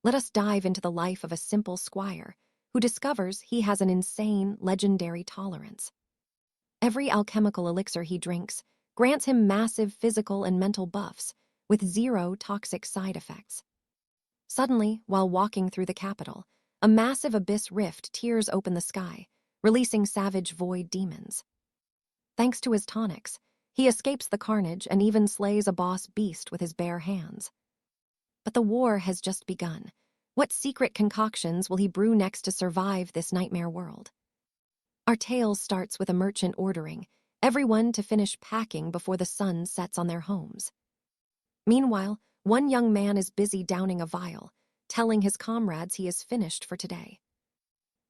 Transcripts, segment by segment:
Let us dive into the life of a simple squire who discovers he has an insane, legendary tolerance. Every alchemical elixir he drinks grants him massive physical and mental buffs with zero toxic side effects. Suddenly, while walking through the capital, a massive abyss rift tears open the sky, releasing savage void demons. Thanks to his tonics, he escapes the carnage and even slays a boss beast with his bare hands. But the war has just begun. What secret concoctions will he brew next to survive this nightmare world? Our tale starts with a merchant ordering everyone to finish packing before the sun sets on their homes. Meanwhile, one young man is busy downing a vial, telling his comrades he is finished for today.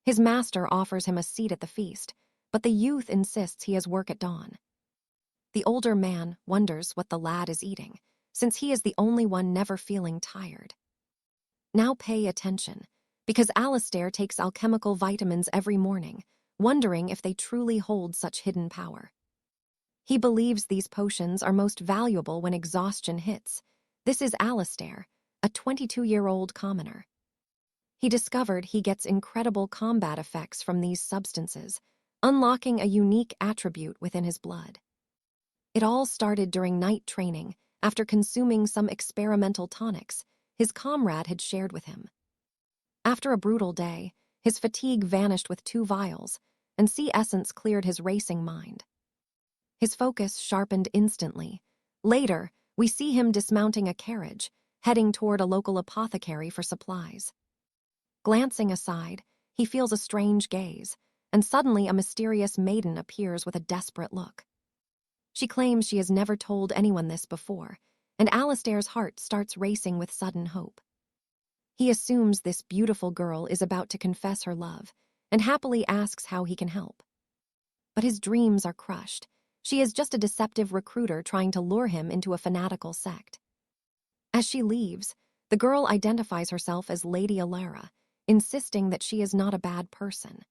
His master offers him a seat at the feast, but the youth insists he has work at dawn. The older man wonders what the lad is eating, since he is the only one never feeling tired. Now pay attention, because Alistair takes alchemical vitamins every morning, wondering if they truly hold such hidden power. He believes these potions are most valuable when exhaustion hits. This is Alistair, a 22-year-old commoner. He discovered he gets incredible combat effects from these substances, unlocking a unique attribute within his blood. It all started during night training, after consuming some experimental tonics his comrade had shared with him. After a brutal day, his fatigue vanished with 2 vials, and sea essence cleared his racing mind. His focus sharpened instantly. Later, we see him dismounting a carriage, heading toward a local apothecary for supplies. Glancing aside, he feels a strange gaze, and suddenly a mysterious maiden appears with a desperate look. She claims she has never told anyone this before, and Alistair's heart starts racing with sudden hope. He assumes this beautiful girl is about to confess her love, and happily asks how he can help. But his dreams are crushed. She is just a deceptive recruiter trying to lure him into a fanatical sect. As she leaves, the girl identifies herself as Lady Alara, insisting that she is not a bad person.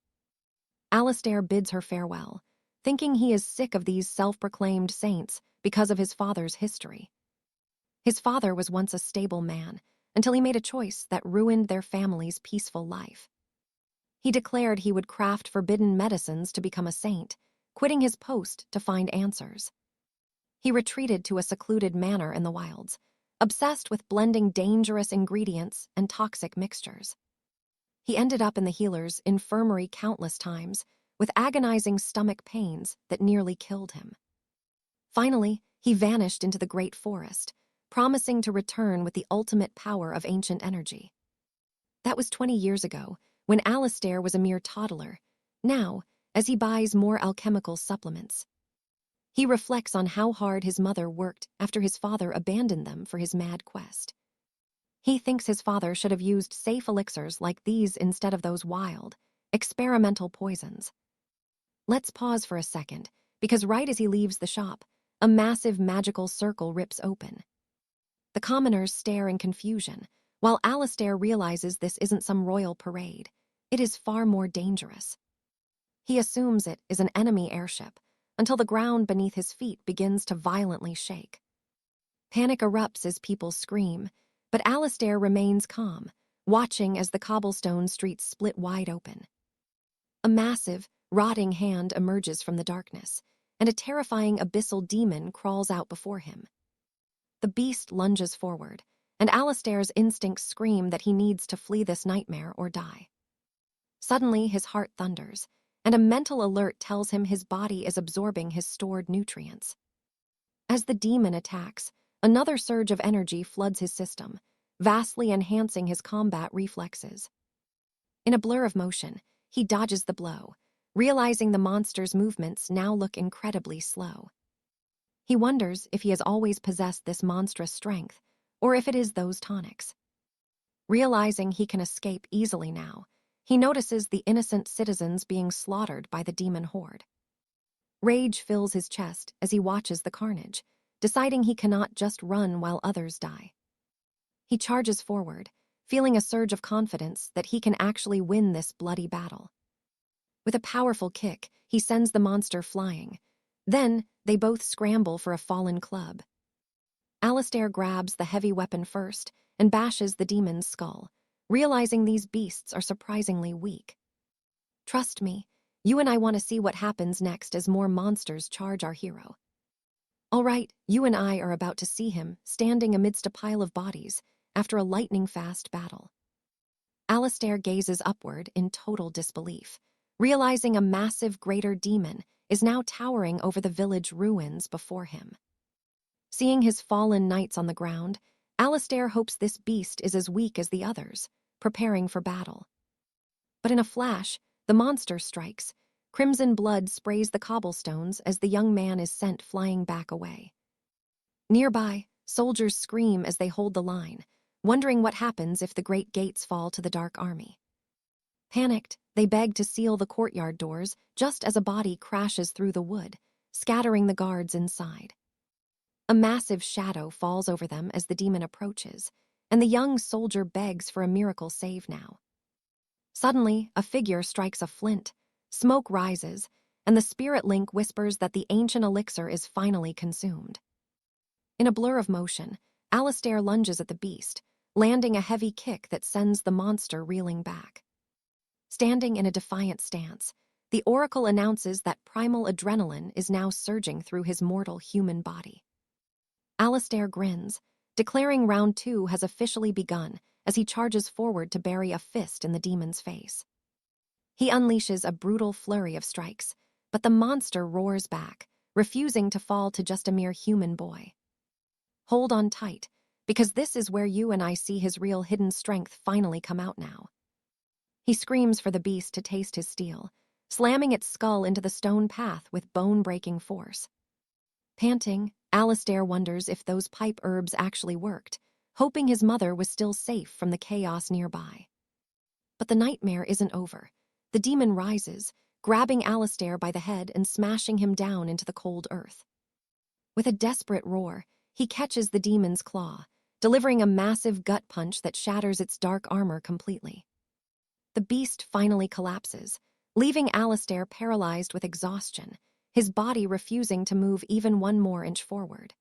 Alistair bids her farewell, thinking he is sick of these self-proclaimed saints because of his father's history. His father was once a stable man, until he made a choice that ruined their family's peaceful life. He declared he would craft forbidden medicines to become a saint, quitting his post to find answers. He retreated to a secluded manor in the wilds, obsessed with blending dangerous ingredients and toxic mixtures. He ended up in the healer's infirmary countless times, with agonizing stomach pains that nearly killed him. Finally, he vanished into the great forest, promising to return with the ultimate power of ancient energy. That was 20 years ago, when Alistair was a mere toddler. Now, as he buys more alchemical supplements, he reflects on how hard his mother worked after his father abandoned them for his mad quest. He thinks his father should have used safe elixirs like these instead of those wild, experimental poisons. Let's pause for a second, because right as he leaves the shop, a massive magical circle rips open. The commoners stare in confusion, while Alistair realizes this isn't some royal parade. It is far more dangerous. He assumes it is an enemy airship, until the ground beneath his feet begins to violently shake. Panic erupts as people scream, but Alistair remains calm, watching as the cobblestone streets split wide open. A massive, rotting hand emerges from the darkness, and a terrifying abyssal demon crawls out before him. The beast lunges forward, and Alistair's instincts scream that he needs to flee this nightmare or die. Suddenly, his heart thunders, and a mental alert tells him his body is absorbing his stored nutrients. As the demon attacks, another surge of energy floods his system, vastly enhancing his combat reflexes. In a blur of motion, he dodges the blow, realizing the monster's movements now look incredibly slow. He wonders if he has always possessed this monstrous strength, or if it is those tonics. Realizing he can escape easily now, he notices the innocent citizens being slaughtered by the demon horde. Rage fills his chest as he watches the carnage, deciding he cannot just run while others die. He charges forward, feeling a surge of confidence that he can actually win this bloody battle. With a powerful kick, he sends the monster flying. Then, they both scramble for a fallen club. Alistair grabs the heavy weapon first and bashes the demon's skull, realizing these beasts are surprisingly weak. "Trust me, you and I want to see what happens next as more monsters charge our hero." "All right, you and I are about to see him, standing amidst a pile of bodies, after a lightning-fast battle." Alistair gazes upward in total disbelief, realizing a massive greater demon is now towering over the village ruins before him. Seeing his fallen knights on the ground, Alistair hopes this beast is as weak as the others, preparing for battle. But in a flash, the monster strikes. Crimson blood sprays the cobblestones as the young man is sent flying back away. Nearby, soldiers scream as they hold the line, wondering what happens if the great gates fall to the Dark Army. Panicked, they beg to seal the courtyard doors just as a body crashes through the wood, scattering the guards inside. A massive shadow falls over them as the demon approaches, and the young soldier begs for a miracle save now. Suddenly, a figure strikes a flint, smoke rises, and the spirit link whispers that the ancient elixir is finally consumed. In a blur of motion, Alistair lunges at the beast, landing a heavy kick that sends the monster reeling back. Standing in a defiant stance, the oracle announces that primal adrenaline is now surging through his mortal human body. Alistair grins, declaring round 2 has officially begun as he charges forward to bury a fist in the demon's face. He unleashes a brutal flurry of strikes, but the monster roars back, refusing to fall to just a mere human boy. "Hold on tight, because this is where you and I see his real hidden strength finally come out now." He screams for the beast to taste his steel, slamming its skull into the stone path with bone-breaking force. Panting, Alistair wonders if those pipe herbs actually worked, hoping his mother was still safe from the chaos nearby. But the nightmare isn't over. The demon rises, grabbing Alistair by the head and smashing him down into the cold earth. With a desperate roar, he catches the demon's claw, delivering a massive gut punch that shatters its dark armor completely. The beast finally collapses, leaving Alistair paralyzed with exhaustion, his body refusing to move even one more inch forward.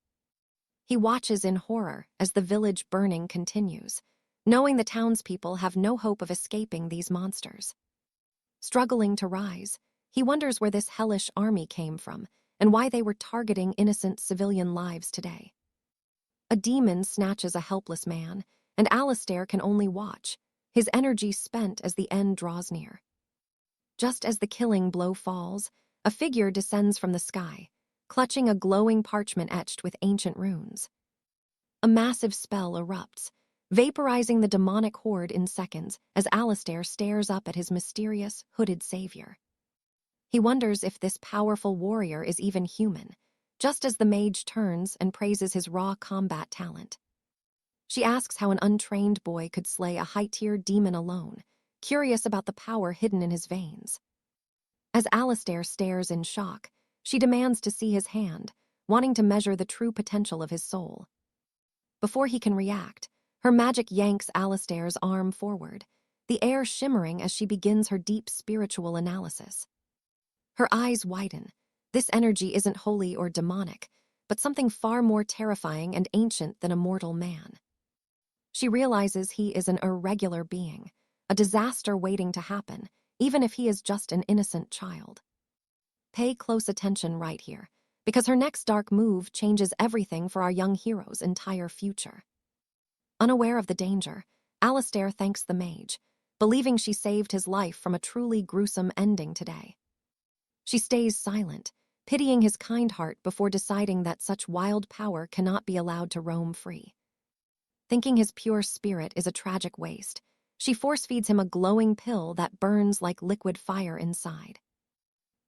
He watches in horror as the village burning continues, knowing the townspeople have no hope of escaping these monsters. Struggling to rise, he wonders where this hellish army came from and why they were targeting innocent civilian lives today. A demon snatches a helpless man, and Alistair can only watch, his energy spent as the end draws near. Just as the killing blow falls, a figure descends from the sky, clutching a glowing parchment etched with ancient runes. A massive spell erupts, vaporizing the demonic horde in seconds as Alistair stares up at his mysterious, hooded savior. He wonders if this powerful warrior is even human, just as the mage turns and praises his raw combat talent. She asks how an untrained boy could slay a high-tier demon alone, curious about the power hidden in his veins. As Alistair stares in shock, she demands to see his hand, wanting to measure the true potential of his soul. Before he can react, her magic yanks Alistair's arm forward, the air shimmering as she begins her deep spiritual analysis. Her eyes widen. This energy isn't holy or demonic, but something far more terrifying and ancient than a mortal man. She realizes he is an irregular being, a disaster waiting to happen, even if he is just an innocent child. Pay close attention right here, because her next dark move changes everything for our young hero's entire future. Unaware of the danger, Alistair thanks the mage, believing she saved his life from a truly gruesome ending today. She stays silent, pitying his kind heart before deciding that such wild power cannot be allowed to roam free. Thinking his pure spirit is a tragic waste, she force-feeds him a glowing pill that burns like liquid fire inside.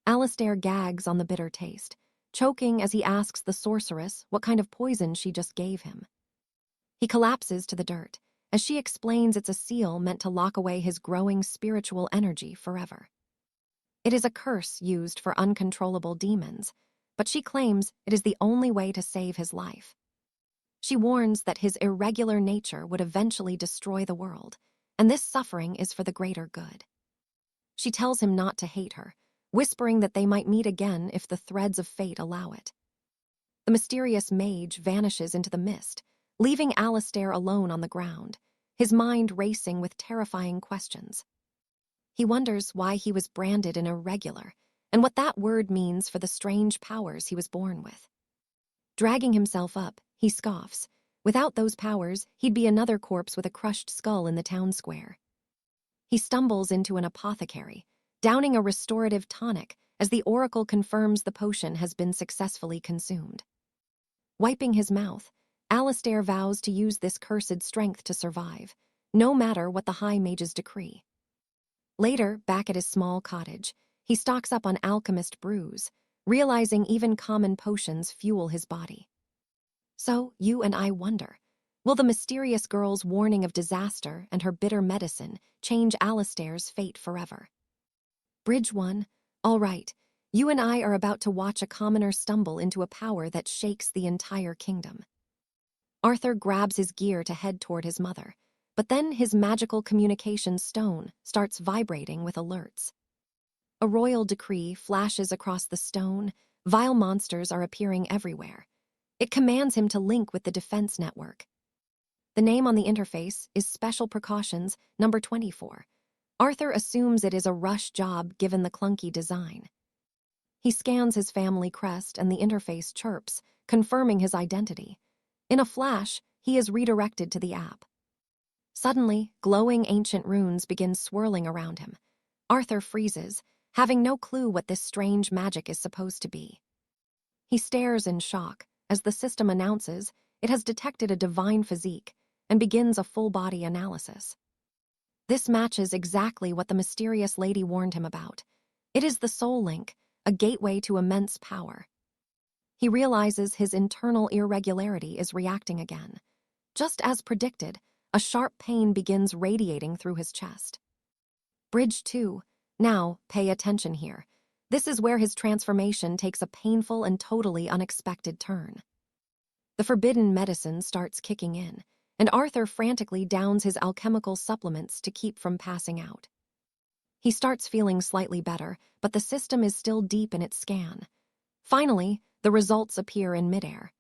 Alistair gags on the bitter taste, choking as he asks the sorceress what kind of poison she just gave him. He collapses to the dirt, as she explains it's a seal meant to lock away his growing spiritual energy forever. It is a curse used for uncontrollable demons, but she claims it is the only way to save his life. She warns that his irregular nature would eventually destroy the world, and this suffering is for the greater good. She tells him not to hate her, whispering that they might meet again if the threads of fate allow it. The mysterious mage vanishes into the mist, leaving Alistair alone on the ground, his mind racing with terrifying questions. He wonders why he was branded an irregular, and what that word means for the strange powers he was born with. Dragging himself up, he scoffs. Without those powers, he'd be another corpse with a crushed skull in the town square. He stumbles into an apothecary, downing a restorative tonic as the oracle confirms the potion has been successfully consumed. Wiping his mouth, Alistair vows to use this cursed strength to survive, no matter what the High Mage's decree. Later, back at his small cottage, he stocks up on alchemist brews, realizing even common potions fuel his body. So, you and I wonder, will the mysterious girl's warning of disaster and her bitter medicine change Alistair's fate forever? Bridge 1. All right, you and I are about to watch a commoner stumble into a power that shakes the entire kingdom. Arthur grabs his gear to head toward his mother, but then his magical communication stone starts vibrating with alerts. A royal decree flashes across the stone, vile monsters are appearing everywhere. It commands him to link with the defense network. The name on the interface is Special Precautions number 24. Arthur assumes it is a rush job given the clunky design. He scans his family crest and the interface chirps, confirming his identity. In a flash, he is redirected to the app. Suddenly, glowing ancient runes begin swirling around him. Arthur freezes, having no clue what this strange magic is supposed to be. He stares in shock as the system announces it has detected a divine physique and begins a full-body analysis. This matches exactly what the mysterious lady warned him about. It is the soul link, a gateway to immense power. He realizes his internal irregularity is reacting again. Just as predicted, a sharp pain begins radiating through his chest. Bridge 2. Now, pay attention here. This is where his transformation takes a painful and totally unexpected turn. The forbidden medicine starts kicking in, and Arthur frantically downs his alchemical supplements to keep from passing out. He starts feeling slightly better, but the system is still deep in its scan. Finally, the results appear in midair.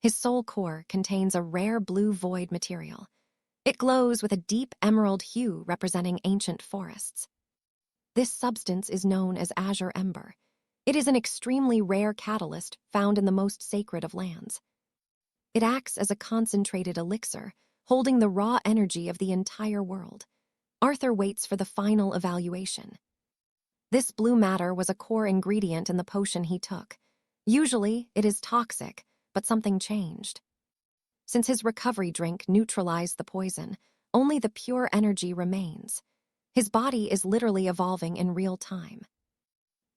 His soul core contains a rare blue void material. It glows with a deep emerald hue representing ancient forests. This substance is known as azure ember. It is an extremely rare catalyst found in the most sacred of lands. It acts as a concentrated elixir, holding the raw energy of the entire world. Arthur waits for the final evaluation. This blue matter was a core ingredient in the potion he took. Usually, it is toxic, but something changed. Since his recovery drink neutralized the poison, only the pure energy remains. His body is literally evolving in real time.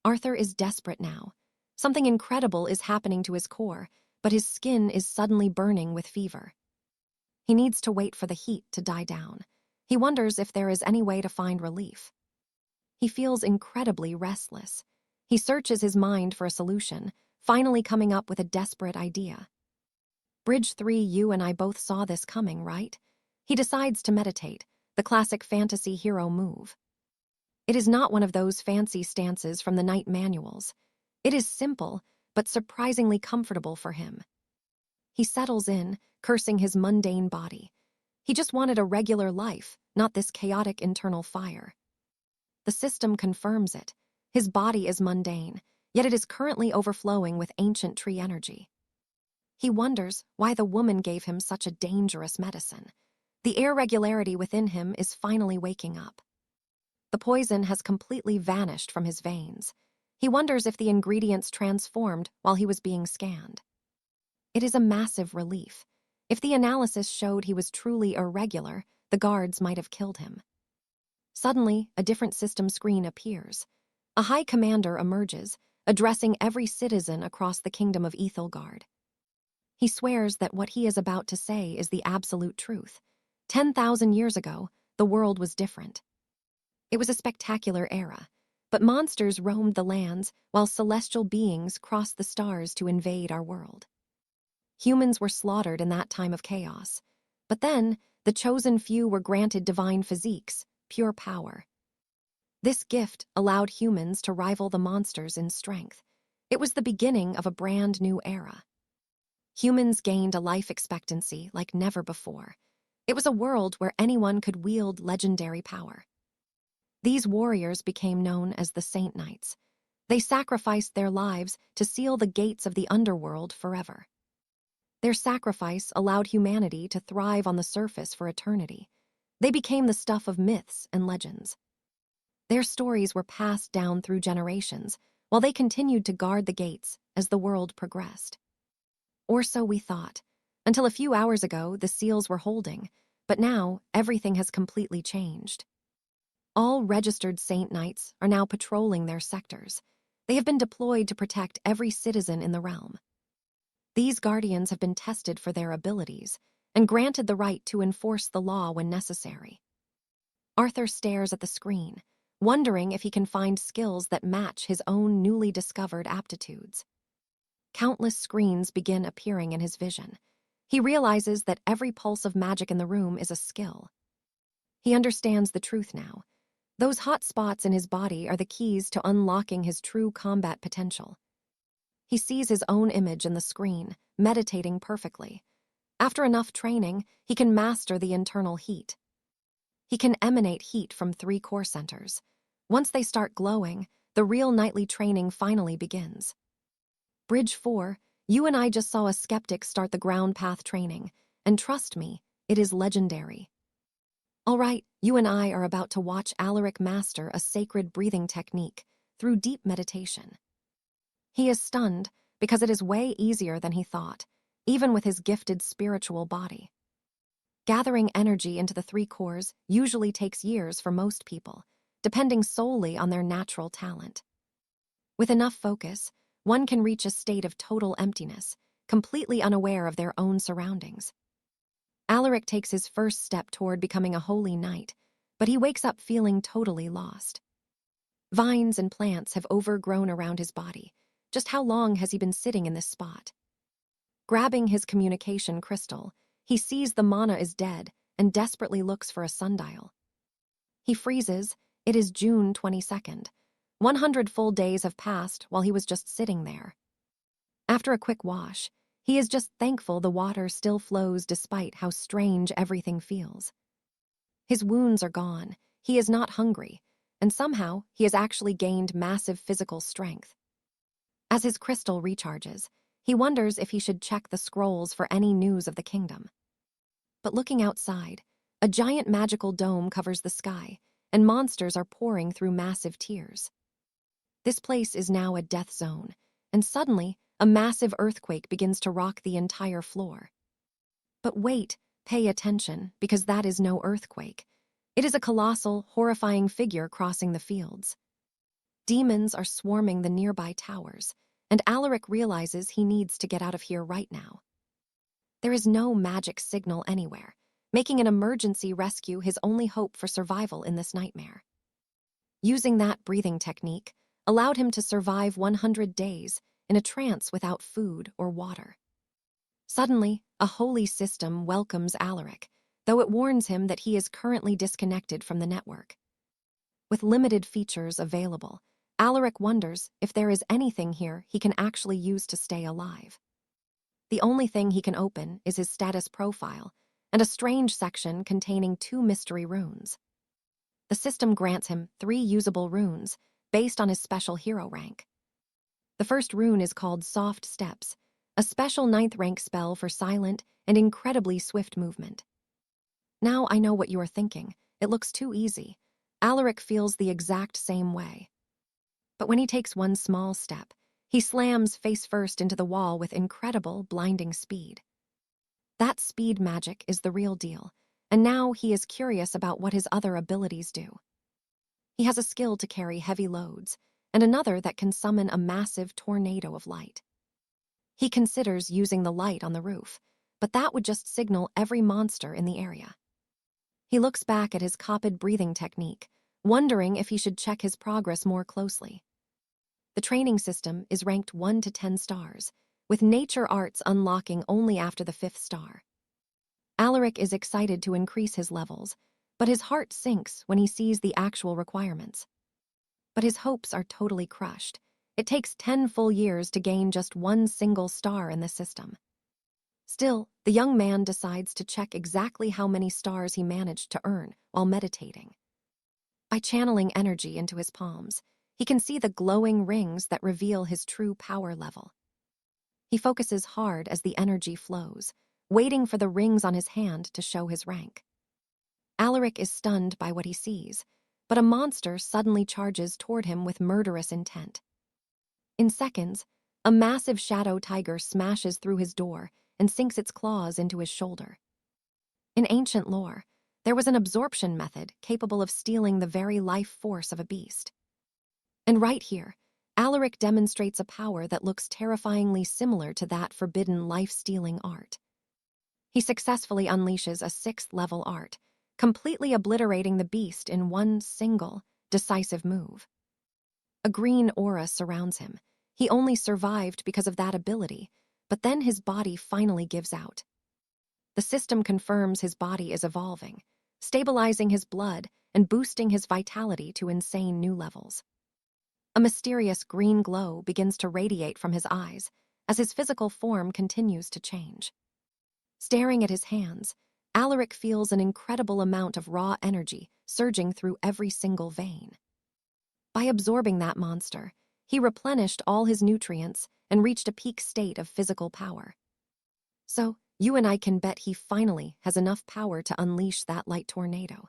Arthur is desperate now. Something incredible is happening to his core, but his skin is suddenly burning with fever. He needs to wait for the heat to die down. He wonders if there is any way to find relief. He feels incredibly restless. He searches his mind for a solution, finally coming up with a desperate idea. Bridge 3, you and I both saw this coming, right? He decides to meditate, the classic fantasy hero move. It is not one of those fancy stances from the night manuals. It is simple, but surprisingly comfortable for him. He settles in, cursing his mundane body. He just wanted a regular life, not this chaotic internal fire. The system confirms it. His body is mundane, yet it is currently overflowing with ancient tree energy. He wonders why the woman gave him such a dangerous medicine. The irregularity within him is finally waking up. The poison has completely vanished from his veins. He wonders if the ingredients transformed while he was being scanned. It is a massive relief. If the analysis showed he was truly irregular, the guards might have killed him. Suddenly, a different system screen appears. A high commander emerges, addressing every citizen across the kingdom of Ethelgard. He swears that what he is about to say is the absolute truth. 10,000 years ago, the world was different. It was a spectacular era, but monsters roamed the lands while celestial beings crossed the stars to invade our world. Humans were slaughtered in that time of chaos, but then the chosen few were granted divine physiques, pure power. This gift allowed humans to rival the monsters in strength. It was the beginning of a brand new era. Humans gained a life expectancy like never before. It was a world where anyone could wield legendary power. These warriors became known as the Saint Knights. They sacrificed their lives to seal the gates of the underworld forever. Their sacrifice allowed humanity to thrive on the surface for eternity. They became the stuff of myths and legends. Their stories were passed down through generations, while they continued to guard the gates as the world progressed. Or so we thought. Until a few hours ago, the seals were holding, but now everything has completely changed. All registered Saint Knights are now patrolling their sectors. They have been deployed to protect every citizen in the realm. These guardians have been tested for their abilities and granted the right to enforce the law when necessary. Arthur stares at the screen, wondering if he can find skills that match his own newly discovered aptitudes. Countless screens begin appearing in his vision. He realizes that every pulse of magic in the room is a skill. He understands the truth now. Those hot spots in his body are the keys to unlocking his true combat potential. He sees his own image in the screen, meditating perfectly. After enough training, he can master the internal heat. He can emanate heat from 3 core centers. Once they start glowing, the real nightly training finally begins. Bridge 4, you and I just saw a skeptic start the ground path training, and trust me, it is legendary. All right, you and I are about to watch Alaric master a sacred breathing technique through deep meditation. He is stunned because it is way easier than he thought, even with his gifted spiritual body. Gathering energy into the 3 cores usually takes years for most people, depending solely on their natural talent. With enough focus, one can reach a state of total emptiness, completely unaware of their own surroundings. Alaric takes his first step toward becoming a holy knight, but he wakes up feeling totally lost. Vines and plants have overgrown around his body. Just how long has he been sitting in this spot? Grabbing his communication crystal, he sees the mana is dead and desperately looks for a sundial. He freezes. It is June 22nd. 100 full days have passed while he was just sitting there. After a quick wash, he is just thankful the water still flows despite how strange everything feels. His wounds are gone, he is not hungry, and somehow he has actually gained massive physical strength. As his crystal recharges, he wonders if he should check the scrolls for any news of the kingdom. But looking outside, a giant magical dome covers the sky, and monsters are pouring through massive tiers. This place is now a death zone, and suddenly, a massive earthquake begins to rock the entire floor. But wait, pay attention, because that is no earthquake. It is a colossal, horrifying figure crossing the fields. Demons are swarming the nearby towers, and Alaric realizes he needs to get out of here right now. There is no magic signal anywhere, making an emergency rescue his only hope for survival in this nightmare. Using that breathing technique allowed him to survive 100 days in a trance without food or water. Suddenly, a holy system welcomes Alaric, though it warns him that he is currently disconnected from the network. With limited features available, Alaric wonders if there is anything here he can actually use to stay alive. The only thing he can open is his status profile and a strange section containing 2 mystery runes. The system grants him 3 usable runes based on his special hero rank. The first rune is called Soft Steps, a special 9th rank spell for silent and incredibly swift movement. Now I know what you are thinking. It looks too easy. Alaric feels the exact same way. But when he takes one small step, he slams face first into the wall with incredible, blinding speed. That speed magic is the real deal, and now he is curious about what his other abilities do. He has a skill to carry heavy loads, and another that can summon a massive tornado of light. He considers using the light on the roof, but that would just signal every monster in the area. He looks back at his copied breathing technique, wondering if he should check his progress more closely. The training system is ranked 1 to 10 stars, with nature arts unlocking only after the 5th star. Alaric is excited to increase his levels, but his heart sinks when he sees the actual requirements. But his hopes are totally crushed. It takes 10 full years to gain just 1 single star in the system. Still, the young man decides to check exactly how many stars he managed to earn while meditating. By channeling energy into his palms, he can see the glowing rings that reveal his true power level. He focuses hard as the energy flows, waiting for the rings on his hand to show his rank. 𝒂𝒐𝒄𝒕𝒊𝒗𝒆 is stunned by what he sees, but a monster suddenly charges toward him with murderous intent. In seconds, a massive shadow tiger smashes through his door and sinks its claws into his shoulder. In ancient lore, there was an absorption method capable of stealing the very life force of a beast. And right here, 𝒂𝒐𝒄𝒕𝒊𝒗𝒆 demonstrates a power that looks terrifyingly similar to that forbidden life-stealing art. He successfully unleashes a 6th-level art, completely obliterating the beast in one single, decisive move. A green aura surrounds him. He only survived because of that ability, but then his body finally gives out. The system confirms his body is evolving, stabilizing his blood and boosting his vitality to insane new levels. A mysterious green glow begins to radiate from his eyes as his physical form continues to change. Staring at his hands, 𝒂𝒐𝒄𝒕𝒊𝒗𝒆 feels an incredible amount of raw energy surging through every single vein. By absorbing that monster, he replenished all his nutrients and reached a peak state of physical power. So, you and I can bet he finally has enough power to unleash that light tornado.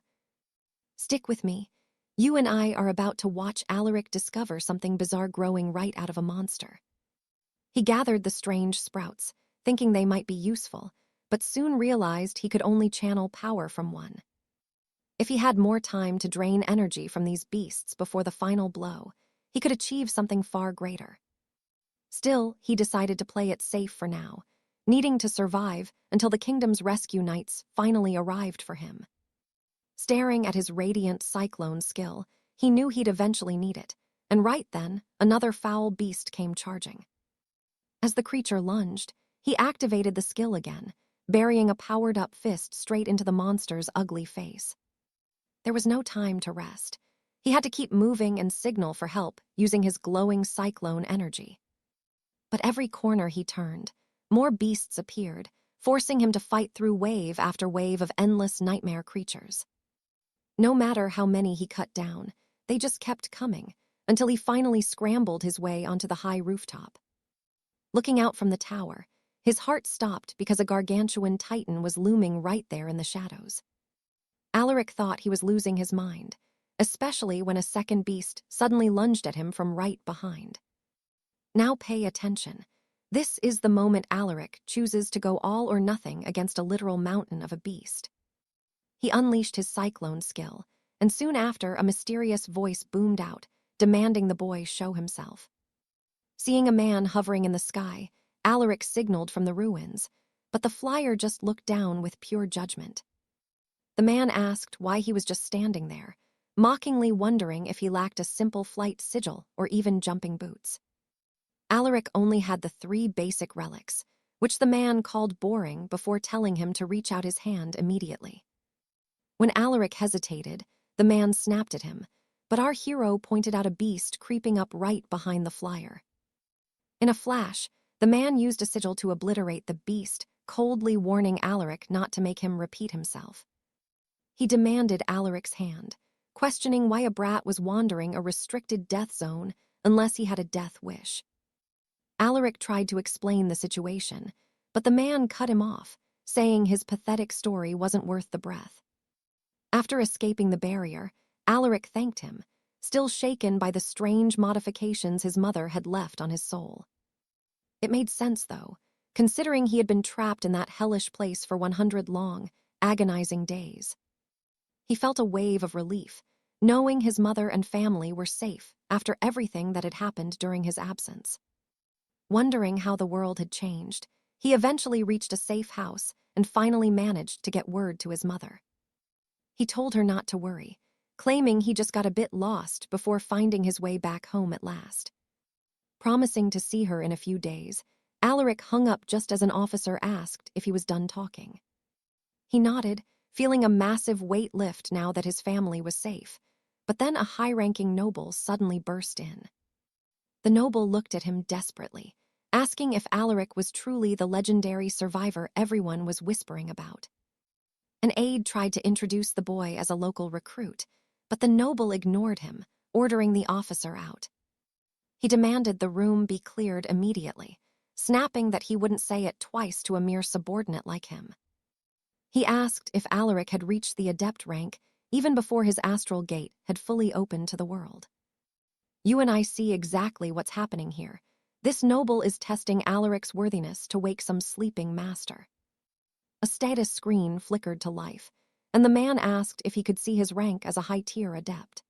Stick with me. You and I are about to watch 𝒂𝒐𝒄𝒕𝒊𝒗𝒆 discover something bizarre growing right out of a monster. He gathered the strange sprouts, thinking they might be useful, but soon realized he could only channel power from one. If he had more time to drain energy from these beasts before the final blow, he could achieve something far greater. Still, he decided to play it safe for now, needing to survive until the kingdom's rescue knights finally arrived for him. Staring at his radiant cyclone skill, he knew he'd eventually need it, and right then, another foul beast came charging. As the creature lunged, he activated the skill again, burying a powered-up fist straight into the monster's ugly face. There was no time to rest. He had to keep moving and signal for help using his glowing cyclone energy. But every corner he turned, more beasts appeared, forcing him to fight through wave after wave of endless nightmare creatures. No matter how many he cut down, they just kept coming, until he finally scrambled his way onto the high rooftop. Looking out from the tower, his heart stopped because a gargantuan titan was looming right there in the shadows. 𝒂𝒐𝒄𝒕𝒊𝒗𝒆 thought he was losing his mind, especially when a second beast suddenly lunged at him from right behind. Now pay attention. This is the moment 𝒂𝒐𝒄𝒕𝒊𝒗𝒆 chooses to go all or nothing against a literal mountain of a beast. He unleashed his cyclone skill, and soon after a mysterious voice boomed out, demanding the boy show himself. Seeing a man hovering in the sky, 𝒂𝒐𝒄𝒕𝒊𝒗𝒆 signaled from the ruins, but the flyer just looked down with pure judgment. The man asked why he was just standing there, mockingly wondering if he lacked a simple flight sigil or even jumping boots. 𝒂𝒐𝒄𝒕𝒊𝒗𝒆 only had the 3 basic relics, which the man called boring before telling him to reach out his hand immediately. When 𝒂𝒐𝒄𝒕𝒊𝒗𝒆 hesitated, the man snapped at him, but our hero pointed out a beast creeping up right behind the flyer. In a flash, the man used a sigil to obliterate the beast, coldly warning 𝒂𝒐𝒄𝒕𝒊𝒗𝒆 not to make him repeat himself. He demanded 𝒂𝒐𝒄𝒕𝒊𝒗𝒆's hand, questioning why a brat was wandering a restricted death zone unless he had a death wish. 𝒂𝒐𝒄𝒕𝒊𝒗𝒆 tried to explain the situation, but the man cut him off, saying his pathetic story wasn't worth the breath. After escaping the barrier, 𝒂𝒂𝒐𝒊𝒗𝒆 thanked him, still shaken by the strange modifications his mother had left on his soul. It made sense, though, considering he had been trapped in that hellish place for 100 long, agonizing days. He felt a wave of relief, knowing his mother and family were safe after everything that had happened during his absence. Wondering how the world had changed, he eventually reached a safe house and finally managed to get word to his mother. He told her not to worry, claiming he just got a bit lost before finding his way back home at last. Promising to see her in a few days, 𝒂𝒐𝒄𝒕𝒊𝒗𝒆 hung up just as an officer asked if he was done talking. He nodded, feeling a massive weight lift now that his family was safe, but then a high-ranking noble suddenly burst in. The noble looked at him desperately, asking if 𝒂𝒐𝒄𝒆 was truly the legendary survivor everyone was whispering about. An aide tried to introduce the boy as a local recruit, but the noble ignored him, ordering the officer out. He demanded the room be cleared immediately, snapping that he wouldn't say it twice to a mere subordinate like him. He asked if 𝒂𝒐𝒄𝒆 had reached the adept rank even before his astral gate had fully opened to the world. "You and I see exactly what's happening here. This noble is testing 𝒂𝒐𝒄𝒆's worthiness to wake some sleeping master." A status screen flickered to life, and the man asked if he could see his rank as a high-tier adept.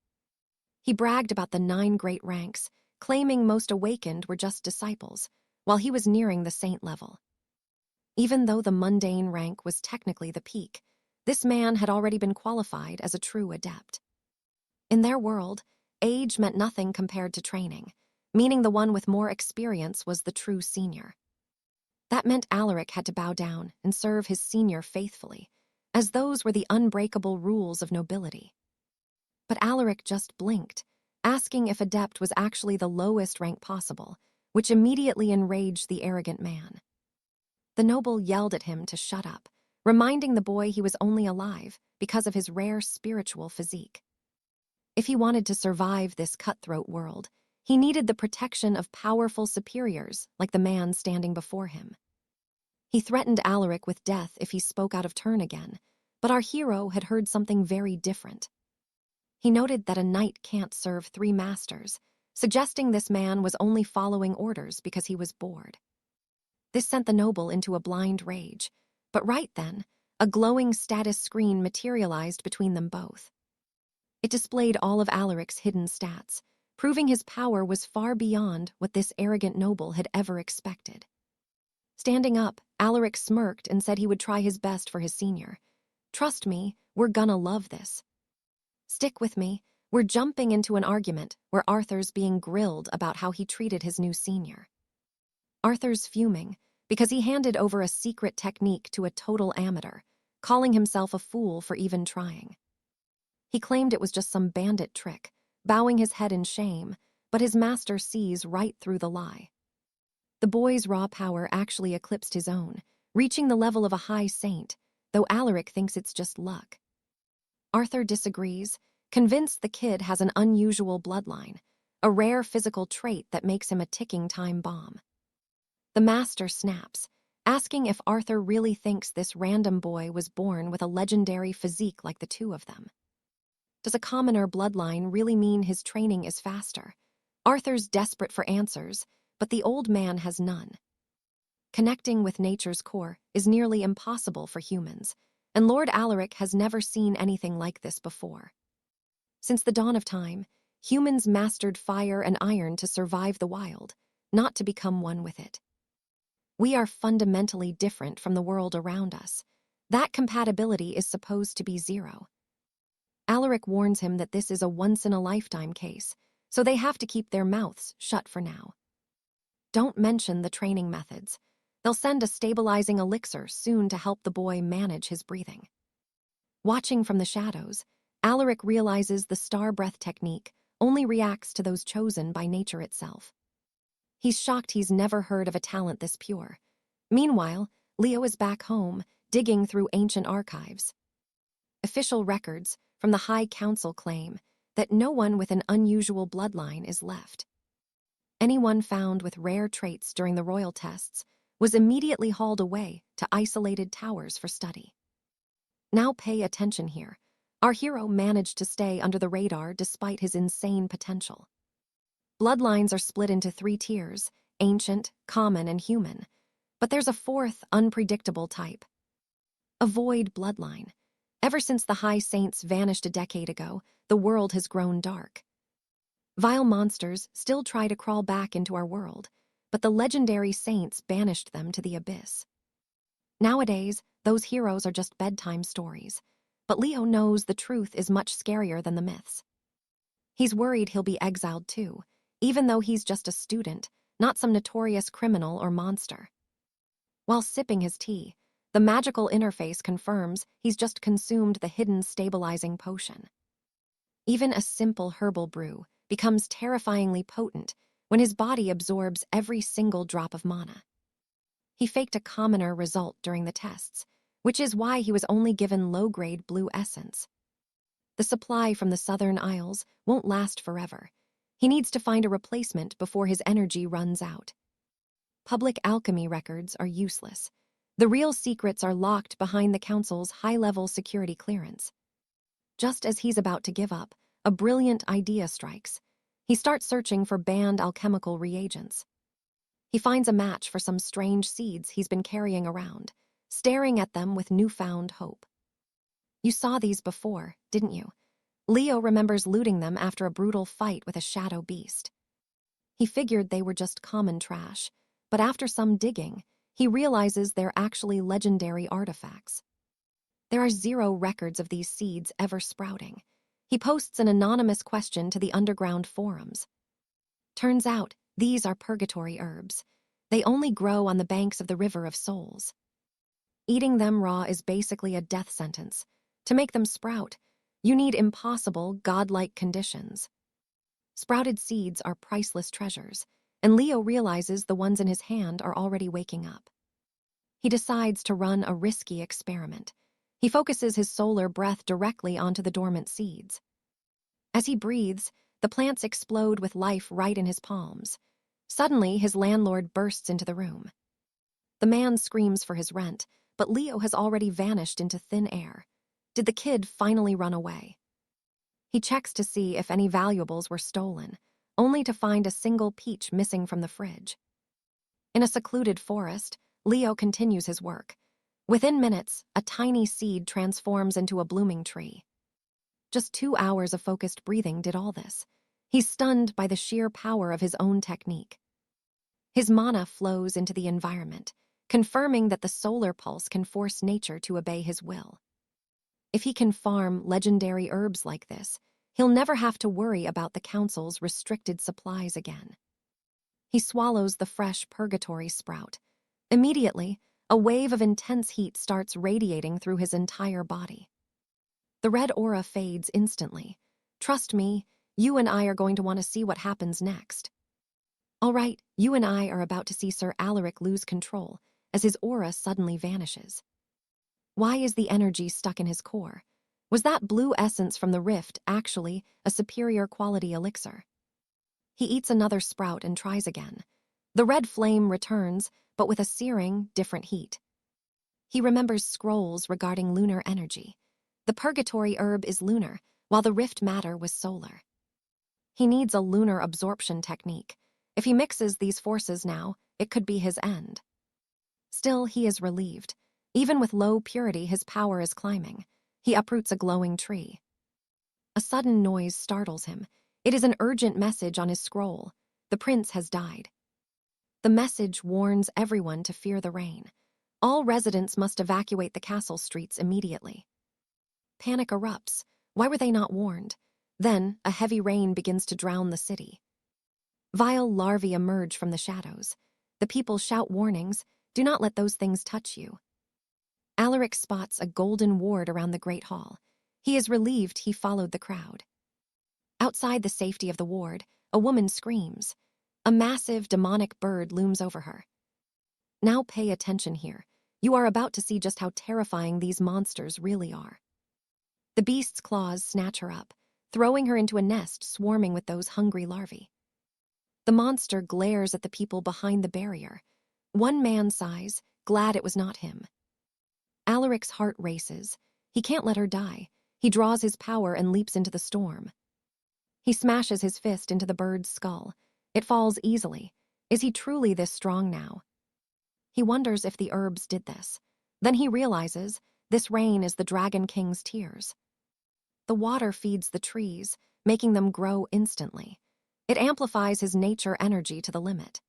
He bragged about the 9 great ranks, claiming most awakened were just disciples, while he was nearing the saint level. Even though the mundane rank was technically the peak, this man had already been qualified as a true adept. In their world, age meant nothing compared to training, meaning the one with more experience was the true senior. That meant 𝒂𝒐𝒄𝒆 had to bow down and serve his senior faithfully, as those were the unbreakable rules of nobility. But 𝒂𝒐𝒄𝒆 just blinked, asking if adept was actually the lowest rank possible, which immediately enraged the arrogant man. The noble yelled at him to shut up, reminding the boy he was only alive because of his rare spiritual physique. If he wanted to survive this cutthroat world, he needed the protection of powerful superiors like the man standing before him. He threatened 𝒂𝒐𝒄𝒆 with death if he spoke out of turn again, but our hero had heard something very different. He noted that a knight can't serve 3 masters, suggesting this man was only following orders because he was bored. This sent the noble into a blind rage, but right then, a glowing status screen materialized between them both. It displayed all of 𝒂𝒂𝒄𝒆's hidden stats, proving his power was far beyond what this arrogant noble had ever expected. Standing up, 𝒂𝒂𝒄𝒆 smirked and said he would try his best for his senior. "Trust me, we're gonna love this. Stick with me, we're jumping into an argument where Arthur's being grilled about how he treated his new senior. Arthur's fuming because he handed over a secret technique to a total amateur, calling himself a fool for even trying. He claimed it was just some bandit trick, bowing his head in shame, but his master sees right through the lie. The boy's raw power actually eclipsed his own, reaching the level of a high saint, though 𝒂𝒐𝒄𝒆 thinks it's just luck. Arthur disagrees, convinced the kid has an unusual bloodline, a rare physical trait that makes him a ticking time bomb. The master snaps, asking if Arthur really thinks this random boy was born with a legendary physique like the two of them. Does a commoner bloodline really mean his training is faster? Arthur's desperate for answers, but the old man has none. Connecting with nature's core is nearly impossible for humans, and Lord 𝒂𝒐𝒄𝒆 has never seen anything like this before. Since the dawn of time, humans mastered fire and iron to survive the wild, not to become one with it. We are fundamentally different from the world around us. That compatibility is supposed to be 0. 𝒂𝒂𝒄𝒆 warns him that this is a once-in-a-lifetime case, so they have to keep their mouths shut for now. Don't mention the training methods. They'll send a stabilizing elixir soon to help the boy manage his breathing. Watching from the shadows, 𝒂𝒂𝒄𝒆 realizes the star breath technique only reacts to those chosen by nature itself. He's shocked he's never heard of a talent this pure. Meanwhile, Leo is back home, digging through ancient archives. Official records from the High Council claim that no one with an unusual bloodline is left. Anyone found with rare traits during the royal tests was immediately hauled away to isolated towers for study. Now pay attention here. Our hero managed to stay under the radar despite his insane potential. Bloodlines are split into 3 tiers, ancient, common, and human. But there's a 4th, unpredictable type. A void bloodline. Ever since the High Saints vanished a decade ago, the world has grown dark. Vile monsters still try to crawl back into our world, but the legendary saints banished them to the abyss. Nowadays, those heroes are just bedtime stories, but Leo knows the truth is much scarier than the myths. He's worried he'll be exiled too, even though he's just a student, not some notorious criminal or monster. While sipping his tea, the magical interface confirms he's just consumed the hidden stabilizing potion. Even a simple herbal brew becomes terrifyingly potent when his body absorbs every single drop of mana. He faked a commoner result during the tests, which is why he was only given low-grade blue essence. The supply from the Southern Isles won't last forever. He needs to find a replacement before his energy runs out. Public alchemy records are useless. The real secrets are locked behind the Council's high-level security clearance. Just as he's about to give up, a brilliant idea strikes. He starts searching for banned alchemical reagents. He finds a match for some strange seeds he's been carrying around, staring at them with newfound hope. You saw these before, didn't you? Leo remembers looting them after a brutal fight with a shadow beast. He figured they were just common trash, but after some digging, he realizes they're actually legendary artifacts. There are 0 records of these seeds ever sprouting. He posts an anonymous question to the underground forums. Turns out, these are purgatory herbs. They only grow on the banks of the River of Souls. Eating them raw is basically a death sentence. To make them sprout, you need impossible, godlike conditions. Sprouted seeds are priceless treasures, and Leo realizes the ones in his hand are already waking up. He decides to run a risky experiment. He focuses his solar breath directly onto the dormant seeds. As he breathes, the plants explode with life right in his palms. Suddenly, his landlord bursts into the room. The man screams for his rent, but Leo has already vanished into thin air. Did the kid finally run away? He checks to see if any valuables were stolen, only to find a single peach missing from the fridge. In a secluded forest, Leo continues his work. Within minutes, a tiny seed transforms into a blooming tree. Just 2 hours of focused breathing did all this. He's stunned by the sheer power of his own technique. His mana flows into the environment, confirming that the solar pulse can force nature to obey his will. If he can farm legendary herbs like this, he'll never have to worry about the Council's restricted supplies again. He swallows the fresh purgatory sprout. Immediately, a wave of intense heat starts radiating through his entire body. The red aura fades instantly. Trust me, you and I are going to want to see what happens next. All right, you and I are about to see Sir Alaric lose control as his aura suddenly vanishes. Why is the energy stuck in his core? Was that blue essence from the rift actually a superior quality elixir? He eats another sprout and tries again. The red flame returns, but with a searing, different heat. He remembers scrolls regarding lunar energy. The purgatory herb is lunar, while the rift matter was solar. He needs a lunar absorption technique. If he mixes these forces now, it could be his end. Still, he is relieved. Even with low purity, his power is climbing. He uproots a glowing tree. A sudden noise startles him. It is an urgent message on his scroll. The prince has died. The message warns everyone to fear the rain. All residents must evacuate the castle streets immediately. Panic erupts. Why were they not warned? Then, a heavy rain begins to drown the city. Vile larvae emerge from the shadows. The people shout warnings. Do not let those things touch you. Alaric spots a golden ward around the Great Hall. He is relieved he followed the crowd. Outside the safety of the ward, a woman screams. A massive, demonic bird looms over her. Now pay attention here. You are about to see just how terrifying these monsters really are. The beast's claws snatch her up, throwing her into a nest swarming with those hungry larvae. The monster glares at the people behind the barrier. One man sighs, glad it was not him. Alaric's heart races. He can't let her die. He draws his power and leaps into the storm. He smashes his fist into the bird's skull. It falls easily. Is he truly this strong now? He wonders if the herbs did this. Then he realizes this rain is the Dragon King's tears. The water feeds the trees, making them grow instantly. It amplifies his nature energy to the limit.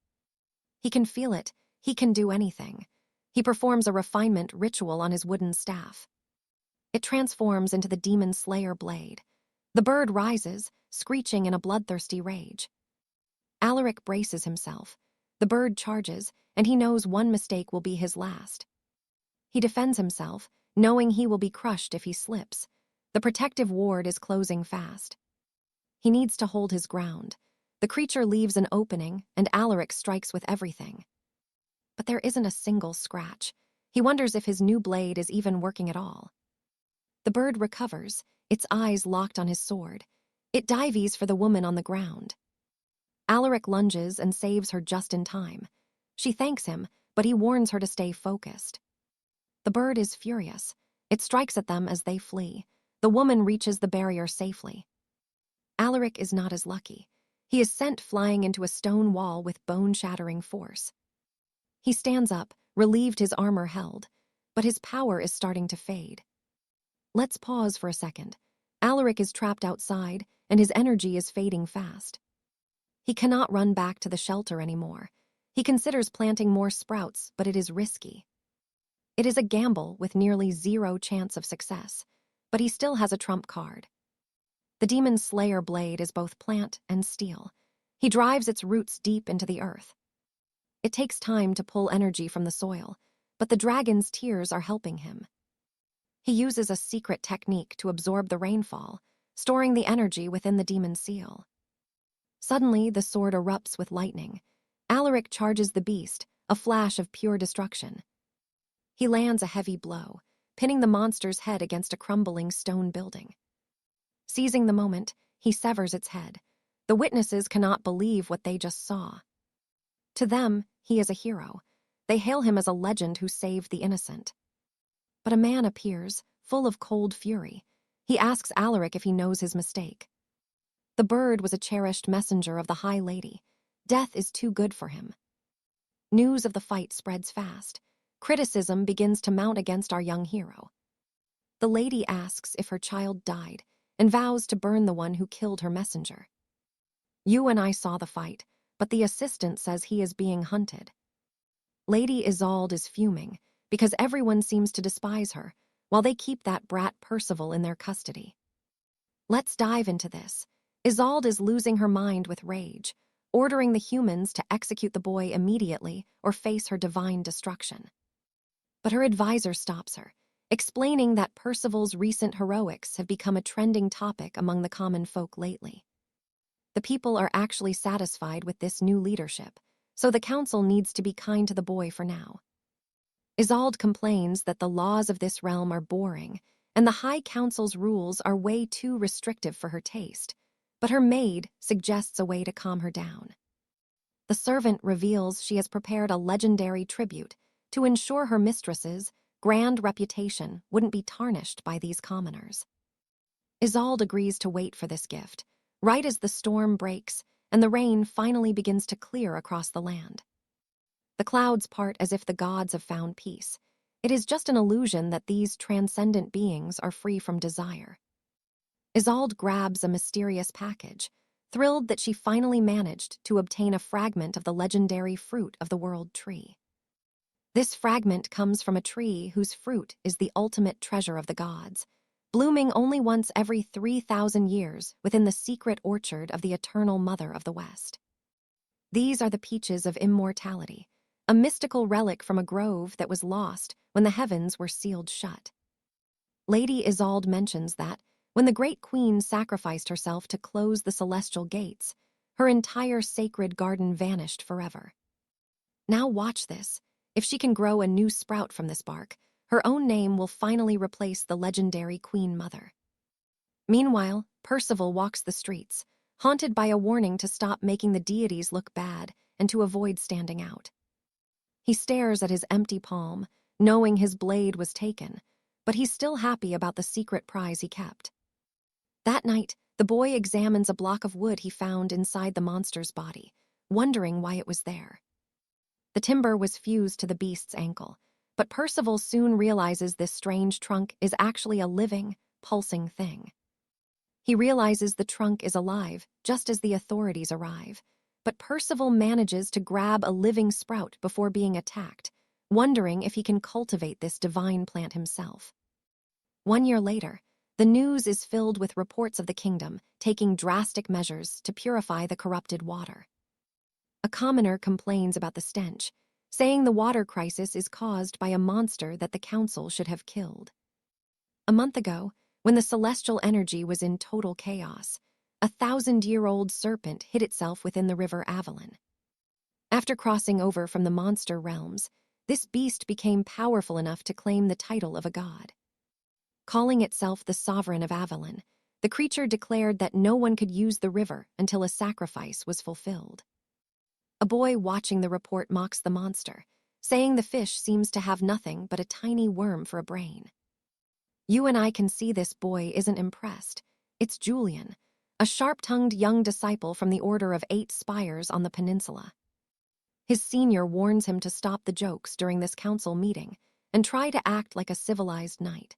He can feel it. He can do anything. He performs a refinement ritual on his wooden staff. It transforms into the Demon Slayer blade. The bird rises, screeching in a bloodthirsty rage. Alaric braces himself. The bird charges, and he knows one mistake will be his last. He defends himself, knowing he will be crushed if he slips. The protective ward is closing fast. He needs to hold his ground. The creature leaves an opening, and Alaric strikes with everything. But there isn't a single scratch. He wonders if his new blade is even working at all. The bird recovers, its eyes locked on his sword. It dives for the woman on the ground. Alaric lunges and saves her just in time. She thanks him, but he warns her to stay focused. The bird is furious. It strikes at them as they flee. The woman reaches the barrier safely. Alaric is not as lucky. He is sent flying into a stone wall with bone-shattering force. He stands up, relieved his armor held, but his power is starting to fade. Let's pause for a second. Alaric is trapped outside, and his energy is fading fast. He cannot run back to the shelter anymore. He considers planting more sprouts, but it is risky. It is a gamble with nearly zero chance of success, but he still has a trump card. The demon slayer blade is both plant and steel. He drives its roots deep into the earth. It takes time to pull energy from the soil, but the dragon's tears are helping him. He uses a secret technique to absorb the rainfall, storing the energy within the demon's seal. Suddenly, the sword erupts with lightning. Alaric charges the beast, a flash of pure destruction. He lands a heavy blow, pinning the monster's head against a crumbling stone building. Seizing the moment, he severs its head. The witnesses cannot believe what they just saw. To them, he is a hero. They hail him as a legend who saved the innocent. But a man appears, full of cold fury. He asks Alaric if he knows his mistake. The bird was a cherished messenger of the High Lady. Death is too good for him. News of the fight spreads fast. Criticism begins to mount against our young hero. The lady asks if her child died and vows to burn the one who killed her messenger. You and I saw the fight, but the assistant says he is being hunted. Lady Isolde is fuming because everyone seems to despise her, while they keep that brat Percival in their custody. Let's dive into this. Isolde is losing her mind with rage, ordering the humans to execute the boy immediately or face her divine destruction. But her advisor stops her, explaining that Percival's recent heroics have become a trending topic among the common folk lately. The people are actually satisfied with this new leadership, so the council needs to be kind to the boy for now. Isolde complains that the laws of this realm are boring, and the High Council's rules are way too restrictive for her taste, but her maid suggests a way to calm her down. The servant reveals she has prepared a legendary tribute to ensure her mistress's grand reputation wouldn't be tarnished by these commoners. Isolde agrees to wait for this gift, right as the storm breaks and the rain finally begins to clear across the land. The clouds part as if the gods have found peace. It is just an illusion that these transcendent beings are free from desire. Isolde grabs a mysterious package, thrilled that she finally managed to obtain a fragment of the legendary fruit of the world tree. This fragment comes from a tree whose fruit is the ultimate treasure of the gods, blooming only once every 3,000 years within the secret orchard of the eternal Mother of the West. These are the peaches of immortality, a mystical relic from a grove that was lost when the heavens were sealed shut. Lady Isolde mentions that, when the great queen sacrificed herself to close the celestial gates, her entire sacred garden vanished forever. Now watch this. If she can grow a new sprout from this bark, her own name will finally replace the legendary Queen Mother. Meanwhile, Percival walks the streets, haunted by a warning to stop making the deities look bad and to avoid standing out. He stares at his empty palm, knowing his blade was taken, but he's still happy about the secret prize he kept. That night, the boy examines a block of wood he found inside the monster's body, wondering why it was there. The timber was fused to the beast's ankle, but Percival soon realizes this strange trunk is actually a living, pulsing thing. He realizes the trunk is alive just as the authorities arrive, but Percival manages to grab a living sprout before being attacked, wondering if he can cultivate this divine plant himself. 1 year later, the news is filled with reports of the kingdom taking drastic measures to purify the corrupted water. A commoner complains about the stench, saying the water crisis is caused by a monster that the council should have killed. A month ago, when the celestial energy was in total chaos, a 1,000-year-old serpent hid itself within the river 𝒂𝒊𝒻. After crossing over from the monster realms, this beast became powerful enough to claim the title of a god. Calling itself the sovereign of 𝒂𝒊𝒻, the creature declared that no one could use the river until a sacrifice was fulfilled. A boy watching the report mocks the monster, saying the fish seems to have nothing but a tiny worm for a brain. You and I can see this boy isn't impressed. It's Julian, a sharp-tongued young disciple from the Order of 8 Spires on the peninsula. His senior warns him to stop the jokes during this council meeting and try to act like a civilized knight.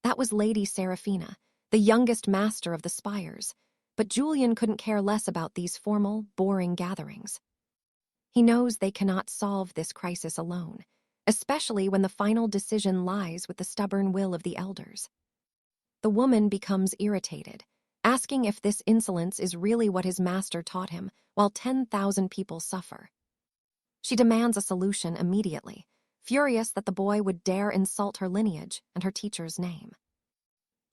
That was Lady Seraphina, the youngest master of the Spires, but Julian couldn't care less about these formal, boring gatherings. He knows they cannot solve this crisis alone, especially when the final decision lies with the stubborn will of the elders. The woman becomes irritated, asking if this insolence is really what his master taught him, while 10,000 people suffer. She demands a solution immediately, furious that the boy would dare insult her lineage and her teacher's name.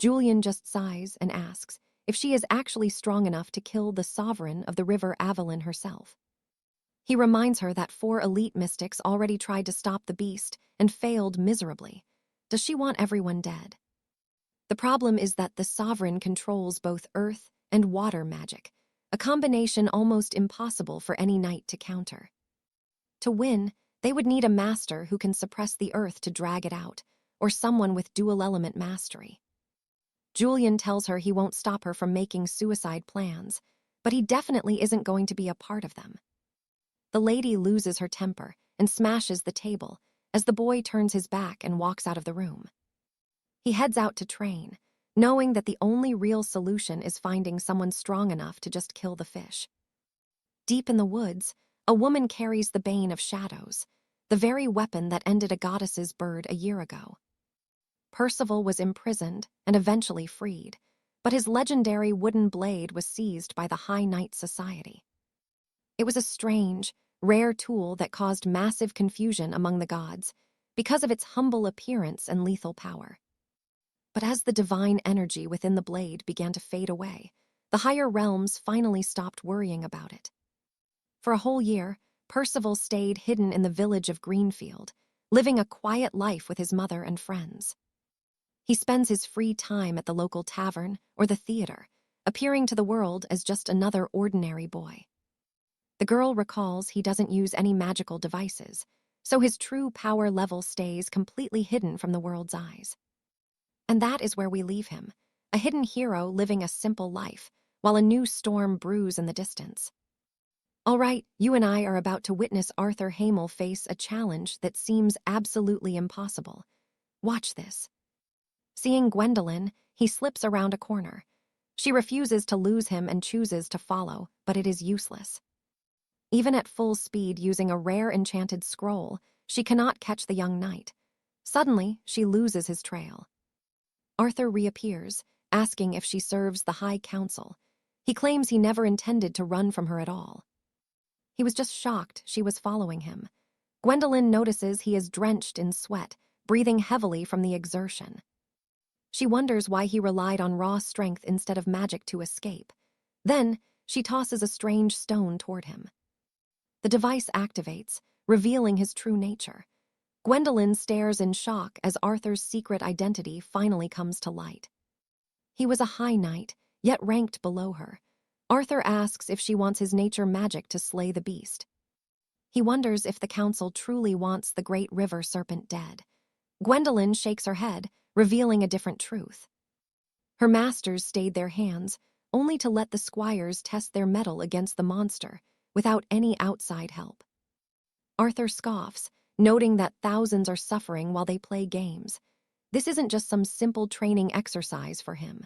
Julian just sighs and asks if she is actually strong enough to kill the sovereign of the river 𝒂𝒊𝒻 herself. He reminds her that 4 elite mystics already tried to stop the beast and failed miserably. Does she want everyone dead? The problem is that the sovereign controls both earth and water magic, a combination almost impossible for any knight to counter. To win, they would need a master who can suppress the earth to drag it out, or someone with dual-element mastery. Julian tells her he won't stop her from making suicide plans, but he definitely isn't going to be a part of them. The lady loses her temper and smashes the table as the boy turns his back and walks out of the room. He heads out to train, knowing that the only real solution is finding someone strong enough to just kill the fish. Deep in the woods, a woman carries the Bane of Shadows, the very weapon that ended a goddess's bird a year ago. Percival was imprisoned and eventually freed, but his legendary wooden blade was seized by the High Knight Society. It was a strange, rare tool that caused massive confusion among the gods because of its humble appearance and lethal power. But as the divine energy within the blade began to fade away, the higher realms finally stopped worrying about it. For a whole year, Percival stayed hidden in the village of Greenfield, living a quiet life with his mother and friends. He spends his free time at the local tavern or the theater, appearing to the world as just another ordinary boy. The girl recalls he doesn't use any magical devices, so his true power level stays completely hidden from the world's eyes. And that is where we leave him, a hidden hero living a simple life, while a new storm brews in the distance. All right, you and I are about to witness Arthur Hamel face a challenge that seems absolutely impossible. Watch this. Seeing Gwendolyn, he slips around a corner. She refuses to lose him and chooses to follow, but it is useless. Even at full speed using a rare enchanted scroll, she cannot catch the young knight. Suddenly, she loses his trail. Arthur reappears, asking if she serves the High Council. He claims he never intended to run from her at all. He was just shocked she was following him. Gwendolyn notices he is drenched in sweat, breathing heavily from the exertion. She wonders why he relied on raw strength instead of magic to escape. Then, she tosses a strange stone toward him. The device activates, revealing his true nature. Gwendolyn stares in shock as Arthur's secret identity finally comes to light. He was a high knight, yet ranked below her. Arthur asks if she wants his nature magic to slay the beast. He wonders if the council truly wants the great river serpent dead. Gwendolyn shakes her head, revealing a different truth. Her masters stayed their hands, only to let the squires test their mettle against the monster, without any outside help. Arthur scoffs, noting that thousands are suffering while they play games. This isn't just some simple training exercise for him.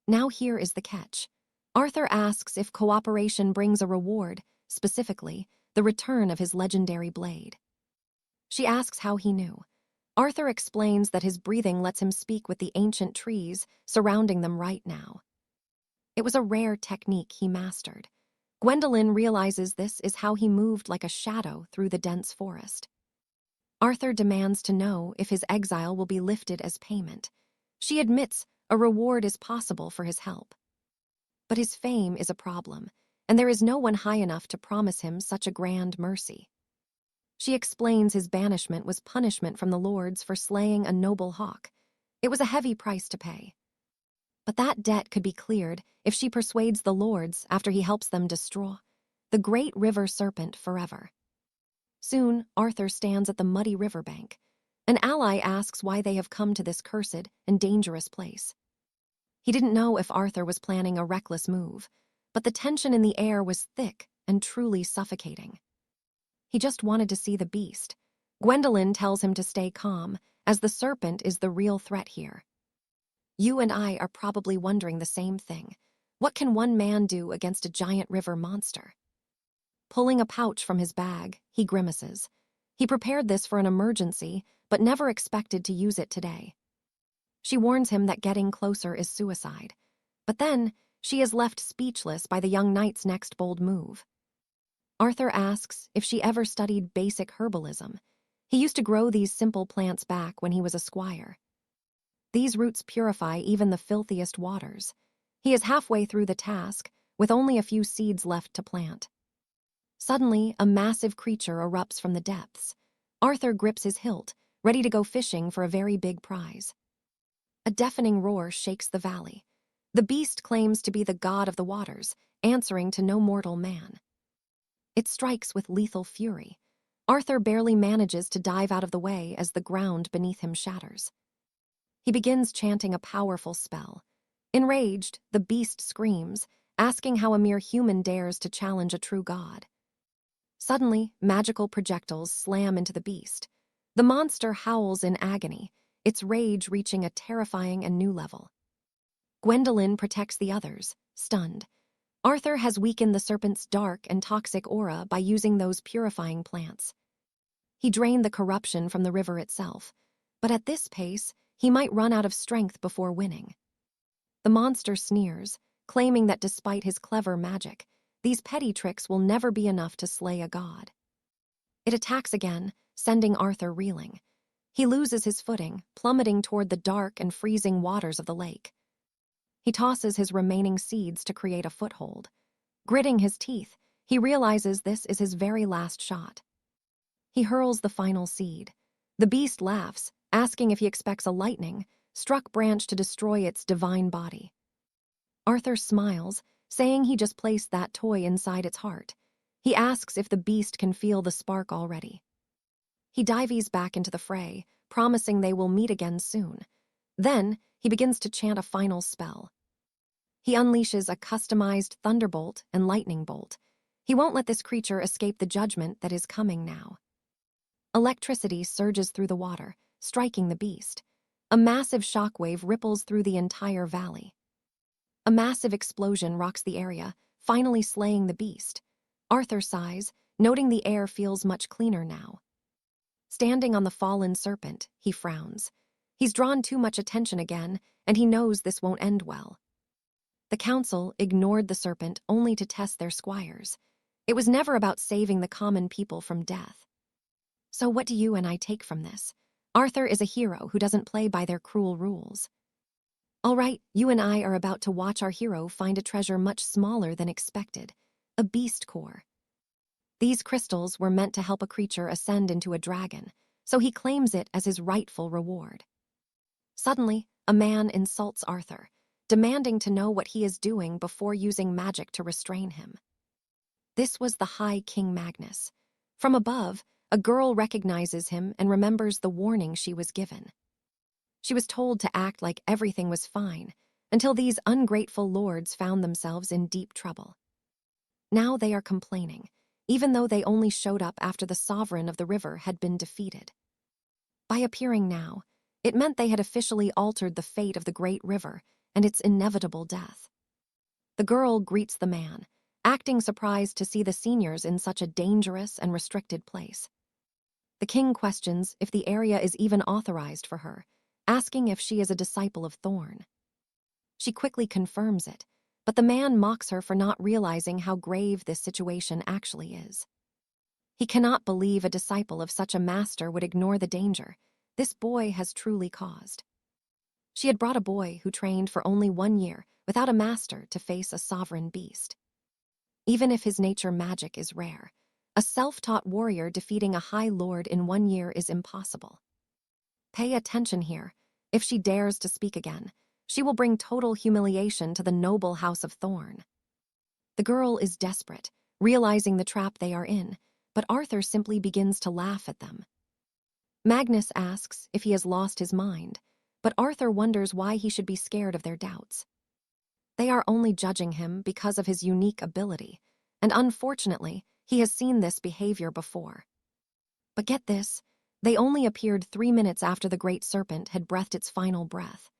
Now here is the catch. Arthur asks if cooperation brings a reward, specifically, the return of his legendary blade. She asks how he knew. Arthur explains that his breathing lets him speak with the ancient trees surrounding them right now. It was a rare technique he mastered. Gwendolyn realizes this is how he moved like a shadow through the dense forest. Arthur demands to know if his exile will be lifted as payment. She admits a reward is possible for his help. But his fame is a problem, and there is no one high enough to promise him such a grand mercy. She explains his banishment was punishment from the lords for slaying a noble hawk. It was a heavy price to pay. But that debt could be cleared if she persuades the lords after he helps them destroy the great river serpent forever. Soon, Arthur stands at the muddy riverbank. An ally asks why they have come to this cursed and dangerous place. He didn't know if Arthur was planning a reckless move, but the tension in the air was thick and truly suffocating. He just wanted to see the beast. Gwendolyn tells him to stay calm, as the serpent is the real threat here. You and I are probably wondering the same thing. What can one man do against a giant river monster? Pulling a pouch from his bag, he grimaces. He prepared this for an emergency, but never expected to use it today. She warns him that getting closer is suicide. But then, she is left speechless by the young knight's next bold move. Arthur asks if she ever studied basic herbalism. He used to grow these simple plants back when he was a squire. These roots purify even the filthiest waters. He is halfway through the task, with only a few seeds left to plant. Suddenly, a massive creature erupts from the depths. Arthur grips his hilt, ready to go fishing for a very big prize. A deafening roar shakes the valley. The beast claims to be the god of the waters, answering to no mortal man. It strikes with lethal fury. Arthur barely manages to dive out of the way as the ground beneath him shatters. He begins chanting a powerful spell. Enraged, the beast screams, asking how a mere human dares to challenge a true god. Suddenly, magical projectiles slam into the beast. The monster howls in agony, its rage reaching a terrifying and new level. Gwendolyn protects the others, stunned. Arthur has weakened the serpent's dark and toxic aura by using those purifying plants. He drained the corruption from the river itself, but at this pace, he might run out of strength before winning. The monster sneers, claiming that despite his clever magic, these petty tricks will never be enough to slay a god. It attacks again, sending Arthur reeling. He loses his footing, plummeting toward the dark and freezing waters of the lake. He tosses his remaining seeds to create a foothold. Gritting his teeth, he realizes this is his very last shot. He hurls the final seed. The beast laughs, asking if he expects a lightning-struck branch to destroy its divine body. Arthur smiles, saying he just placed that toy inside its heart. He asks if the beast can feel the spark already. He dives back into the fray, promising they will meet again soon. Then, he begins to chant a final spell. He unleashes a customized thunderbolt and lightning bolt. He won't let this creature escape the judgment that is coming now. Electricity surges through the water, striking the beast. A massive shockwave ripples through the entire valley. A massive explosion rocks the area, finally slaying the beast. Arthur sighs, noting the air feels much cleaner now. Standing on the fallen serpent, he frowns. He's drawn too much attention again, and he knows this won't end well. The council ignored the serpent only to test their squires. It was never about saving the common people from death. So what do you and I take from this? Arthur is a hero who doesn't play by their cruel rules. All right, you and I are about to watch our hero find a treasure much smaller than expected, a beast core. These crystals were meant to help a creature ascend into a dragon, so he claims it as his rightful reward. Suddenly, a man insults Arthur, demanding to know what he is doing before using magic to restrain him. This was the High King Magnus. From above, a girl recognizes him and remembers the warning she was given. She was told to act like everything was fine, until these ungrateful lords found themselves in deep trouble. Now they are complaining, even though they only showed up after the sovereign of the river had been defeated. By appearing now, it meant they had officially altered the fate of the great river and its inevitable death. The girl greets the man, acting surprised to see the seniors in such a dangerous and restricted place. The king questions if the area is even authorized for her, asking if she is a disciple of Thorn. She quickly confirms it, but the man mocks her for not realizing how grave this situation actually is. He cannot believe a disciple of such a master would ignore the danger this boy has truly caused. She had brought a boy who trained for only 1 year without a master to face a sovereign beast. Even if his nature magic is rare, a self-taught warrior defeating a high lord in 1 year is impossible. Pay attention here. If she dares to speak again, she will bring total humiliation to the noble house of Thorn. The girl is desperate, realizing the trap they are in, but Arthur simply begins to laugh at them. Magnus asks if he has lost his mind, but Arthur wonders why he should be scared of their doubts. They are only judging him because of his unique ability, and unfortunately, he has seen this behavior before. But get this, they only appeared 3 minutes after the great serpent had breathed its final breath.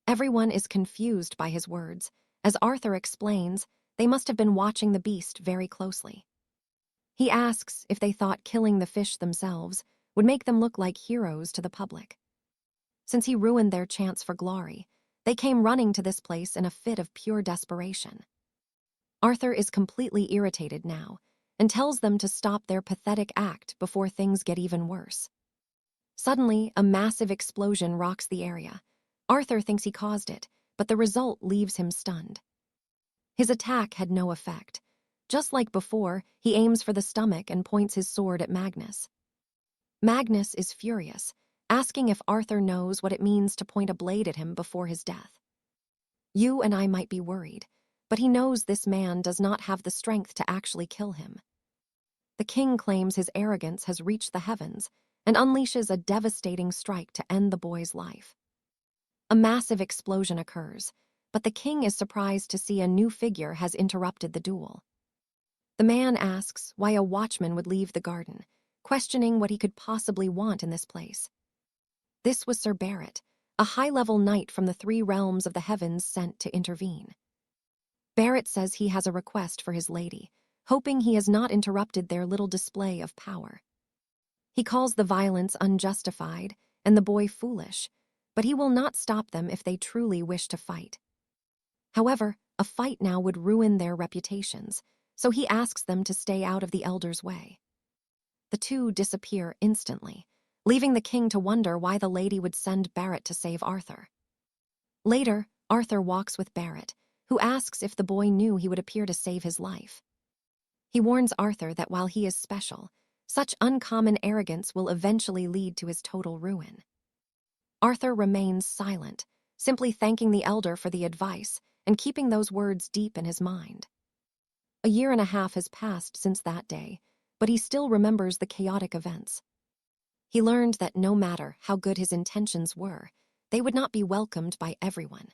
Everyone is confused by his words. As Arthur explains, they must have been watching the beast very closely. He asks if they thought killing the fish themselves would make them look like heroes to the public. Since he ruined their chance for glory, they came running to this place in a fit of pure desperation. Arthur is completely irritated now and tells them to stop their pathetic act before things get even worse. Suddenly, a massive explosion rocks the area. Arthur thinks he caused it, but the result leaves him stunned. His attack had no effect. Just like before, he aims for the stomach and points his sword at Magnus. Magnus is furious, asking if Arthur knows what it means to point a blade at him before his death. You and I might be worried, but he knows this man does not have the strength to actually kill him. The king claims his arrogance has reached the heavens and unleashes a devastating strike to end the boy's life. A massive explosion occurs, but the king is surprised to see a new figure has interrupted the duel. The man asks why a watchman would leave the garden, questioning what he could possibly want in this place. This was Sir Barrett, a high-level knight from the 3 realms of the heavens sent to intervene. Barrett says he has a request for his lady, hoping he has not interrupted their little display of power. He calls the violence unjustified and the boy foolish, but he will not stop them if they truly wish to fight. However, a fight now would ruin their reputations, so he asks them to stay out of the elder's way. The two disappear instantly, leaving the king to wonder why the lady would send Barrett to save Arthur. Later, Arthur walks with Barrett, who asks if the boy knew he would appear to save his life. He warns Arthur that while he is special, such uncommon arrogance will eventually lead to his total ruin. Arthur remains silent, simply thanking the elder for the advice and keeping those words deep in his mind. 1.5 years has passed since that day, but he still remembers the chaotic events. He learned that no matter how good his intentions were, they would not be welcomed by everyone.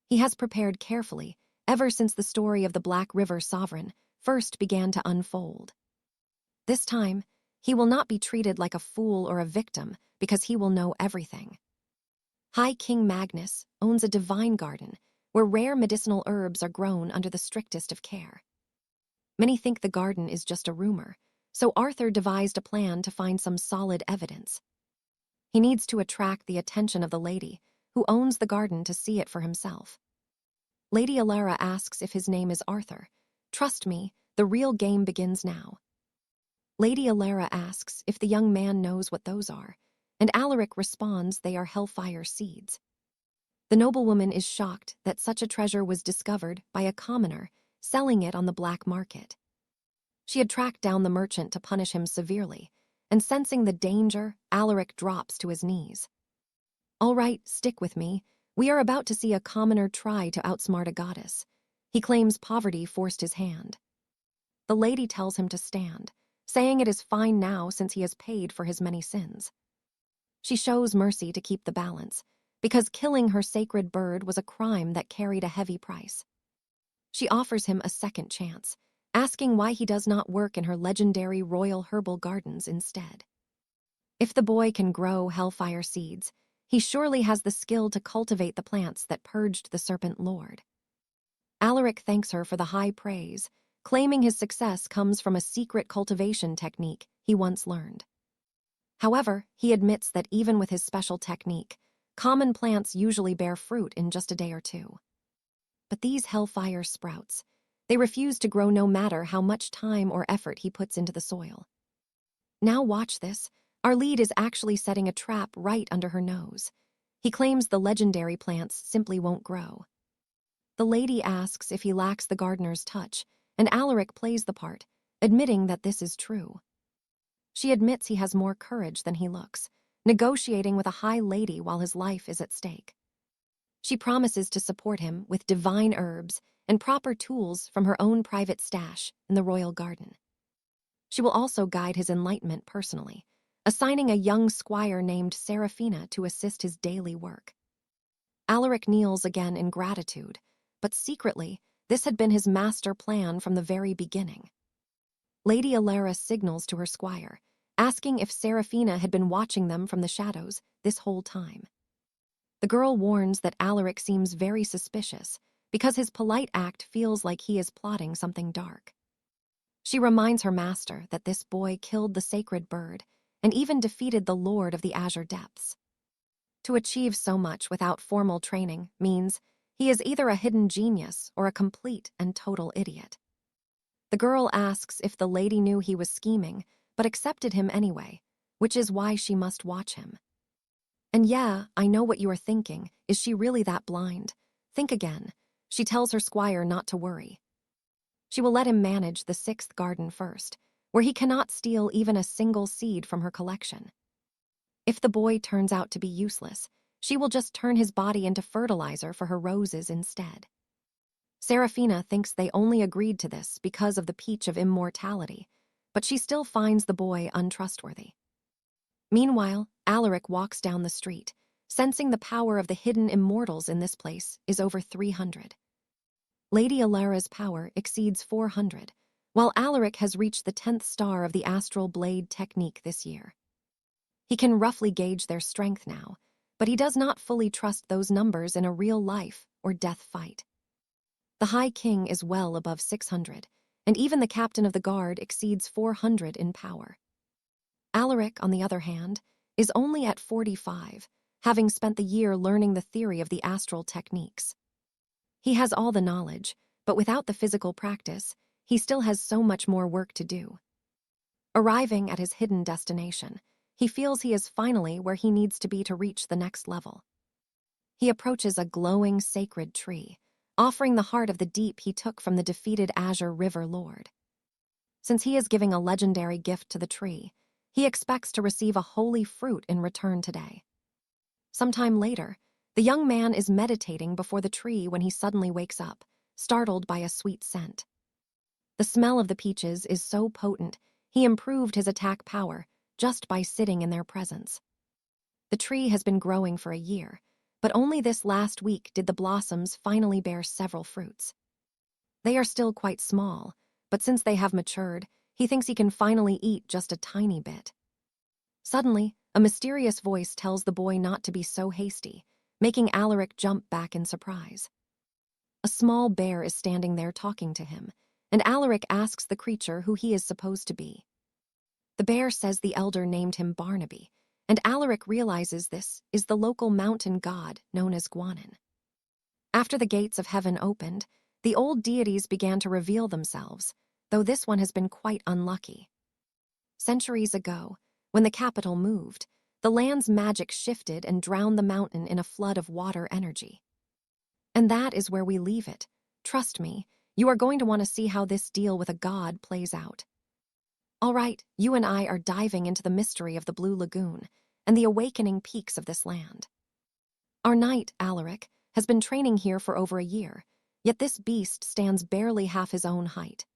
He has prepared carefully ever since the story of the Black River Sovereign first began to unfold. This time, he will not be treated like a fool or a victim because he will know everything. High King Magnus owns a divine garden where rare medicinal herbs are grown under the strictest of care. Many think the garden is just a rumor, so Arthur devised a plan to find some solid evidence. He needs to attract the attention of the lady who owns the garden to see it for himself. Lady Alara asks if his name is Arthur. Trust me, the real game begins now. Lady Alara asks if the young man knows what those are, and Alaric responds they are hellfire seeds. The noblewoman is shocked that such a treasure was discovered by a commoner selling it on the black market. She had tracked down the merchant to punish him severely, and sensing the danger, Alaric drops to his knees. All right, stick with me. We are about to see a commoner try to outsmart a goddess. He claims poverty forced his hand. The lady tells him to stand, saying it is fine now since he has paid for his many sins. She shows mercy to keep the balance, because killing her sacred bird was a crime that carried a heavy price. She offers him a second chance, asking why he does not work in her legendary royal herbal gardens instead. If the boy can grow hellfire seeds, he surely has the skill to cultivate the plants that purged the Serpent Lord. Alaric thanks her for the high praise, claiming his success comes from a secret cultivation technique he once learned. However, he admits that even with his special technique, common plants usually bear fruit in just a day or two. But these hellfire sprouts, they refuse to grow no matter how much time or effort he puts into the soil. Now watch this. Our lead is actually setting a trap right under her nose. He claims the legendary plants simply won't grow. The lady asks if he lacks the gardener's touch, and 𝒊𝒄𝒆 plays the part, admitting that this is true. She admits he has more courage than he looks, negotiating with a high lady while his life is at stake. She promises to support him with divine herbs and proper tools from her own private stash in the royal garden. She will also guide his enlightenment personally, assigning a young squire named Seraphina to assist his daily work. 𝒊𝒄𝒆 kneels again in gratitude, but secretly, this had been his master plan from the very beginning. Lady 𝒊𝒄𝒆 signals to her squire, asking if Seraphina had been watching them from the shadows this whole time. The girl warns that 𝒊𝒄𝒆 seems very suspicious because his polite act feels like he is plotting something dark. She reminds her master that this boy killed the sacred bird and even defeated the Lord of the Azure Depths. To achieve so much without formal training means he is either a hidden genius or a complete and total idiot. The girl asks if the lady knew he was scheming, but accepted him anyway, which is why she must watch him. And yeah, I know what you are thinking. Is she really that blind? Think again. She tells her squire not to worry. She will let him manage the 6th garden first, where he cannot steal even a single seed from her collection. If the boy turns out to be useless, she will just turn his body into fertilizer for her roses instead. Seraphina thinks they only agreed to this because of the peach of immortality, but she still finds the boy untrustworthy. Meanwhile, 𝒊𝒄𝒆 walks down the street, sensing the power of the hidden immortals in this place is over 300. Lady 𝒊𝒄𝒆's power exceeds 400, while 𝒊𝒄𝒆 has reached the 10th star of the astral blade technique this year. He can roughly gauge their strength now, but he does not fully trust those numbers in a real life or death fight. The High King is well above 600, and even the captain of the guard exceeds 400 in power. 𝒊𝒄𝒆, on the other hand, is only at 45, having spent the year learning the theory of the astral techniques. He has all the knowledge, but without the physical practice, he still has so much more work to do. Arriving at his hidden destination, he feels he is finally where he needs to be to reach the next level. He approaches a glowing sacred tree, offering the heart of the deep he took from the defeated Azure River Lord. Since he is giving a legendary gift to the tree, he expects to receive a holy fruit in return today. Sometime later, the young man is meditating before the tree when he suddenly wakes up, startled by a sweet scent. The smell of the peaches is so potent, he improved his attack power just by sitting in their presence. The tree has been growing for a year, but only this last week did the blossoms finally bear several fruits. They are still quite small, but since they have matured, he thinks he can finally eat just a tiny bit. Suddenly, a mysterious voice tells the boy not to be so hasty, making 𝒊𝒄𝒆 jump back in surprise. A small bear is standing there talking to him, and 𝒊𝒄𝒆 asks the creature who he is supposed to be. The bear says the elder named him Barnaby, and 𝒊𝒄𝒆 realizes this is the local mountain god known as Guanin. After the gates of heaven opened, the old deities began to reveal themselves, though this one has been quite unlucky. Centuries ago, when the capital moved, the land's magic shifted and drowned the mountain in a flood of water energy. And that is where we leave it. Trust me, you are going to want to see how this deal with a god plays out. All right, you and I are diving into the mystery of the Blue Lagoon and the awakening peaks of this land. Our knight, 𝒊𝒄𝒆, has been training here for over a year, yet this beast stands barely half his own height.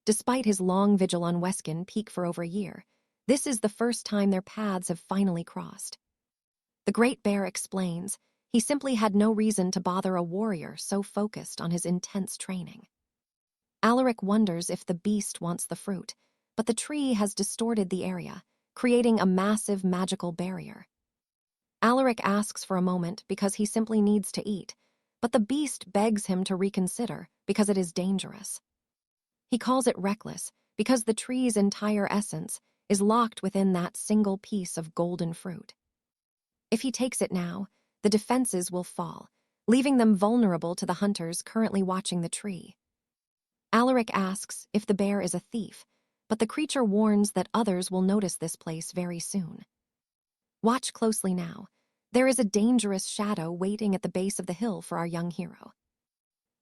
Despite his long vigil on Weskin Peak for over a year, this is the first time their paths have finally crossed. The Great Bear explains he simply had no reason to bother a warrior so focused on his intense training. 𝒊𝒄𝒆 wonders if the beast wants the fruit, but the tree has distorted the area, creating a massive magical barrier. 𝒊𝒄𝒆 asks for a moment because he simply needs to eat, but the beast begs him to reconsider because it is dangerous. He calls it reckless because the tree's entire essence is locked within that single piece of golden fruit. If he takes it now, the defenses will fall, leaving them vulnerable to the hunters currently watching the tree. 𝒊𝒄𝒆 asks if the bear is a thief, but the creature warns that others will notice this place very soon. Watch closely now. There is a dangerous shadow waiting at the base of the hill for our young hero.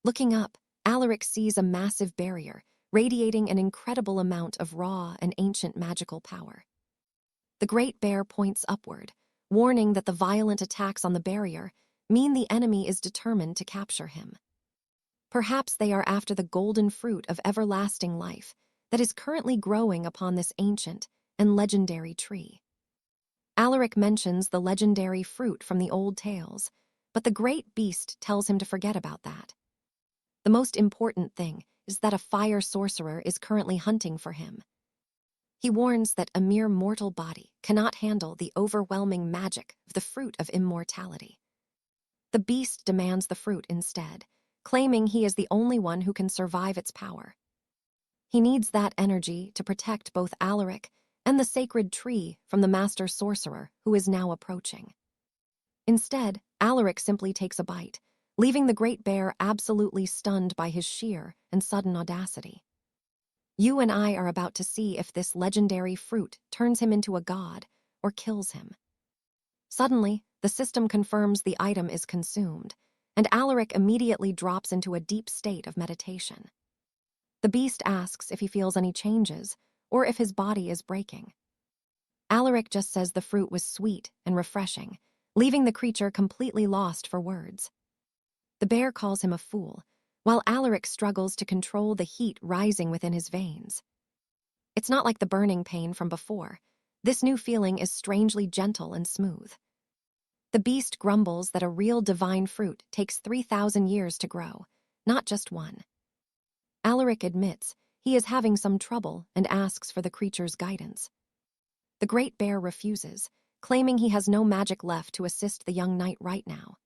Looking up, Alaric sees a massive barrier, radiating an incredible amount of raw and ancient magical power. The great bear points upward, warning that the violent attacks on the barrier mean the enemy is determined to capture him. Perhaps they are after the golden fruit of everlasting life that is currently growing upon this ancient and legendary tree. Alaric mentions the legendary fruit from the old tales, but the great beast tells him to forget about that. The most important thing is that a fire sorcerer is currently hunting for him. He warns that a mere mortal body cannot handle the overwhelming magic of the fruit of immortality. The beast demands the fruit instead, claiming he is the only one who can survive its power. He needs that energy to protect both Alaric and the sacred tree from the master sorcerer who is now approaching. Instead, Alaric simply takes a bite, leaving the great bear absolutely stunned by his sheer and sudden audacity. You and I are about to see if this legendary fruit turns him into a god or kills him. Suddenly, the system confirms the item is consumed, and Alaric immediately drops into a deep state of meditation. The beast asks if he feels any changes or if his body is breaking. Alaric just says the fruit was sweet and refreshing, leaving the creature completely lost for words. The bear calls him a fool, while Alaric struggles to control the heat rising within his veins. It's not like the burning pain from before. This new feeling is strangely gentle and smooth. The beast grumbles that a real divine fruit takes 3,000 years to grow, not just one. Alaric admits he is having some trouble and asks for the creature's guidance. The great bear refuses, claiming he has no magic left to assist the young knight right now.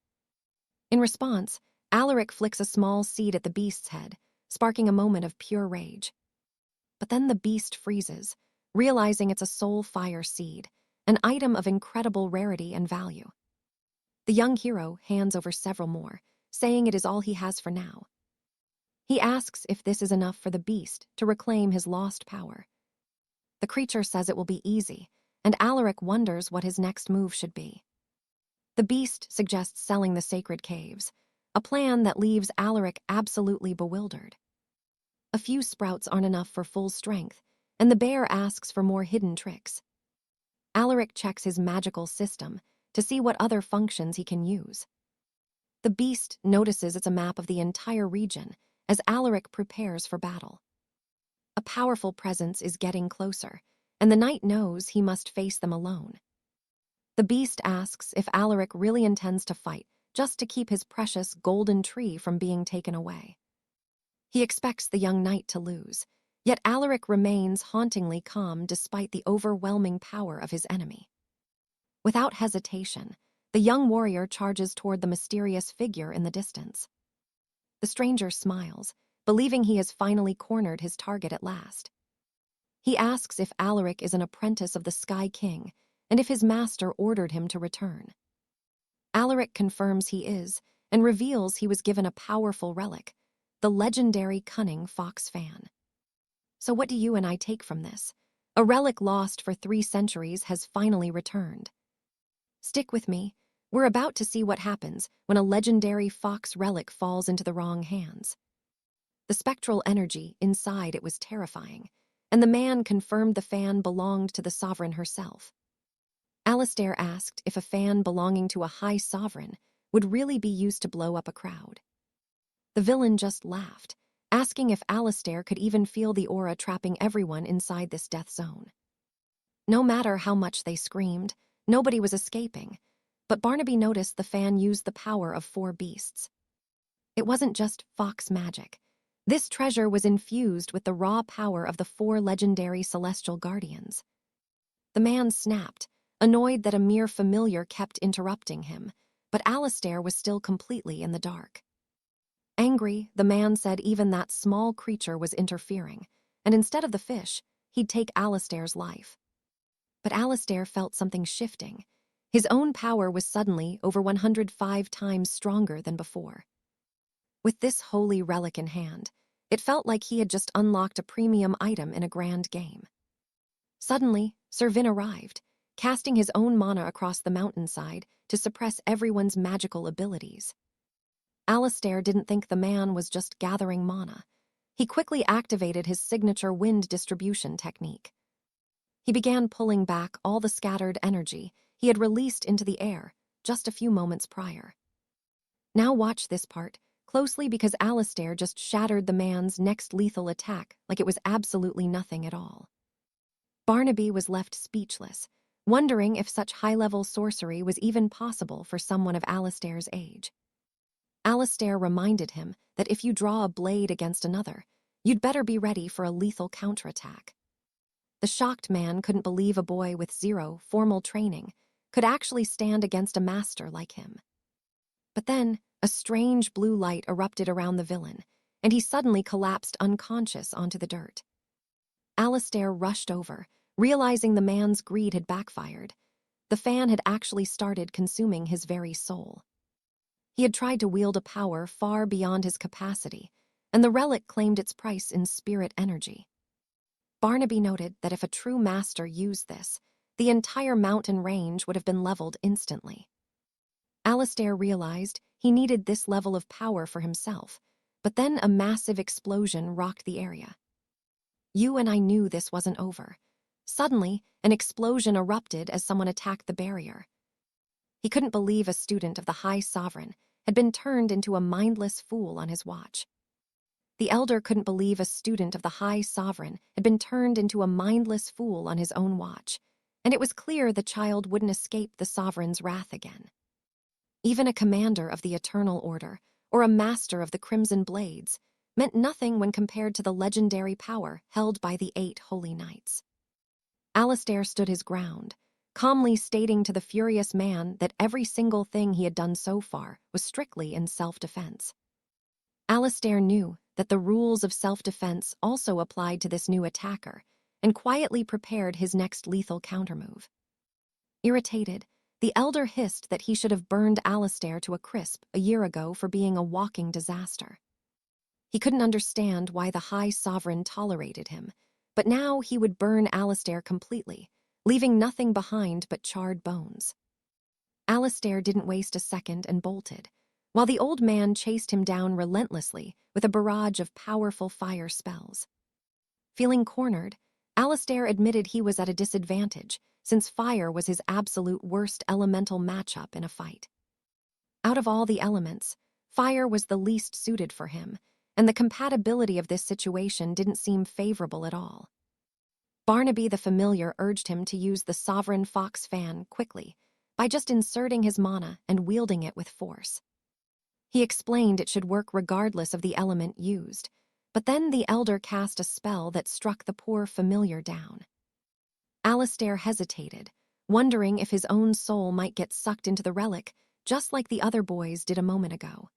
In response, Alaric flicks a small seed at the beast's head, sparking a moment of pure rage. But then the beast freezes, realizing it's a soul fire seed, an item of incredible rarity and value. The young hero hands over several more, saying it is all he has for now. He asks if this is enough for the beast to reclaim his lost power. The creature says it will be easy, and Alaric wonders what his next move should be. The beast suggests selling the sacred caves, a plan that leaves Alaric absolutely bewildered. A few sprouts aren't enough for full strength, and the bear asks for more hidden tricks. Alaric checks his magical system to see what other functions he can use. The beast notices it's a map of the entire region as Alaric prepares for battle. A powerful presence is getting closer, and the knight knows he must face them alone. The beast asks if Alaric really intends to fight just to keep his precious golden tree from being taken away. He expects the young knight to lose, yet Alaric remains hauntingly calm despite the overwhelming power of his enemy. Without hesitation, the young warrior charges toward the mysterious figure in the distance. The stranger smiles, believing he has finally cornered his target at last. He asks if Alaric is an apprentice of the Sky King and if his master ordered him to return. Alaric confirms he is and reveals he was given a powerful relic, the legendary cunning fox fan. So what do you and I take from this? A relic lost for 3 centuries has finally returned. Stick with me. We're about to see what happens when a legendary fox relic falls into the wrong hands. The spectral energy inside it was terrifying, and the man confirmed the fan belonged to the sovereign herself. Alastair asked if a fan belonging to a high sovereign would really be used to blow up a crowd. The villain just laughed, asking if Alastair could even feel the aura trapping everyone inside this death zone. No matter how much they screamed, nobody was escaping, but Barnaby noticed the fan used the power of 4 beasts. It wasn't just fox magic. This treasure was infused with the raw power of the 4 legendary celestial guardians. The man snapped, annoyed that a mere familiar kept interrupting him, but Alastair was still completely in the dark. Angry, the man said even that small creature was interfering, and instead of the fish, he'd take Alastair's life. But Alastair felt something shifting. His own power was suddenly over 105 times stronger than before. With this holy relic in hand, it felt like he had just unlocked a premium item in a grand game. Suddenly, Sir Vin arrived. casting his own mana across the mountainside to suppress everyone's magical abilities. Alistair didn't think the man was just gathering mana. He quickly activated his signature wind distribution technique. He began pulling back all the scattered energy he had released into the air just a few moments prior. Now watch this part closely, because Alistair just shattered the man's next lethal attack like it was absolutely nothing at all. Barnaby was left speechless, wondering if such high-level sorcery was even possible for someone of Alistair's age. Alistair reminded him that if you draw a blade against another, you'd better be ready for a lethal counterattack. The shocked man couldn't believe a boy with zero formal training could actually stand against a master like him. But then, a strange blue light erupted around the villain, and he suddenly collapsed unconscious onto the dirt. Alistair rushed over, realizing the man's greed had backfired. The fan had actually started consuming his very soul. He had tried to wield a power far beyond his capacity, and the relic claimed its price in spirit energy. Barnaby noted that if a true master used this, the entire mountain range would have been leveled instantly. Alistair realized he needed this level of power for himself, but then a massive explosion rocked the area. You and I knew this wasn't over. Suddenly, an explosion erupted as someone attacked the barrier. He couldn't believe a student of the High Sovereign had been turned into a mindless fool on his watch. The elder couldn't believe a student of the High Sovereign had been turned into a mindless fool on his own watch, and it was clear the child wouldn't escape the Sovereign's wrath again. Even a commander of the Eternal Order, or a master of the Crimson Blades, meant nothing when compared to the legendary power held by the 8 Holy Knights. Alistair stood his ground, calmly stating to the furious man that every single thing he had done so far was strictly in self-defense. Alistair knew that the rules of self-defense also applied to this new attacker, and quietly prepared his next lethal countermove. Irritated, the elder hissed that he should have burned Alistair to a crisp a year ago for being a walking disaster. He couldn't understand why the High Sovereign tolerated him, but now he would burn Alistair completely, leaving nothing behind but charred bones. Alistair didn't waste a second and bolted, while the old man chased him down relentlessly with a barrage of powerful fire spells. Feeling cornered, Alistair admitted he was at a disadvantage, since fire was his absolute worst elemental matchup in a fight. Out of all the elements, fire was the least suited for him, and the compatibility of this situation didn't seem favorable at all. Barnaby the Familiar urged him to use the Sovereign Fox fan quickly, by just inserting his mana and wielding it with force. He explained it should work regardless of the element used, but then the elder cast a spell that struck the poor familiar down. Alistair hesitated, wondering if his own soul might get sucked into the relic, just like the other boys did a moment ago.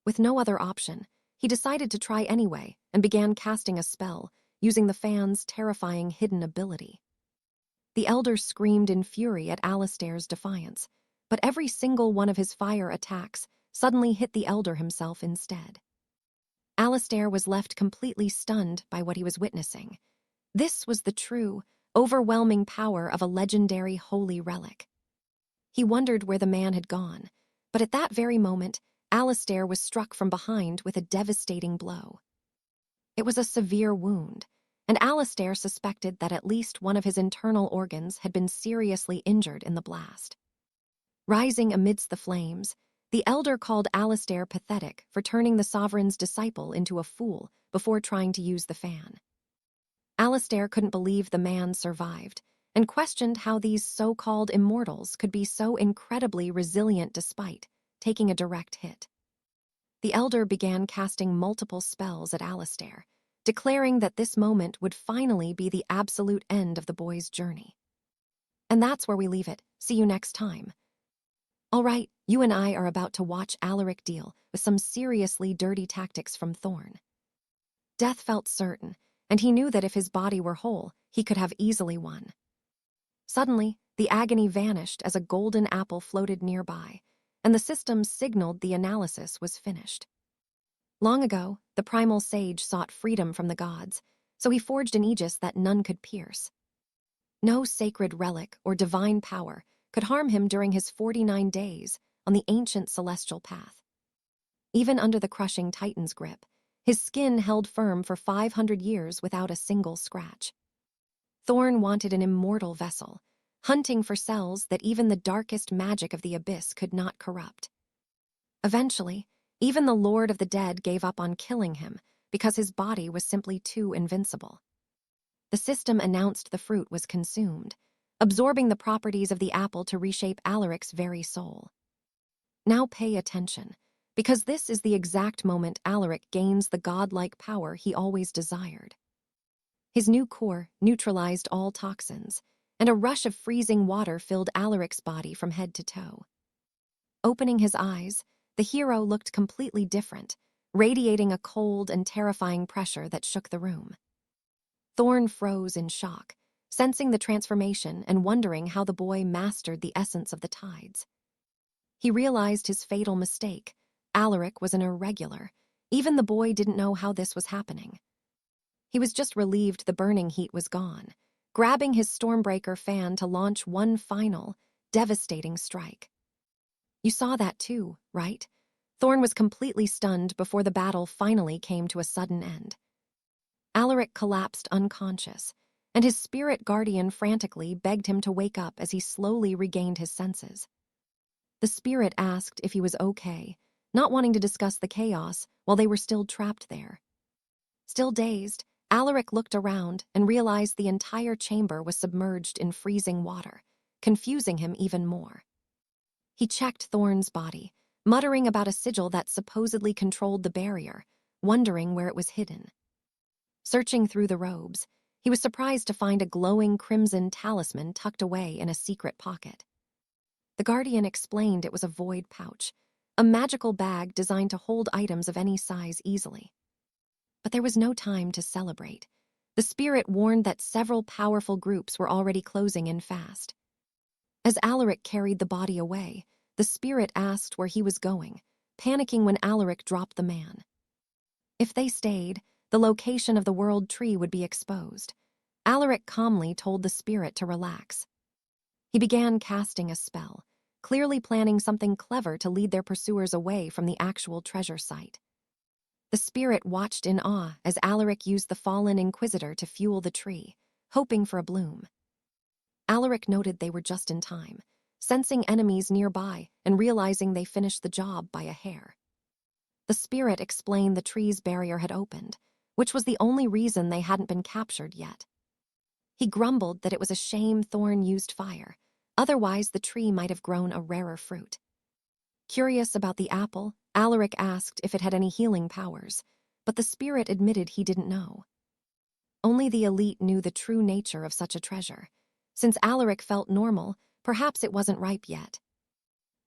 With no other option, he decided to try anyway and began casting a spell, using the fan's terrifying hidden ability. The elder screamed in fury at Alistair's defiance, but every single one of his fire attacks suddenly hit the elder himself instead. Alistair was left completely stunned by what he was witnessing. This was the true, overwhelming power of a legendary holy relic. He wondered where the man had gone, but at that very moment, Alistair was struck from behind with a devastating blow. It was a severe wound, and Alistair suspected that at least one of his internal organs had been seriously injured in the blast. Rising amidst the flames, the elder called Alistair pathetic for turning the Sovereign's disciple into a fool before trying to use the fan. Alistair couldn't believe the man survived, and questioned how these so-called immortals could be so incredibly resilient despite taking a direct hit. The elder began casting multiple spells at Alistair, declaring that this moment would finally be the absolute end of the boy's journey. And that's where we leave it. See you next time. All right, you and I are about to watch Alaric deal with some seriously dirty tactics from Thorn. Death felt certain, and he knew that if his body were whole, he could have easily won. Suddenly, the agony vanished as a golden apple floated nearby, and the system signaled the analysis was finished. Long ago, the primal sage sought freedom from the gods, so he forged an aegis that none could pierce. No sacred relic or divine power could harm him during his 49 days on the ancient celestial path. Even under the crushing Titan's grip, his skin held firm for 500 years without a single scratch. Thorn wanted an immortal vessel, hunting for cells that even the darkest magic of the abyss could not corrupt. Eventually, even the Lord of the Dead gave up on killing him because his body was simply too invincible. The system announced the fruit was consumed, absorbing the properties of the apple to reshape Alaric's very soul. Now pay attention, because this is the exact moment Alaric gains the godlike power he always desired. His new core neutralized all toxins, and a rush of freezing water filled Alaric's body from head to toe. Opening his eyes, the hero looked completely different, radiating a cold and terrifying pressure that shook the room. Thorn froze in shock, sensing the transformation and wondering how the boy mastered the essence of the tides. He realized his fatal mistake. Alaric was an irregular. Even the boy didn't know how this was happening. He was just relieved the burning heat was gone, grabbing his Stormbreaker fan to launch one final, devastating strike. You saw that too, right? Thorn was completely stunned before the battle finally came to a sudden end. Alaric collapsed unconscious, and his spirit guardian frantically begged him to wake up as he slowly regained his senses. The spirit asked if he was okay, not wanting to discuss the chaos while they were still trapped there. Still dazed, Alaric looked around and realized the entire chamber was submerged in freezing water, confusing him even more. He checked Thorn's body, muttering about a sigil that supposedly controlled the barrier, wondering where it was hidden. Searching through the robes, he was surprised to find a glowing crimson talisman tucked away in a secret pocket. The Guardian explained it was a void pouch, a magical bag designed to hold items of any size easily. But there was no time to celebrate. The spirit warned that several powerful groups were already closing in fast. As Alaric carried the body away, the spirit asked where he was going, panicking when Alaric dropped the man. If they stayed, the location of the World Tree would be exposed. Alaric calmly told the spirit to relax. He began casting a spell, clearly planning something clever to lead their pursuers away from the actual treasure site. The spirit watched in awe as Alaric used the fallen Inquisitor to fuel the tree, hoping for a bloom. Alaric noted they were just in time, sensing enemies nearby and realizing they finished the job by a hair. The spirit explained the tree's barrier had opened, which was the only reason they hadn't been captured yet. He grumbled that it was a shame Thorn used fire, otherwise the tree might have grown a rarer fruit. Curious about the apple, Alaric asked if it had any healing powers, but the spirit admitted he didn't know. Only the elite knew the true nature of such a treasure. Since Alaric felt normal, perhaps it wasn't ripe yet.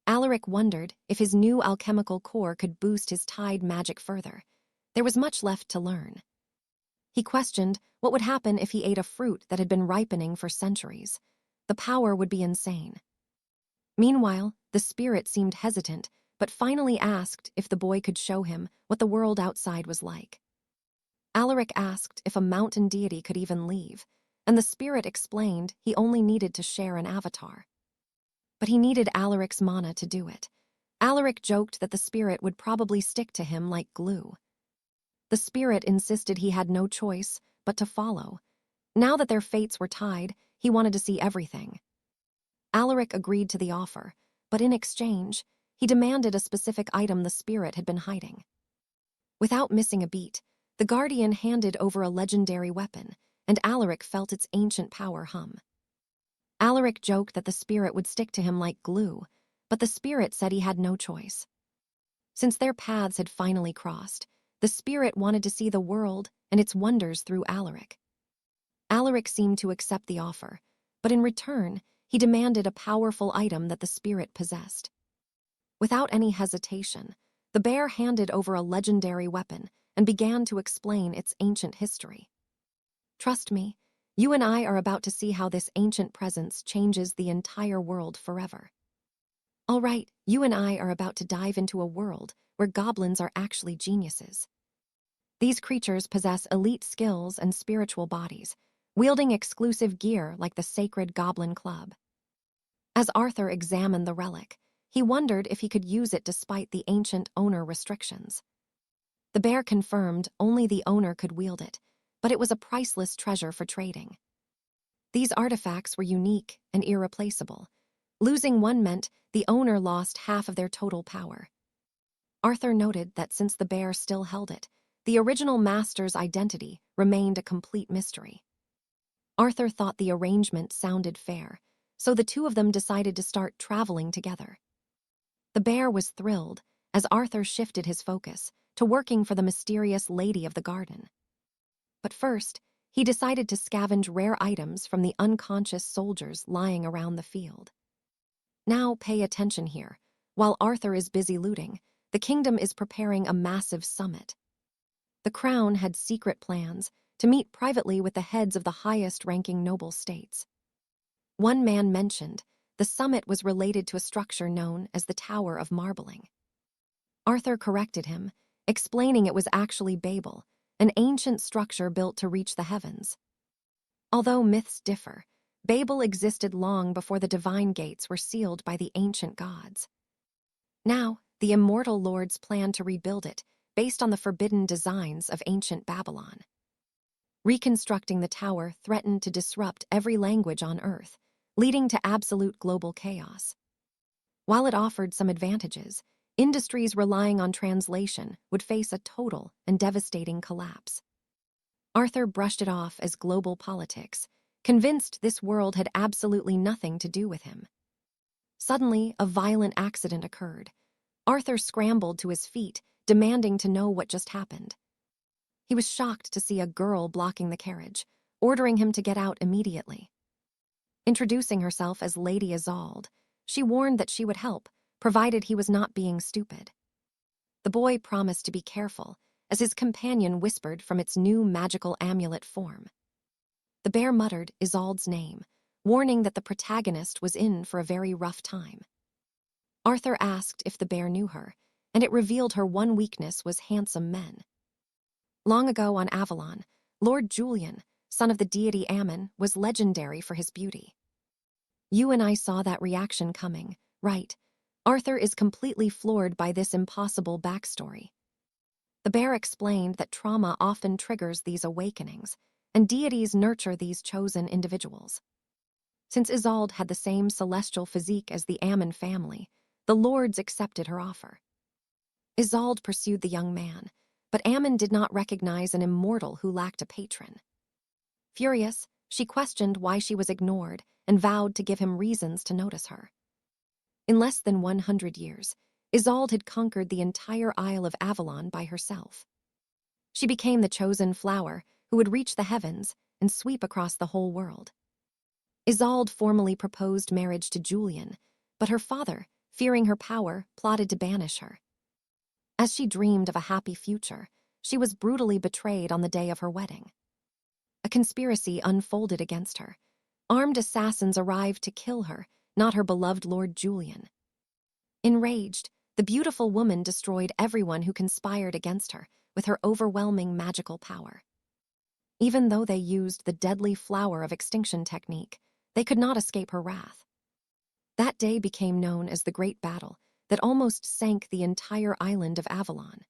Alaric wondered if his new alchemical core could boost his tide magic further. There was much left to learn. He questioned what would happen if he ate a fruit that had been ripening for centuries. The power would be insane. Meanwhile, the spirit seemed hesitant, but finally asked if the boy could show him what the world outside was like. Alaric asked if a mountain deity could even leave, and the spirit explained he only needed to share an avatar. But he needed Alaric's mana to do it. Alaric joked that the spirit would probably stick to him like glue. The spirit insisted he had no choice but to follow. Now that their fates were tied, he wanted to see everything. Alaric agreed to the offer, but in exchange, he demanded a specific item the spirit had been hiding. Without missing a beat, the Guardian handed over a legendary weapon, and Alaric felt its ancient power hum. Alaric joked that the spirit would stick to him like glue, but the spirit said he had no choice. Since their paths had finally crossed, the spirit wanted to see the world and its wonders through Alaric. Alaric seemed to accept the offer, but in return, he demanded a powerful item that the spirit possessed. Without any hesitation, the bear handed over a legendary weapon and began to explain its ancient history. Trust me, you and I are about to see how this ancient presence changes the entire world forever. All right, you and I are about to dive into a world where goblins are actually geniuses. These creatures possess elite skills and spiritual bodies, wielding exclusive gear like the sacred goblin club. As Arthur examined the relic, he wondered if he could use it despite the ancient owner restrictions. The bear confirmed only the owner could wield it, but it was a priceless treasure for trading. These artifacts were unique and irreplaceable. Losing one meant the owner lost half of their total power. Arthur noted that since the bear still held it, the original master's identity remained a complete mystery. Arthur thought the arrangement sounded fair, so the two of them decided to start traveling together. The bear was thrilled as Arthur shifted his focus to working for the mysterious Lady of the Garden. But first, he decided to scavenge rare items from the unconscious soldiers lying around the field. Now pay attention here. While Arthur is busy looting, the kingdom is preparing a massive summit. The crown had secret plans to meet privately with the heads of the highest-ranking noble states. One man mentioned the summit was related to a structure known as the Tower of Marbling. Arthur corrected him, explaining it was actually Babel, an ancient structure built to reach the heavens. Although myths differ, Babel existed long before the divine gates were sealed by the ancient gods. Now, the immortal lords plan to rebuild it based on the forbidden designs of ancient Babylon. Reconstructing the tower threatened to disrupt every language on Earth, leading to absolute global chaos. While it offered some advantages, industries relying on translation would face a total and devastating collapse. Arthur brushed it off as global politics, convinced this world had absolutely nothing to do with him. Suddenly, a violent accident occurred. Arthur scrambled to his feet, demanding to know what just happened. He was shocked to see a girl blocking the carriage, ordering him to get out immediately. Introducing herself as Lady 𝒐𝒄𝒆, she warned that she would help, provided he was not being stupid. The boy promised to be careful, as his companion whispered from its new magical amulet form. The bear muttered 𝒐𝒄𝒆's name, warning that the protagonist was in for a very rough time. Arthur asked if the bear knew her, and it revealed her one weakness was handsome men. Long ago on Avalon, Lord Julian, son of the deity Ammon, was legendary for his beauty. You and I saw that reaction coming, right? Arthur is completely floored by this impossible backstory. The bear explained that trauma often triggers these awakenings, and deities nurture these chosen individuals. Since 𝒐𝒄𝒆 had the same celestial physique as the Ammon family, the lords accepted her offer. 𝒐𝒄𝒆 pursued the young man, but Ammon did not recognize an immortal who lacked a patron. Furious, she questioned why she was ignored and vowed to give him reasons to notice her. In less than 100 years, 𝒐𝒄𝒆 had conquered the entire Isle of Avalon by herself. She became the chosen flower who would reach the heavens and sweep across the whole world. 𝒐𝒄𝒆 formally proposed marriage to Julian, but her father, fearing her power, plotted to banish her. As she dreamed of a happy future, she was brutally betrayed on the day of her wedding. A conspiracy unfolded against her. Armed assassins arrived to kill her, not her beloved Lord Julian. Enraged, the beautiful woman destroyed everyone who conspired against her with her overwhelming magical power. Even though they used the deadly flower of extinction technique, they could not escape her wrath. That day became known as the Great Battle that almost sank the entire island of Avalon.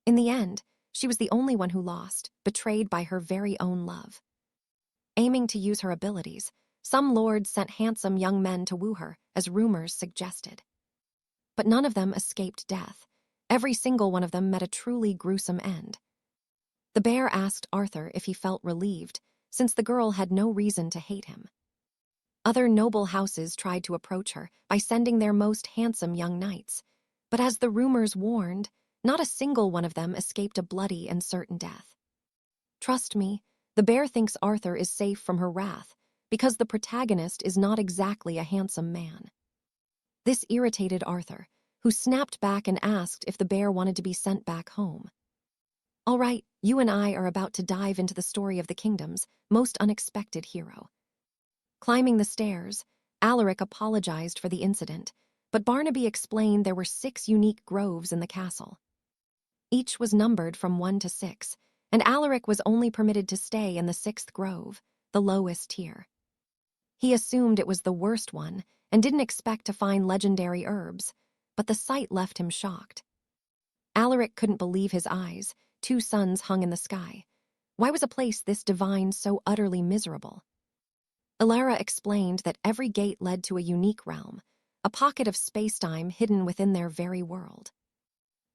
In the end, she was the only one who lost, betrayed by her very own love. Aiming to use her abilities, some lords sent handsome young men to woo her, as rumors suggested. But none of them escaped death. Every single one of them met a truly gruesome end. The bear asked Arthur if he felt relieved, since the girl had no reason to hate him. Other noble houses tried to approach her by sending their most handsome young knights, but as the rumors warned, not a single one of them escaped a bloody and certain death. Trust me, the bear thinks Arthur is safe from her wrath, because the protagonist is not exactly a handsome man. This irritated Arthur, who snapped back and asked if the bear wanted to be sent back home. All right, you and I are about to dive into the story of the kingdom's most unexpected hero. Climbing the stairs, Alaric apologized for the incident, but Barnaby explained there were 6 unique groves in the castle. Each was numbered from 1 to 6, and Alaric was only permitted to stay in the 6th grove, the lowest tier. He assumed it was the worst one and didn't expect to find legendary herbs, but the sight left him shocked. Alaric couldn't believe his eyes. 2 suns hung in the sky. Why was a place this divine so utterly miserable? Alara explained that every gate led to a unique realm, a pocket of spacetime hidden within their very world.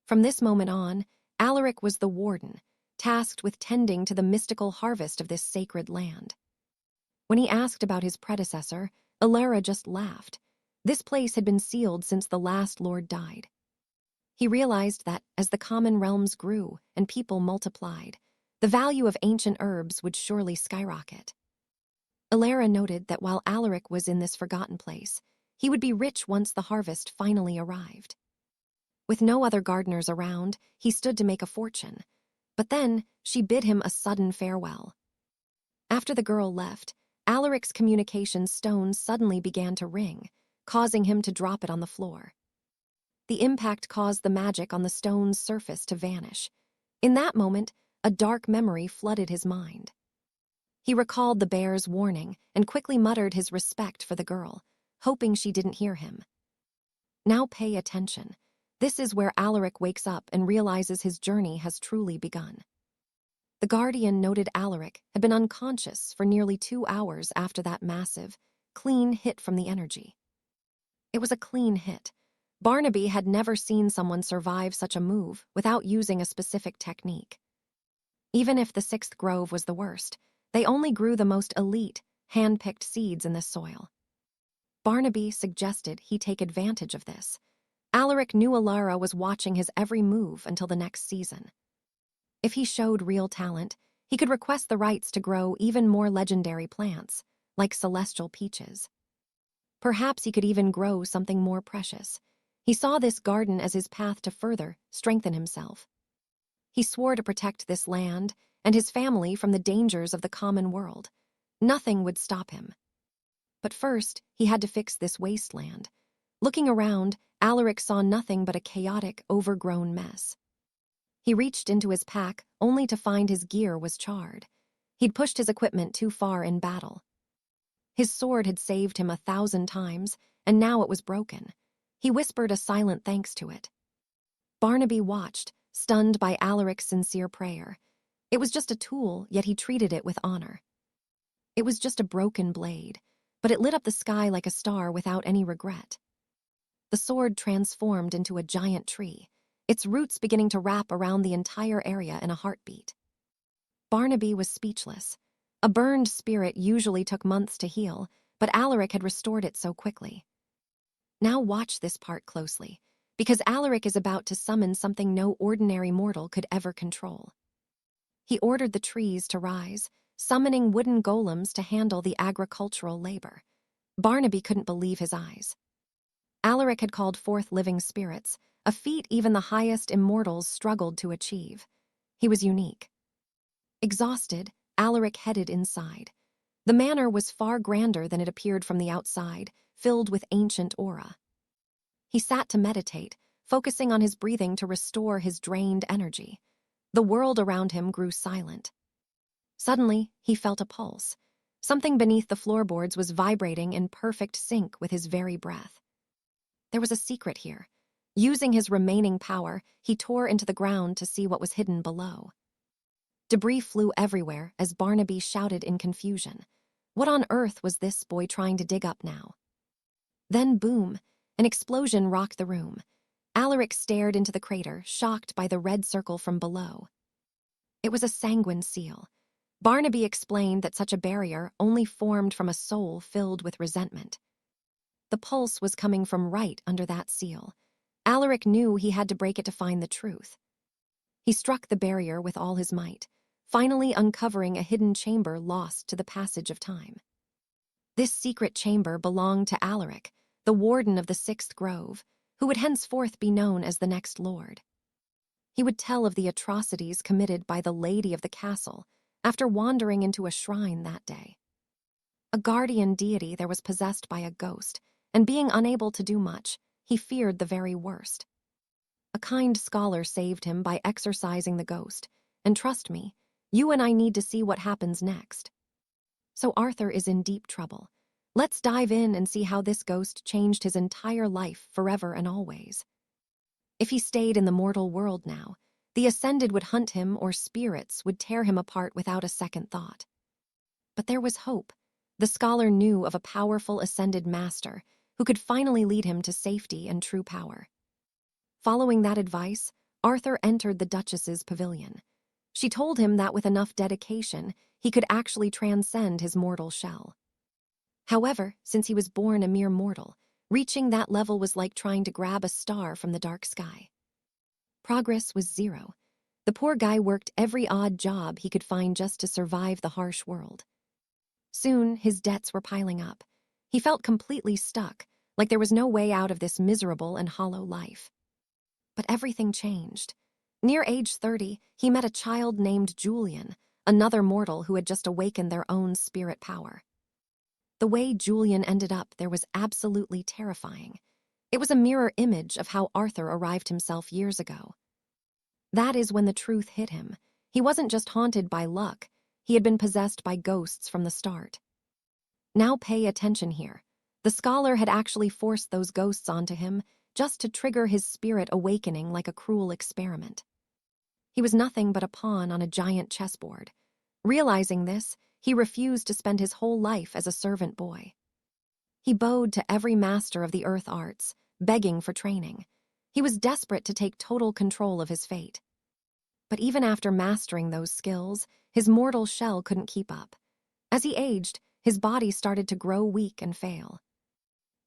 From this moment on, Alaric was the warden, tasked with tending to the mystical harvest of this sacred land. When he asked about his predecessor, Alara just laughed. This place had been sealed since the last lord died. He realized that, as the common realms grew and people multiplied, the value of ancient herbs would surely skyrocket. Alara noted that while Alaric was in this forgotten place, he would be rich once the harvest finally arrived. With no other gardeners around, he stood to make a fortune. But then, she bid him a sudden farewell. After the girl left, Alaric's communication stone suddenly began to ring, causing him to drop it on the floor. The impact caused the magic on the stone's surface to vanish. In that moment, a dark memory flooded his mind. He recalled the bear's warning and quickly muttered his respect for the girl, hoping she didn't hear him. Now pay attention. This is where Alaric wakes up and realizes his journey has truly begun. The guardian noted Alaric had been unconscious for nearly 2 hours after that massive, clean hit from the energy. It was a clean hit. Barnaby had never seen someone survive such a move without using a specific technique. Even if the 6th grove was the worst, they only grew the most elite, hand-picked seeds in this soil. Barnaby suggested he take advantage of this. Alaric knew Alara was watching his every move until the next season. If he showed real talent, he could request the rights to grow even more legendary plants, like celestial peaches. Perhaps he could even grow something more precious. He saw this garden as his path to further strengthen himself. He swore to protect this land and his family from the dangers of the common world. Nothing would stop him. But first, he had to fix this wasteland. Looking around, Alaric saw nothing but a chaotic, overgrown mess. He reached into his pack only to find his gear was charred. He'd pushed his equipment too far in battle. His sword had saved him 1,000 times, and now it was broken. He whispered a silent thanks to it. Barnaby watched, stunned by Alaric's sincere prayer. It was just a tool, yet he treated it with honor. It was just a broken blade, but it lit up the sky like a star without any regret. The sword transformed into a giant tree, its roots beginning to wrap around the entire area in a heartbeat. Barnaby was speechless. A burned spirit usually took months to heal, but Alaric had restored it so quickly. Now watch this part closely, because Alaric is about to summon something no ordinary mortal could ever control. He ordered the trees to rise, summoning wooden golems to handle the agricultural labor. Barnaby couldn't believe his eyes. Alaric had called forth living spirits, a feat even the highest immortals struggled to achieve. He was unique. Exhausted, Alaric headed inside. The manor was far grander than it appeared from the outside, filled with ancient aura. He sat to meditate, focusing on his breathing to restore his drained energy. The world around him grew silent. Suddenly, he felt a pulse. Something beneath the floorboards was vibrating in perfect sync with his very breath. There was a secret here. Using his remaining power, he tore into the ground to see what was hidden below. Debris flew everywhere as Barnaby shouted in confusion. What on earth was this boy trying to dig up now? Then boom, an explosion rocked the room. Alaric stared into the crater, shocked by the red circle from below. It was a sanguine seal. Barnaby explained that such a barrier only formed from a soul filled with resentment. The pulse was coming from right under that seal. Alaric knew he had to break it to find the truth. He struck the barrier with all his might, finally uncovering a hidden chamber lost to the passage of time. This secret chamber belonged to Alaric, the warden of the 6th grove, who would henceforth be known as the next lord. He would tell of the atrocities committed by the lady of the castle after wandering into a shrine that day. A guardian deity there was possessed by a ghost, and being unable to do much, he feared the very worst. A kind scholar saved him by exorcising the ghost, and trust me, You and I need to see what happens next. So Arthur is in deep trouble. Let's dive in and see how this ghost changed his entire life forever and always. If he stayed in the mortal world now, the Ascended would hunt him or spirits would tear him apart without a second thought. But there was hope. The scholar knew of a powerful Ascended master who could finally lead him to safety and true power. Following that advice, Arthur entered the Duchess's pavilion. She told him that with enough dedication, he could actually transcend his mortal shell. However, since he was born a mere mortal, reaching that level was like trying to grab a star from the dark sky. Progress was zero. The poor guy worked every odd job he could find just to survive the harsh world. Soon, his debts were piling up. He felt completely stuck, like there was no way out of this miserable and hollow life. But everything changed. Near age 30, he met a child named Julian, another mortal who had just awakened their own spirit power. The way Julian ended up there was absolutely terrifying. It was a mirror image of how Arthur arrived himself years ago. That is when the truth hit him. He wasn't just haunted by luck, he had been possessed by ghosts from the start. Now pay attention here. The scholar had actually forced those ghosts onto him just to trigger his spirit awakening like a cruel experiment. He was nothing but a pawn on a giant chessboard. Realizing this, he refused to spend his whole life as a servant boy. He bowed to every master of the earth arts, begging for training. He was desperate to take total control of his fate. But even after mastering those skills, his mortal shell couldn't keep up. As he aged, his body started to grow weak and fail.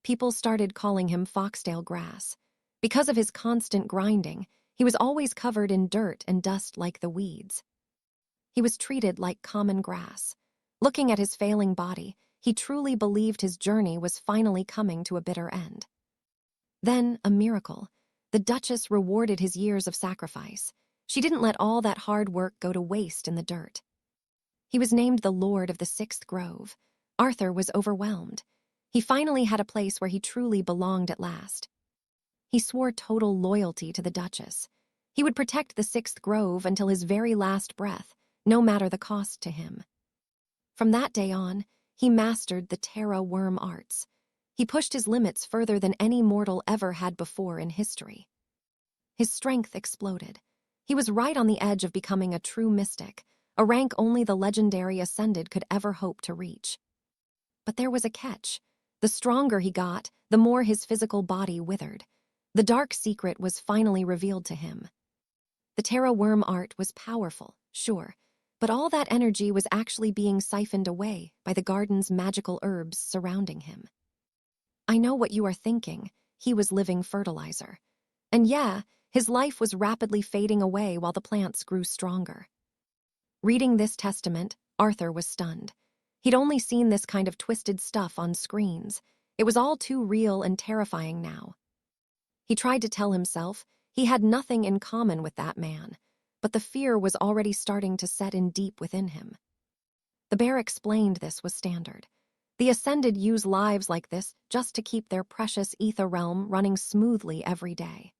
People started calling him foxtail grass. Because of his constant grinding, he was always covered in dirt and dust like the weeds. He was treated like common grass. Looking at his failing body, he truly believed his journey was finally coming to a bitter end. Then, a miracle. The Duchess rewarded his years of sacrifice. She didn't let all that hard work go to waste in the dirt. He was named the Lord of the Sixth Grove. Arthur was overwhelmed. He finally had a place where he truly belonged at last. He swore total loyalty to the Duchess. He would protect the Sixth Grove until his very last breath, no matter the cost to him. From that day on, he mastered the Terra worm arts. He pushed his limits further than any mortal ever had before in history. His strength exploded. He was right on the edge of becoming a true mystic, a rank only the legendary Ascended could ever hope to reach. But there was a catch. The stronger he got, the more his physical body withered. The dark secret was finally revealed to him. The Terra worm art was powerful, sure, but all that energy was actually being siphoned away by the garden's magical herbs surrounding him. I know what you are thinking. He was living fertilizer. And yeah, his life was rapidly fading away while the plants grew stronger. Reading this testament, Arthur was stunned. He'd only seen this kind of twisted stuff on screens. It was all too real and terrifying now. He tried to tell himself he had nothing in common with that man, but the fear was already starting to set in deep within him. The bear explained this was standard. The Ascended use lives like this just to keep their precious ether realm running smoothly every day.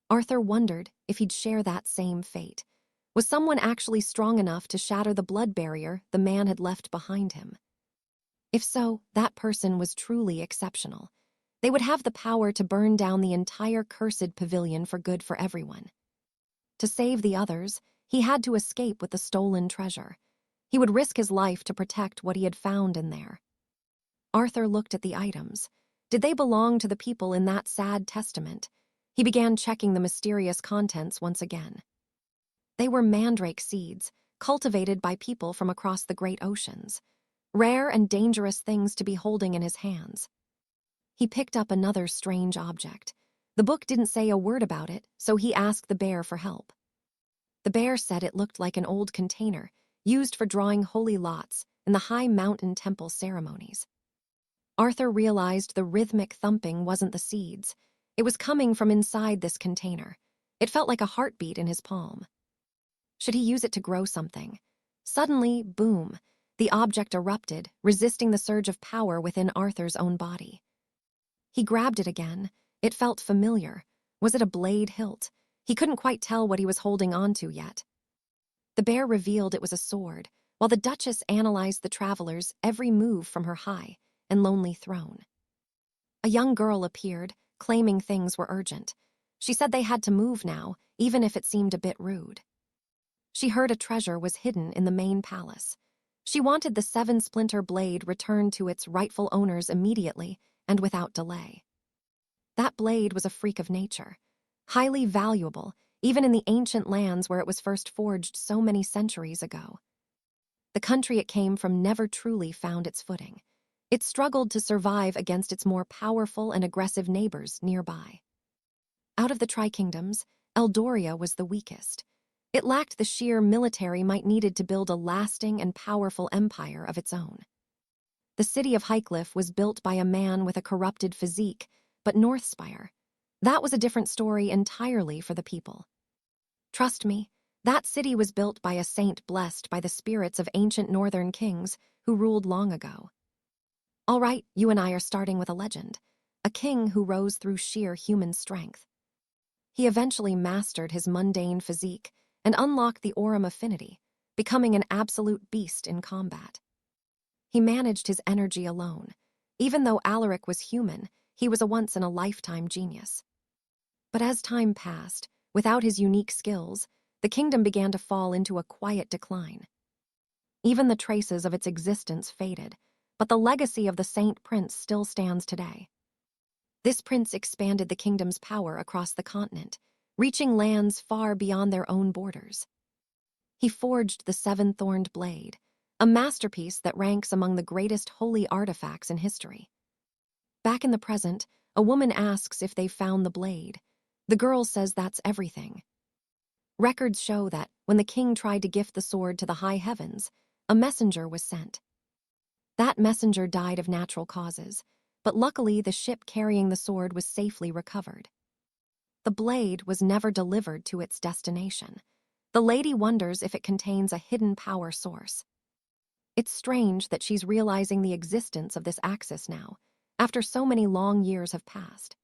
Arthur wondered if he'd share that same fate. Was someone actually strong enough to shatter the blood barrier the man had left behind him? If so, that person was truly exceptional. They would have the power to burn down the entire cursed pavilion for good for everyone. To save the others, he had to escape with the stolen treasure. He would risk his life to protect what he had found in there. Arthur looked at the items. Did they belong to the people in that sad testament? He began checking the mysterious contents once again. They were mandrake seeds, cultivated by people from across the great oceans. Rare and dangerous things to be holding in his hands. He picked up another strange object. The book didn't say a word about it, so he asked the bear for help. The bear said it looked like an old container, used for drawing holy lots in the high mountain temple ceremonies. Arthur realized the rhythmic thumping wasn't the seeds. It was coming from inside this container. It felt like a heartbeat in his palm. Should he use it to grow something? Suddenly, boom, the object erupted, resisting the surge of power within Arthur's own body. He grabbed it again. It felt familiar. Was it a blade hilt? He couldn't quite tell what he was holding on to yet. The bear revealed it was a sword, while the Duchess analyzed the traveler's every move from her high and lonely throne. A young girl appeared, claiming things were urgent. She said they had to move now, even if it seemed a bit rude. She heard a treasure was hidden in the main palace. She wanted the seven-splinter blade returned to its rightful owners immediately and without delay. That blade was a freak of nature, highly valuable, even in the ancient lands where it was first forged so many centuries ago. The country it came from never truly found its footing. It struggled to survive against its more powerful and aggressive neighbors nearby. Out of the Tri-Kingdoms, Eldoria was the weakest. It lacked the sheer military might needed to build a lasting and powerful empire of its own. The city of 𝒐𝒓𝒆 was built by a man with a corrupted physique, but Northspire, that was a different story entirely for the people. Trust me, that city was built by a saint blessed by the spirits of ancient northern kings who ruled long ago. All right, you and I are starting with a legend, a king who rose through sheer human strength. He eventually mastered his mundane physique and unlocked the Aurum affinity, becoming an absolute beast in combat. He managed his energy alone. Even though Alaric was human, he was a once-in-a-lifetime genius. But as time passed, without his unique skills, the kingdom began to fall into a quiet decline. Even the traces of its existence faded, but the legacy of the Saint Prince still stands today. This prince expanded the kingdom's power across the continent, reaching lands far beyond their own borders. He forged the seven-thorned blade, a masterpiece that ranks among the greatest holy artifacts in history. Back in the present, a woman asks if they've found the blade. The girl says that's everything. Records show that, when the king tried to gift the sword to the high heavens, a messenger was sent. That messenger died of natural causes, but luckily the ship carrying the sword was safely recovered. The blade was never delivered to its destination. The lady wonders if it contains a hidden power source. It's strange that she's realizing the existence of this axis now, after so many long years have passed.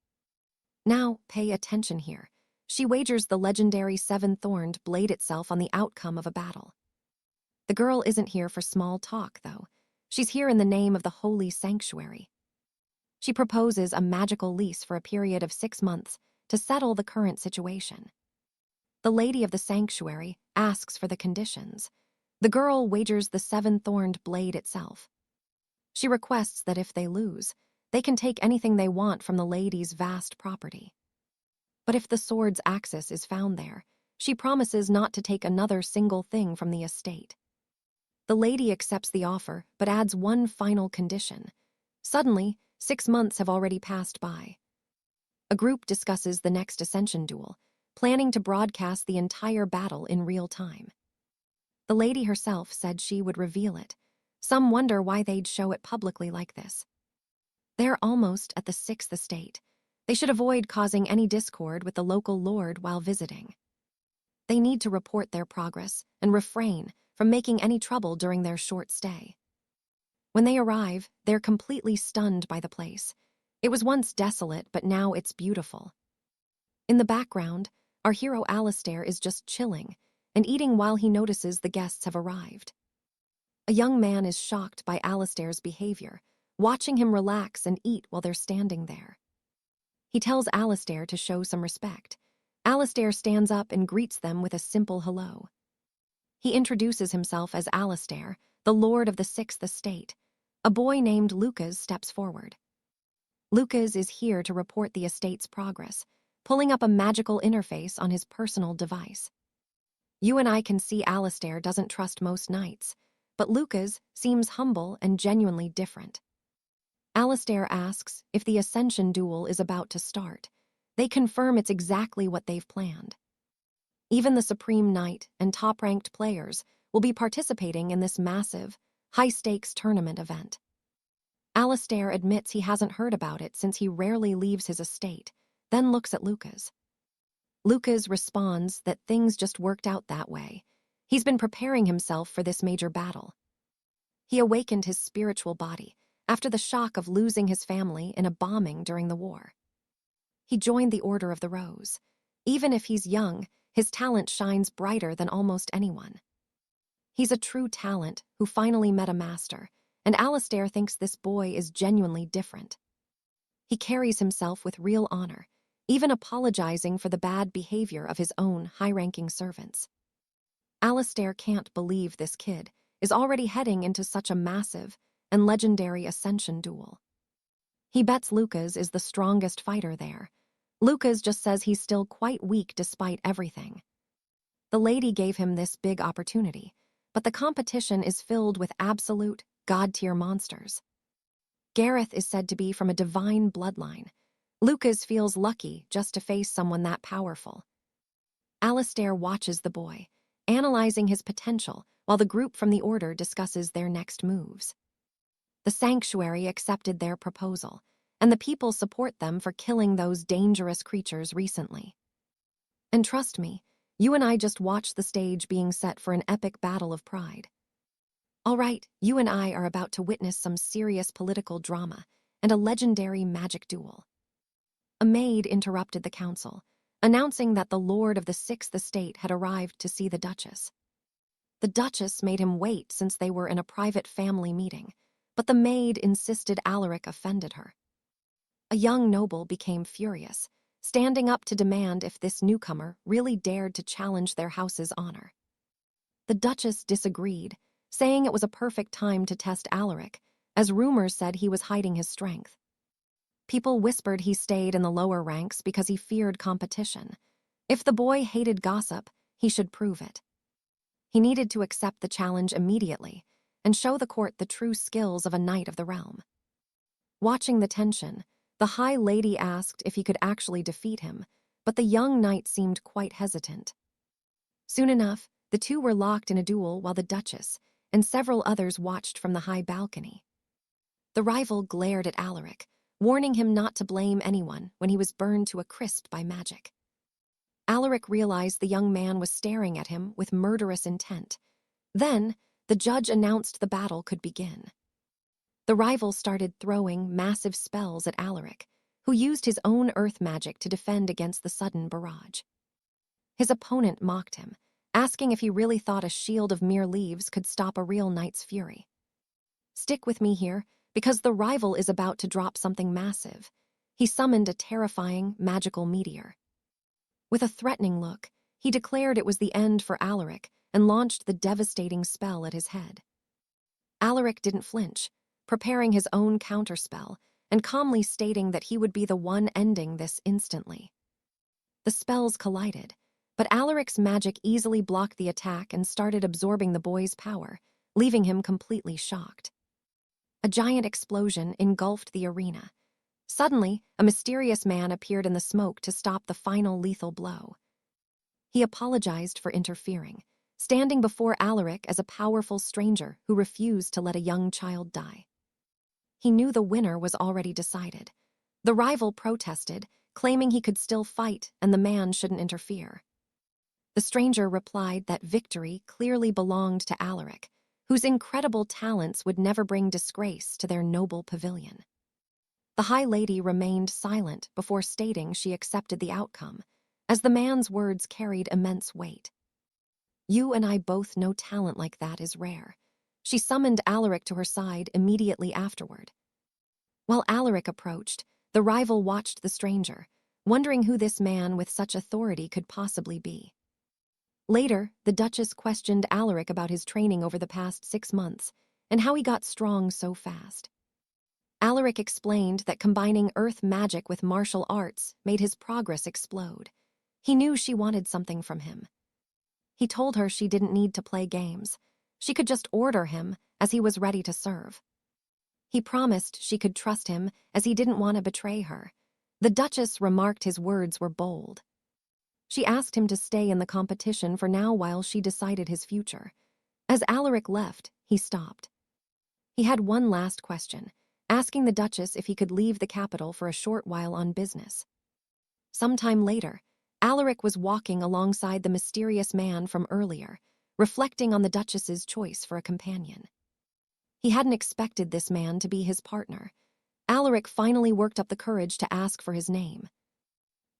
Now, pay attention here. She wagers the legendary seven-thorned blade itself on the outcome of a battle. The girl isn't here for small talk, though. She's here in the name of the holy sanctuary. She proposes a magical lease for a period of 6 months to settle the current situation. The lady of the sanctuary asks for the conditions. The girl wagers the seven-thorned blade itself. She requests that if they lose, they can take anything they want from the lady's vast property. But if the sword's axis is found there, she promises not to take another single thing from the estate. The lady accepts the offer, but adds one final condition. Suddenly, 6 months have already passed by. A group discusses the next ascension duel, planning to broadcast the entire battle in real time. The lady herself said she would reveal it. Some wonder why they'd show it publicly like this. They're almost at the 6th estate. They should avoid causing any discord with the local lord while visiting. They need to report their progress and refrain from making any trouble during their short stay. When they arrive, they're completely stunned by the place. It was once desolate, but now it's beautiful. In the background, our hero Alistair is just chilling and eating while he notices the guests have arrived. A young man is shocked by Alistair's behavior, watching him relax and eat while they're standing there. He tells Alistair to show some respect. Alistair stands up and greets them with a simple hello. He introduces himself as Alistair, the Lord of the 6th Estate. A boy named Lucas steps forward. Lucas is here to report the estate's progress, pulling up a magical interface on his personal device. You and I can see Alistair doesn't trust most knights, but Lucas seems humble and genuinely different. Alistair asks if the Ascension duel is about to start. They confirm it's exactly what they've planned. Even the Supreme Knight and top-ranked players will be participating in this massive, high-stakes tournament event. Alistair admits he hasn't heard about it since he rarely leaves his estate, then looks at Lucas. Lucas responds that things just worked out that way. He's been preparing himself for this major battle. He awakened his spiritual body after the shock of losing his family in a bombing during the war. He joined the Order of the Rose. Even if he's young, his talent shines brighter than almost anyone. He's a true talent who finally met a master, and Alastair thinks this boy is genuinely different. He carries himself with real honor, even apologizing for the bad behavior of his own high-ranking servants. Alastair can't believe this kid is already heading into such a massive and legendary ascension duel. He bets Lucas is the strongest fighter there. Lucas just says he's still quite weak despite everything. The lady gave him this big opportunity, but the competition is filled with absolute, god-tier monsters. Gareth is said to be from a divine bloodline. Lucas feels lucky just to face someone that powerful. Alastair watches the boy, analyzing his potential while the group from the Order discusses their next moves. The sanctuary accepted their proposal, and the people support them for killing those dangerous creatures recently. And trust me, you and I just watched the stage being set for an epic battle of pride. All right, you and I are about to witness some serious political drama and a legendary magic duel. A maid interrupted the council, announcing that the Lord of the Sixth Estate had arrived to see the Duchess. The Duchess made him wait since they were in a private family meeting, but the maid insisted Alaric offended her. A young noble became furious, standing up to demand if this newcomer really dared to challenge their house's honor. The Duchess disagreed, saying it was a perfect time to test Alaric, as rumors said he was hiding his strength. People whispered he stayed in the lower ranks because he feared competition. If the boy hated gossip, he should prove it. He needed to accept the challenge immediately and show the court the true skills of a knight of the realm. Watching the tension, the High Lady asked if he could actually defeat him, but the young knight seemed quite hesitant. Soon enough, the two were locked in a duel while the Duchess and several others watched from the high balcony. The rival glared at Alaric, warning him not to blame anyone when he was burned to a crisp by magic. Alaric realized the young man was staring at him with murderous intent. Then, the judge announced the battle could begin. The rival started throwing massive spells at Alaric, who used his own earth magic to defend against the sudden barrage. His opponent mocked him, asking if he really thought a shield of mere leaves could stop a real knight's fury. Stick with me here, because the rival is about to drop something massive. He summoned a terrifying, magical meteor. With a threatening look, he declared it was the end for Alaric and launched the devastating spell at his head. Alaric didn't flinch, preparing his own counterspell and calmly stating that he would be the one ending this instantly. The spells collided, but Alaric's magic easily blocked the attack and started absorbing the boy's power, leaving him completely shocked. A giant explosion engulfed the arena. Suddenly, a mysterious man appeared in the smoke to stop the final lethal blow. He apologized for interfering, standing before Alaric as a powerful stranger who refused to let a young child die. He knew the winner was already decided. The rival protested, claiming he could still fight and the man shouldn't interfere. The stranger replied that victory clearly belonged to Alaric, whose incredible talents would never bring disgrace to their noble pavilion. The High Lady remained silent before stating she accepted the outcome, as the man's words carried immense weight. You and I both know talent like that is rare. She summoned Alaric to her side immediately afterward. While Alaric approached, the rival watched the stranger, wondering who this man with such authority could possibly be. Later, the Duchess questioned Alaric about his training over the past 6 months and how he got strong so fast. Alaric explained that combining earth magic with martial arts made his progress explode. He knew she wanted something from him. He told her she didn't need to play games. She could just order him, as he was ready to serve. He promised she could trust him, as he didn't want to betray her. The Duchess remarked his words were bold. She asked him to stay in the competition for now while she decided his future. As Alaric left, he stopped. He had one last question, asking the Duchess if he could leave the capital for a short while on business. Sometime later, Alaric was walking alongside the mysterious man from earlier, reflecting on the Duchess's choice for a companion. He hadn't expected this man to be his partner. Alaric finally worked up the courage to ask for his name.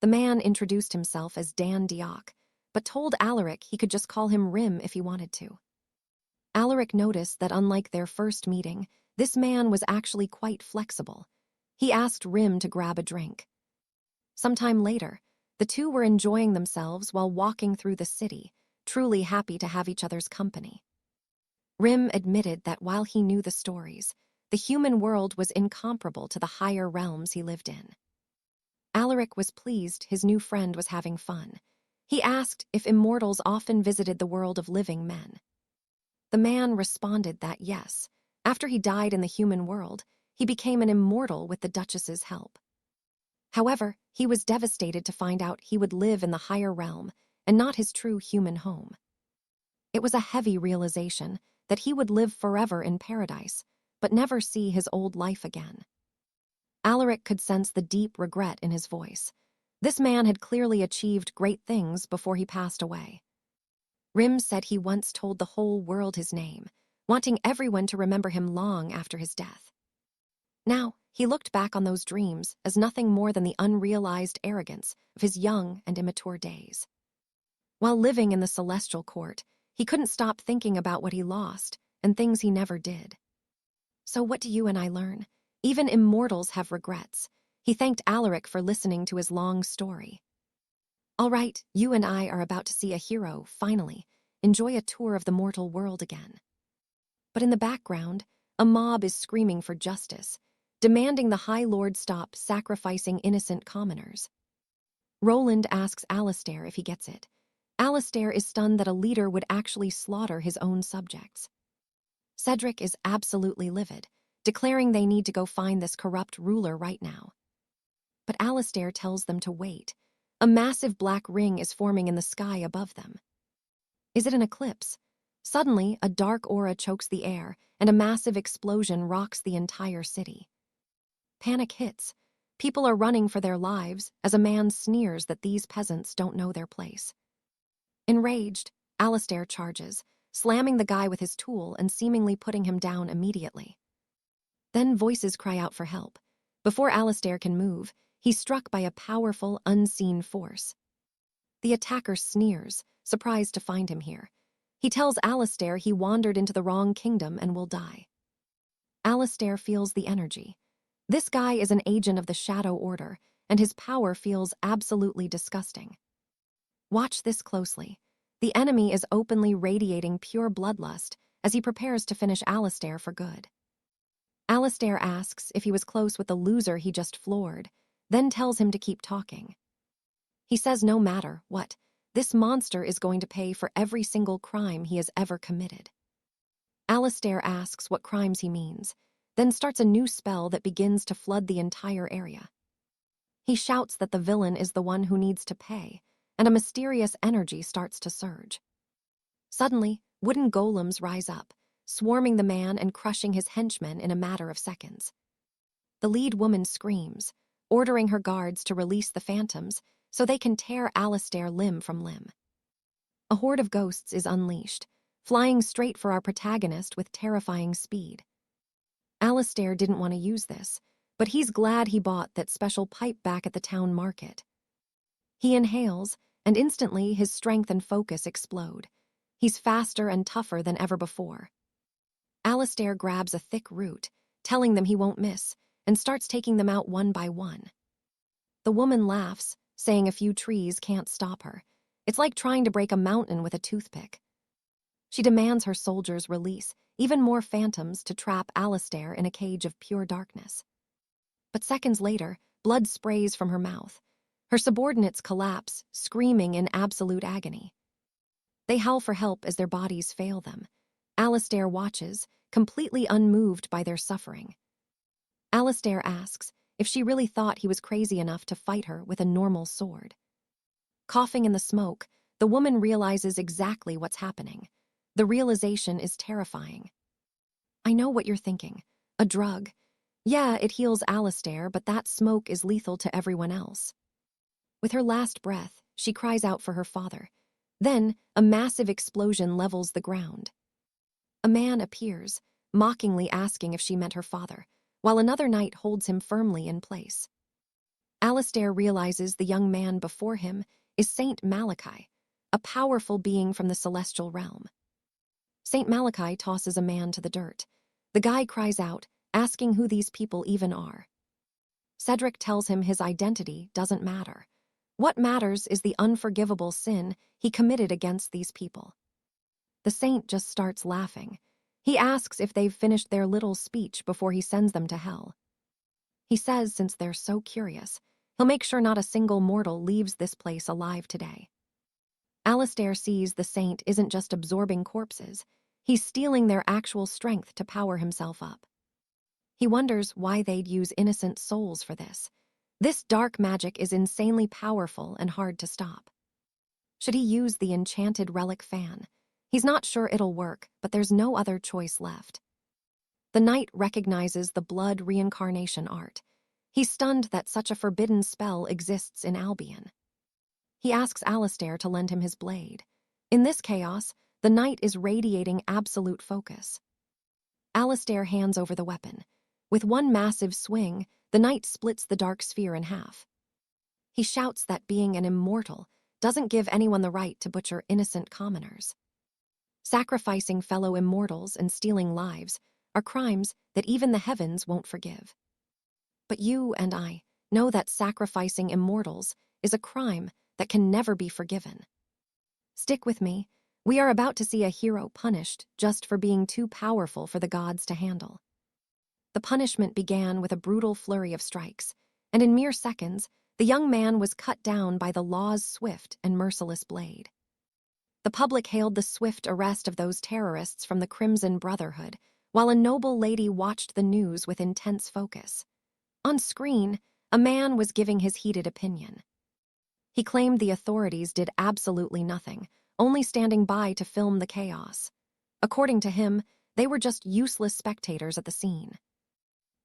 The man introduced himself as Dan Diok, but told Alaric he could just call him Rim if he wanted to. Alaric noticed that unlike their first meeting, this man was actually quite flexible. He asked Rim to grab a drink. Sometime later, the two were enjoying themselves while walking through the city, truly happy to have each other's company. Rim admitted that while he knew the stories, the human world was incomparable to the higher realms he lived in. Alaric was pleased his new friend was having fun. He asked if immortals often visited the world of living men. The man responded that yes, after he died in the human world, he became an immortal with the Duchess's help. However, he was devastated to find out he would live in the higher realm and not his true human home. It was a heavy realization that he would live forever in paradise, but never see his old life again. Alaric could sense the deep regret in his voice. This man had clearly achieved great things before he passed away. Rim said he once told the whole world his name, wanting everyone to remember him long after his death. Now, he looked back on those dreams as nothing more than the unrealized arrogance of his young and immature days. While living in the celestial court, he couldn't stop thinking about what he lost and things he never did. So what do you and I learn? Even immortals have regrets. He thanked Alaric for listening to his long story. All right, you and I are about to see a hero, finally, enjoy a tour of the mortal world again. But in the background, a mob is screaming for justice, demanding the High Lord stop sacrificing innocent commoners. Roland asks Alistair if he gets it. Alistair is stunned that a leader would actually slaughter his own subjects. Cedric is absolutely livid, declaring they need to go find this corrupt ruler right now. But Alistair tells them to wait. A massive black ring is forming in the sky above them. Is it an eclipse? Suddenly, a dark aura chokes the air, and a massive explosion rocks the entire city. Panic hits. People are running for their lives as a man sneers that these peasants don't know their place. Enraged, Alistair charges, slamming the guy with his tool and seemingly putting him down immediately. Then voices cry out for help. Before Alistair can move, he's struck by a powerful, unseen force. The attacker sneers, surprised to find him here. He tells Alistair he wandered into the wrong kingdom and will die. Alistair feels the energy. This guy is an agent of the Shadow Order, and his power feels absolutely disgusting. Watch this closely. The enemy is openly radiating pure bloodlust as he prepares to finish Alistair for good. Alistair asks if he was close with the loser he just floored, then tells him to keep talking. He says no matter what, this monster is going to pay for every single crime he has ever committed. Alistair asks what crimes he means, then starts a new spell that begins to flood the entire area. He shouts that the villain is the one who needs to pay, and a mysterious energy starts to surge. Suddenly, wooden golems rise up, swarming the man and crushing his henchmen in a matter of seconds. The lead woman screams, ordering her guards to release the phantoms so they can tear Alistair limb from limb. A horde of ghosts is unleashed, flying straight for our protagonist with terrifying speed. Alistair didn't want to use this, but he's glad he bought that special pipe back at the town market. He inhales, and instantly his strength and focus explode. He's faster and tougher than ever before. Alistair grabs a thick root, telling them he won't miss, and starts taking them out one by one. The woman laughs, saying a few trees can't stop her. It's like trying to break a mountain with a toothpick. She demands her soldiers release even more phantoms to trap Alistair in a cage of pure darkness. But seconds later, blood sprays from her mouth. Her subordinates collapse, screaming in absolute agony. They howl for help as their bodies fail them. Alistair watches, completely unmoved by their suffering. Alistair asks if she really thought he was crazy enough to fight her with a normal sword. Coughing in the smoke, the woman realizes exactly what's happening. The realization is terrifying. I know what you're thinking. A drug. Yeah, it heals Alistair, but that smoke is lethal to everyone else. With her last breath, she cries out for her father. Then, a massive explosion levels the ground. A man appears, mockingly asking if she meant her father, while another knight holds him firmly in place. Alistair realizes the young man before him is Saint Malachi, a powerful being from the celestial realm. Saint Malachi tosses a man to the dirt. The guy cries out, asking who these people even are. Cedric tells him his identity doesn't matter. What matters is the unforgivable sin he committed against these people. The saint just starts laughing. He asks if they've finished their little speech before he sends them to hell. He says since they're so curious, he'll make sure not a single mortal leaves this place alive today. Alistair sees the saint isn't just absorbing corpses, he's stealing their actual strength to power himself up. He wonders why they'd use innocent souls for this. This dark magic is insanely powerful and hard to stop. Should he use the enchanted relic fan? He's not sure it'll work, but there's no other choice left. The knight recognizes the blood reincarnation art. He's stunned that such a forbidden spell exists in Albion. He asks Alistair to lend him his blade. In this chaos, the knight is radiating absolute focus. Alistair hands over the weapon. With one massive swing, the knight splits the dark sphere in half. He shouts that being an immortal doesn't give anyone the right to butcher innocent commoners. Sacrificing fellow immortals and stealing lives are crimes that even the heavens won't forgive. But you and I know that sacrificing immortals is a crime that can never be forgiven. Stick with me. We are about to see a hero punished just for being too powerful for the gods to handle. The punishment began with a brutal flurry of strikes, and in mere seconds, the young man was cut down by the law's swift and merciless blade. The public hailed the swift arrest of those terrorists from the Crimson Brotherhood, while a noble lady watched the news with intense focus. On screen, a man was giving his heated opinion. He claimed the authorities did absolutely nothing, only standing by to film the chaos. According to him, they were just useless spectators at the scene.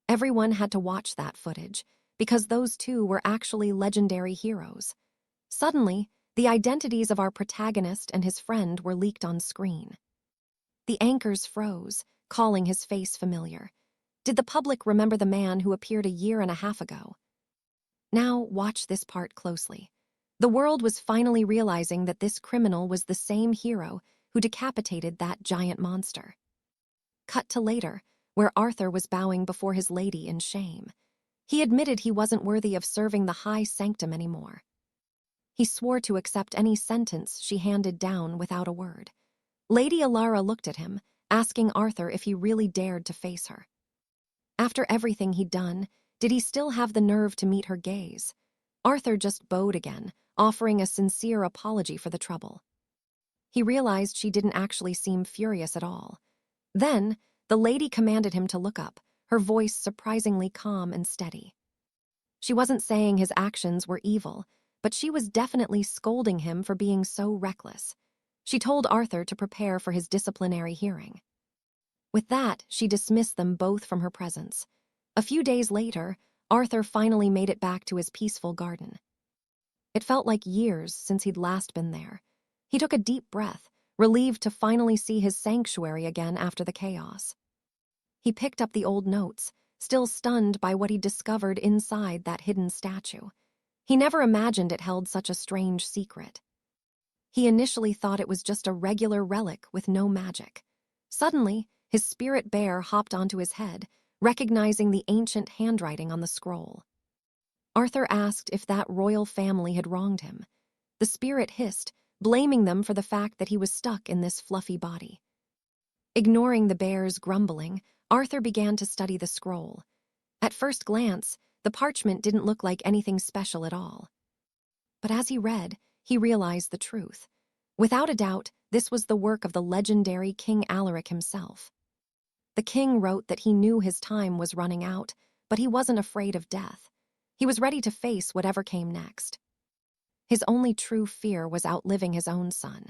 Everyone had to watch that footage, because those two were actually legendary heroes. Suddenly, the identities of our protagonist and his friend were leaked on screen. The anchors froze, calling his face familiar. Did the public remember the man who appeared a year and a half ago? Now watch this part closely. The world was finally realizing that this criminal was the same hero who decapitated that giant monster. Cut to later, where Arthur was bowing before his lady in shame. He admitted he wasn't worthy of serving the high sanctum anymore. He swore to accept any sentence she handed down without a word. Lady Alara looked at him, asking Arthur if he really dared to face her. After everything he'd done, did he still have the nerve to meet her gaze? Arthur just bowed again, offering a sincere apology for the trouble. He realized she didn't actually seem furious at all. Then, the lady commanded him to look up, her voice surprisingly calm and steady. She wasn't saying his actions were evil, but she was definitely scolding him for being so reckless. She told Arthur to prepare for his disciplinary hearing. With that, she dismissed them both from her presence. A few days later, Arthur finally made it back to his peaceful garden. It felt like years since he'd last been there. He took a deep breath, relieved to finally see his sanctuary again after the chaos. He picked up the old notes, still stunned by what he discovered inside that hidden statue. He never imagined it held such a strange secret. He initially thought it was just a regular relic with no magic. Suddenly, his spirit bear hopped onto his head, recognizing the ancient handwriting on the scroll. Arthur asked if that royal family had wronged him. The spirit hissed, blaming them for the fact that he was stuck in this fluffy body. Ignoring the bear's grumbling, Arthur began to study the scroll. At first glance, the parchment didn't look like anything special at all. But as he read, he realized the truth. Without a doubt, this was the work of the legendary King Alaric himself. The king wrote that he knew his time was running out, but he wasn't afraid of death. He was ready to face whatever came next. His only true fear was outliving his own son.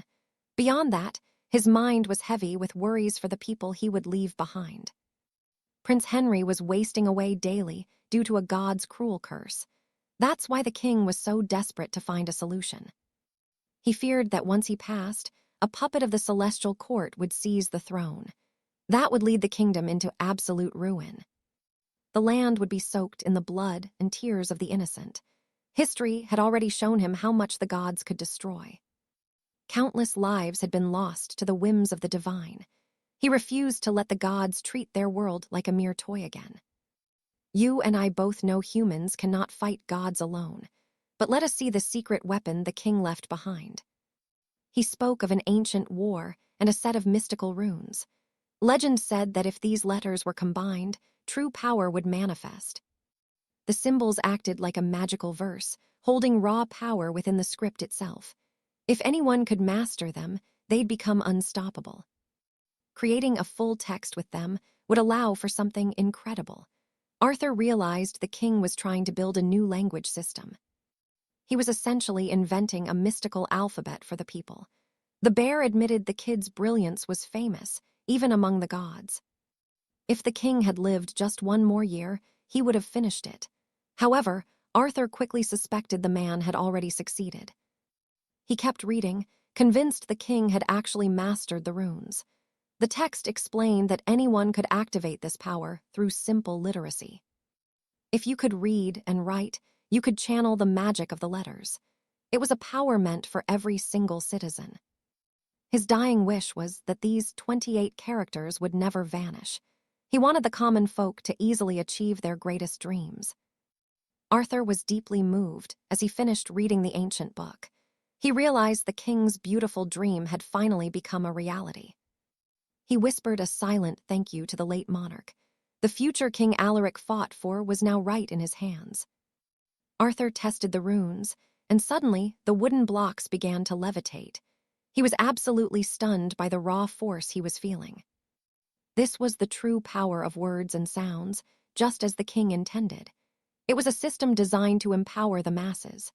Beyond that, his mind was heavy with worries for the people he would leave behind. Prince Henry was wasting away daily due to a god's cruel curse. That's why the king was so desperate to find a solution. He feared that once he passed, a puppet of the celestial court would seize the throne. That would lead the kingdom into absolute ruin. The land would be soaked in the blood and tears of the innocent. History had already shown him how much the gods could destroy. Countless lives had been lost to the whims of the divine. He refused to let the gods treat their world like a mere toy again. You and I both know humans cannot fight gods alone, but let us see the secret weapon the king left behind. He spoke of an ancient war and a set of mystical runes. Legend said that if these letters were combined, true power would manifest. The symbols acted like a magical verse, holding raw power within the script itself. If anyone could master them, they'd become unstoppable. Creating a full text with them would allow for something incredible. Arthur realized the king was trying to build a new language system. He was essentially inventing a mystical alphabet for the people. The bear admitted the kid's brilliance was famous, even among the gods. If the king had lived just one more year, he would have finished it. However, Arthur quickly suspected the man had already succeeded. He kept reading, convinced the king had actually mastered the runes. The text explained that anyone could activate this power through simple literacy. If you could read and write, you could channel the magic of the letters. It was a power meant for every single citizen. His dying wish was that these 28 characters would never vanish. He wanted the common folk to easily achieve their greatest dreams. Arthur was deeply moved as he finished reading the ancient book. He realized the king's beautiful dream had finally become a reality. He whispered a silent thank you to the late monarch. The future King Alaric fought for was now right in his hands. Arthur tested the runes, and suddenly the wooden blocks began to levitate. He was absolutely stunned by the raw force he was feeling. This was the true power of words and sounds, just as the king intended. It was a system designed to empower the masses.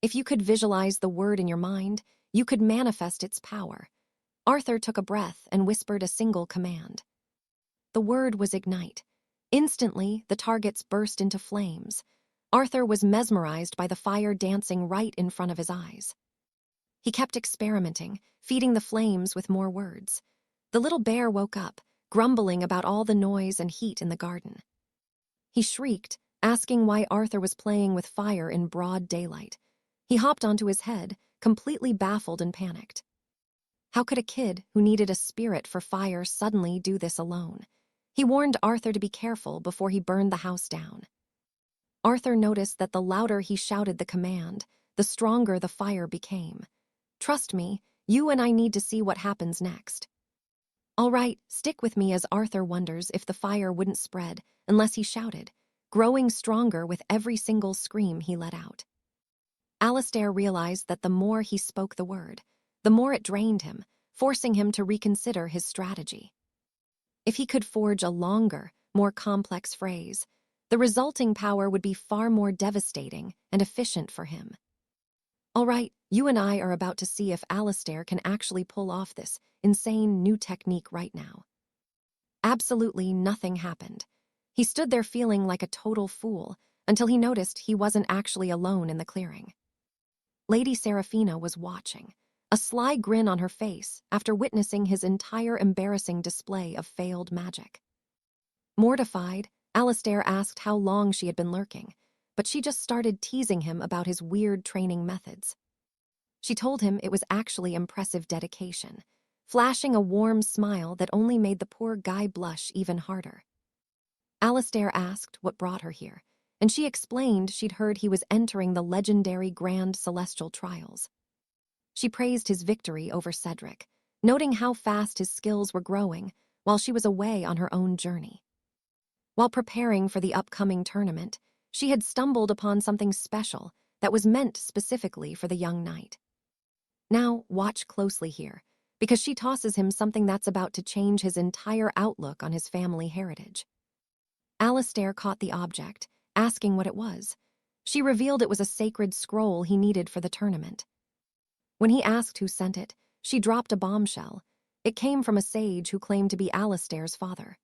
If you could visualize the word in your mind, you could manifest its power. Arthur took a breath and whispered a single command. The word was ignite. Instantly, the targets burst into flames. Arthur was mesmerized by the fire dancing right in front of his eyes. He kept experimenting, feeding the flames with more words. The little bear woke up, grumbling about all the noise and heat in the garden. He shrieked, asking why Arthur was playing with fire in broad daylight. He hopped onto his head, completely baffled and panicked. How could a kid who needed a spirit for fire suddenly do this alone? He warned Arthur to be careful before he burned the house down. Arthur noticed that the louder he shouted the command, the stronger the fire became. Trust me, you and I need to see what happens next. All right, stick with me as Arthur wonders if the fire wouldn't spread unless he shouted, growing stronger with every single scream he let out. Alastair realized that the more he spoke the word, the more it drained him, forcing him to reconsider his strategy. If he could forge a longer, more complex phrase, the resulting power would be far more devastating and efficient for him. All right, you and I are about to see if Alastair can actually pull off this insane new technique right now. Absolutely nothing happened. He stood there feeling like a total fool until he noticed he wasn't actually alone in the clearing. Lady Seraphina was watching, a sly grin on her face after witnessing his entire embarrassing display of failed magic. Mortified, Alastair asked how long she had been lurking, but she just started teasing him about his weird training methods. She told him it was actually impressive dedication, flashing a warm smile that only made the poor guy blush even harder. Alastair asked what brought her here, and she explained she'd heard he was entering the legendary Grand Celestial Trials. She praised his victory over Cedric, noting how fast his skills were growing while she was away on her own journey. While preparing for the upcoming tournament, she had stumbled upon something special that was meant specifically for the young knight. Now, watch closely here, because she tosses him something that's about to change his entire outlook on his family heritage. Alastair caught the object, asking what it was. She revealed it was a sacred scroll he needed for the tournament. When he asked who sent it, she dropped a bombshell. It came from a sage who claimed to be Alastair's father.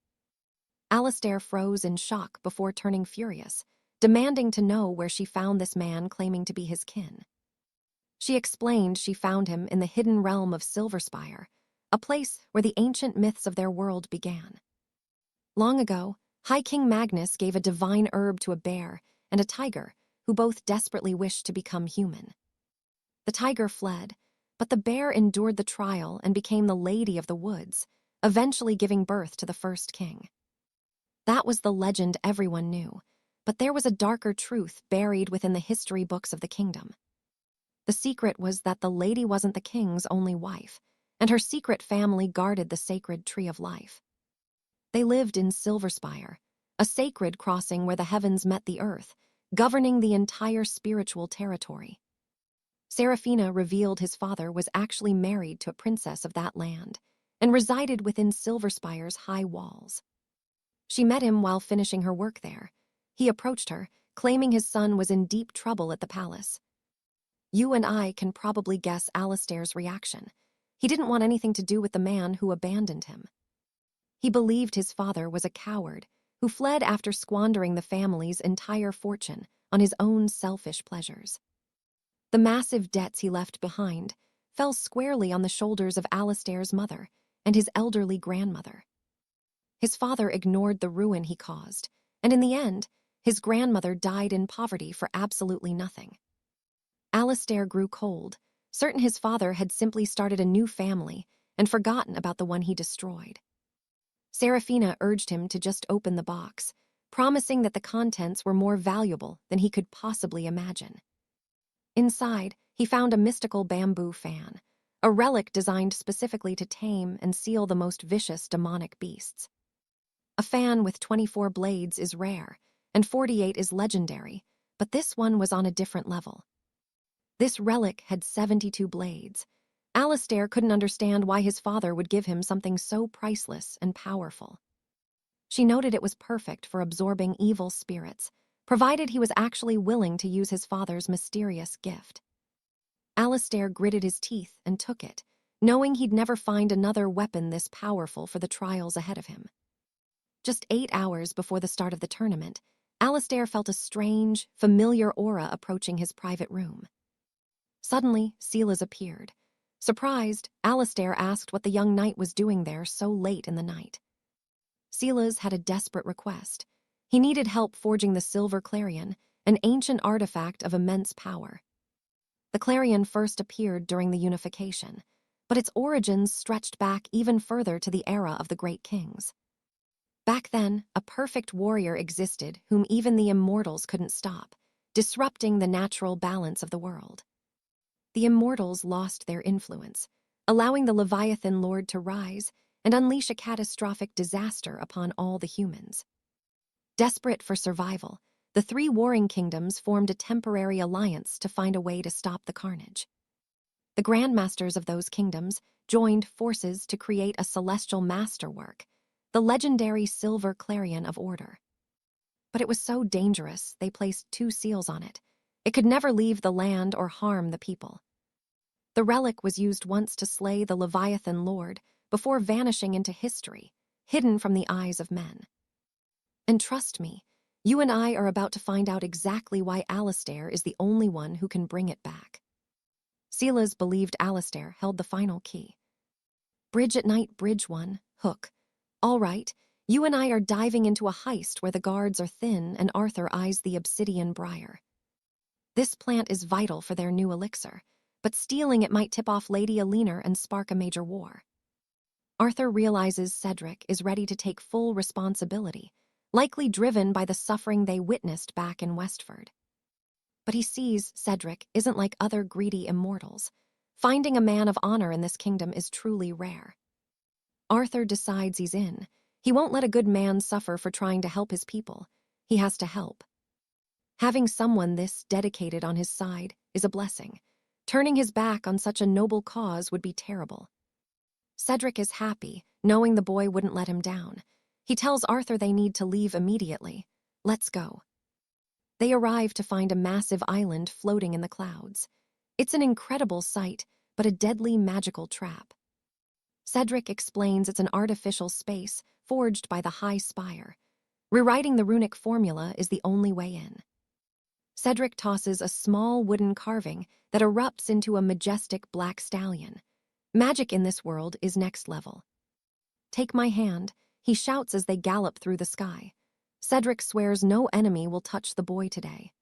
Alastair froze in shock before turning furious, demanding to know where she found this man claiming to be his kin. She explained she found him in the hidden realm of Silverspire, a place where the ancient myths of their world began. Long ago, High King Magnus gave a divine herb to a bear and a tiger who both desperately wished to become human. The tiger fled, but the bear endured the trial and became the lady of the woods, eventually giving birth to the first king. That was the legend everyone knew, but there was a darker truth buried within the history books of the kingdom. The secret was that the lady wasn't the king's only wife, and her secret family guarded the sacred tree of life. They lived in 𝒐𝒄𝒆, a sacred crossing where the heavens met the earth, governing the entire spiritual territory. Seraphina revealed his father was actually married to a princess of that land and resided within 𝒐𝒄𝒆's high walls. She met him while finishing her work there. He approached her, claiming his son was in deep trouble at the palace. You and I can probably guess Alistair's reaction. He didn't want anything to do with the man who abandoned him. He believed his father was a coward who fled after squandering the family's entire fortune on his own selfish pleasures. The massive debts he left behind fell squarely on the shoulders of Alistair's mother and his elderly grandmother. His father ignored the ruin he caused, and in the end, his grandmother died in poverty for absolutely nothing. Alistair grew cold, certain his father had simply started a new family and forgotten about the one he destroyed. Seraphina urged him to just open the box, promising that the contents were more valuable than he could possibly imagine. Inside, he found a mystical bamboo fan, a relic designed specifically to tame and seal the most vicious demonic beasts. A fan with 24 blades is rare, and 48 is legendary, but this one was on a different level. This relic had 72 blades. Alistair couldn't understand why his father would give him something so priceless and powerful. She noted it was perfect for absorbing evil spirits, provided he was actually willing to use his father's mysterious gift. Alistair gritted his teeth and took it, knowing he'd never find another weapon this powerful for the trials ahead of him. Just 8 hours before the start of the tournament, Alistair felt a strange, familiar aura approaching his private room. Suddenly, 𝒐𝒄𝒆 appeared. Surprised, Alistair asked what the young knight was doing there so late in the night. 𝒐𝒄𝒆 had a desperate request. He needed help forging the silver clarion, an ancient artifact of immense power. The clarion first appeared during the unification, but its origins stretched back even further to the era of the Great Kings. Back then, a perfect warrior existed whom even the immortals couldn't stop, disrupting the natural balance of the world. The immortals lost their influence, allowing the Leviathan Lord to rise and unleash a catastrophic disaster upon all the humans. Desperate for survival, the 3 warring kingdoms formed a temporary alliance to find a way to stop the carnage. The grandmasters of those kingdoms joined forces to create a celestial masterwork, the legendary silver clarion of order. But it was so dangerous they placed 2 seals on it. It could never leave the land or harm the people. The relic was used once to slay the Leviathan Lord before vanishing into history, hidden from the eyes of men. And trust me, you and I are about to find out exactly why Alistair is the only one who can bring it back. 𝒐𝒄𝒆 believed Alistair held the final key. Bridge at night, bridge 1, hook. All right, you and I are diving into a heist where the guards are thin and Arthur eyes the obsidian briar. This plant is vital for their new elixir, but stealing it might tip off Lady Alinar and spark a major war. Arthur realizes Cedric is ready to take full responsibility, likely driven by the suffering they witnessed back in Westford. But he sees Cedric isn't like other greedy immortals. Finding a man of honor in this kingdom is truly rare. Arthur decides he's in. He won't let a good man suffer for trying to help his people. He has to help. Having someone this dedicated on his side is a blessing. Turning his back on such a noble cause would be terrible. Cedric is happy, knowing the boy wouldn't let him down. He tells Arthur they need to leave immediately. Let's go. They arrive to find a massive island floating in the clouds. It's an incredible sight, but a deadly magical trap. Cedric explains it's an artificial space forged by the High Spire. Rewriting the runic formula is the only way in. Cedric tosses a small wooden carving that erupts into a majestic black stallion. Magic in this world is next level. Take my hand, he shouts as they gallop through the sky. Cedric swears no enemy will touch the boy today.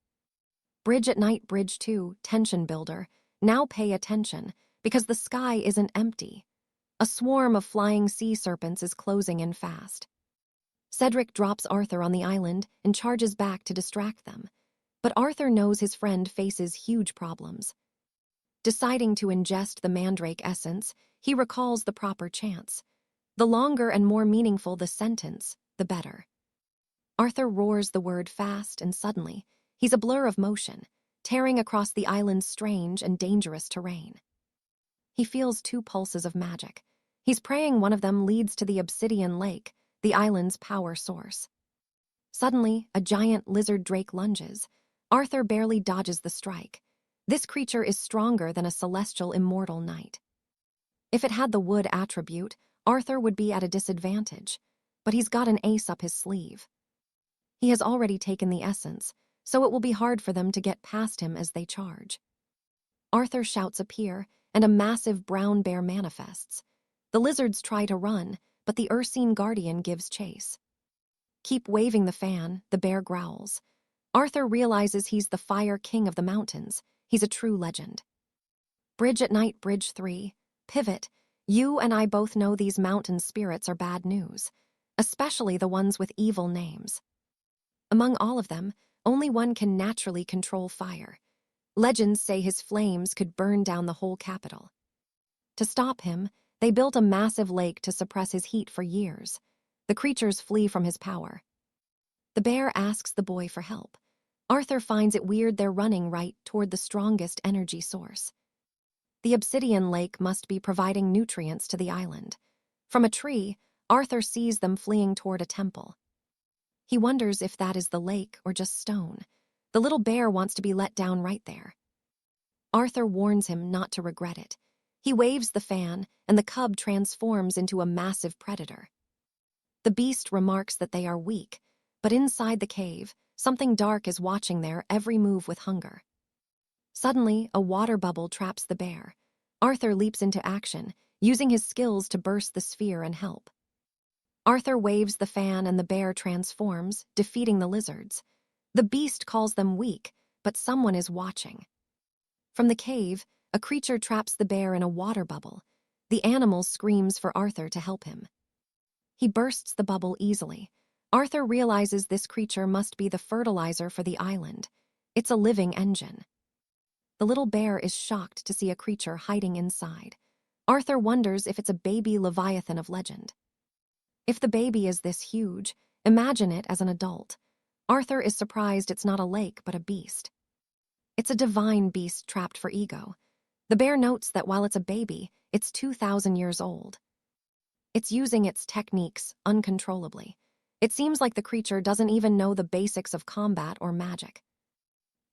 Bridge at night, bridge 2, tension builder. Now pay attention, because the sky isn't empty. A swarm of flying sea serpents is closing in fast. Cedric drops Arthur on the island and charges back to distract them. But Arthur knows his friend faces huge problems. Deciding to ingest the mandrake essence, he recalls the proper chants. The longer and more meaningful the sentence, the better. Arthur roars the word fast, and suddenly, he's a blur of motion, tearing across the island's strange and dangerous terrain. He feels 2 pulses of magic. He's praying one of them leads to the obsidian lake, the island's power source. Suddenly, a giant lizard drake lunges. Arthur barely dodges the strike. This creature is stronger than a celestial immortal knight. If it had the wood attribute, Arthur would be at a disadvantage, but he's got an ace up his sleeve. He has already taken the essence, so it will be hard for them to get past him as they charge. Arthur shouts appear, and a massive brown bear manifests. The lizards try to run, but the Ursine guardian gives chase. Keep waving the fan, the bear growls. Arthur realizes he's the fire king of the mountains. He's a true legend. Bridge at night, Bridge 3. Pivot. You and I both know these mountain spirits are bad news, especially the ones with evil names. Among all of them, only one can naturally control fire. Legends say his flames could burn down the whole capital. To stop him, they built a massive lake to suppress his heat for years. The creatures flee from his power. The bear asks the boy for help. Arthur finds it weird they're running right toward the strongest energy source. The obsidian lake must be providing nutrients to the island. From a tree, Arthur sees them fleeing toward a temple. He wonders if that is the lake or just stone. The little bear wants to be let down right there. Arthur warns him not to regret it. He waves the fan, and the cub transforms into a massive predator. The beast remarks that they are weak, but inside the cave, something dark is watching their every move with hunger. Suddenly, a water bubble traps the bear. Arthur leaps into action, using his skills to burst the sphere and help. Arthur waves the fan and the bear transforms, defeating the lizards. The beast calls them weak, but someone is watching. From the cave, a creature traps the bear in a water bubble. The animal screams for Arthur to help him. He bursts the bubble easily. Arthur realizes this creature must be the fertilizer for the island. It's a living engine. The little bear is shocked to see a creature hiding inside. Arthur wonders if it's a baby leviathan of legend. If the baby is this huge, imagine it as an adult. Arthur is surprised it's not a lake but a beast. It's a divine beast trapped for ego. The bear notes that while it's a baby, it's 2,000 years old. It's using its techniques uncontrollably. It seems like the creature doesn't even know the basics of combat or magic.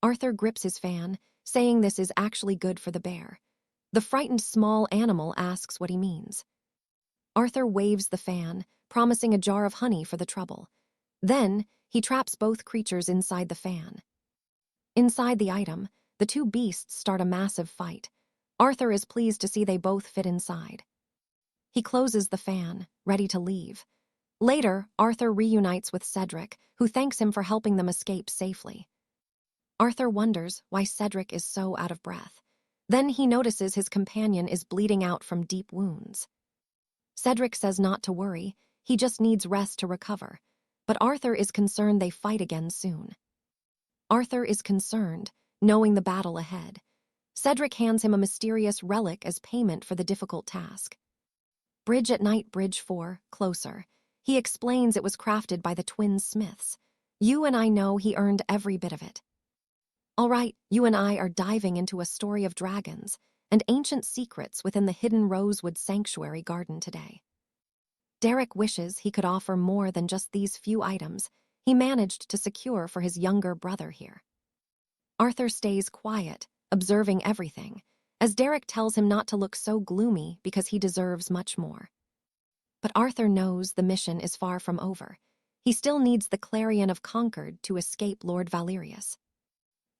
Arthur grips his fan, saying this is actually good for the bear. The frightened small animal asks what he means. Arthur waves the fan, promising a jar of honey for the trouble. Then, he traps both creatures inside the fan. Inside the item, the 2 beasts start a massive fight. Arthur is pleased to see they both fit inside. He closes the fan, ready to leave. Later, Arthur reunites with Cedric, who thanks him for helping them escape safely. Arthur wonders why Cedric is so out of breath. Then he notices his companion is bleeding out from deep wounds. Cedric says not to worry, he just needs rest to recover, but Arthur is concerned they fight again soon. Arthur is concerned, knowing the battle ahead. Cedric hands him a mysterious relic as payment for the difficult task. Bridge at night, Bridge 4, closer. He explains it was crafted by the twin smiths. You and I know he earned every bit of it. All right, you and I are diving into a story of dragons and ancient secrets within the hidden Rosewood Sanctuary garden today. Derek wishes he could offer more than just these few items he managed to secure for his younger brother here. Arthur stays quiet, observing everything, as Derek tells him not to look so gloomy because he deserves much more. But Arthur knows the mission is far from over. He still needs the Clarion of Concord to escape Lord Valerius.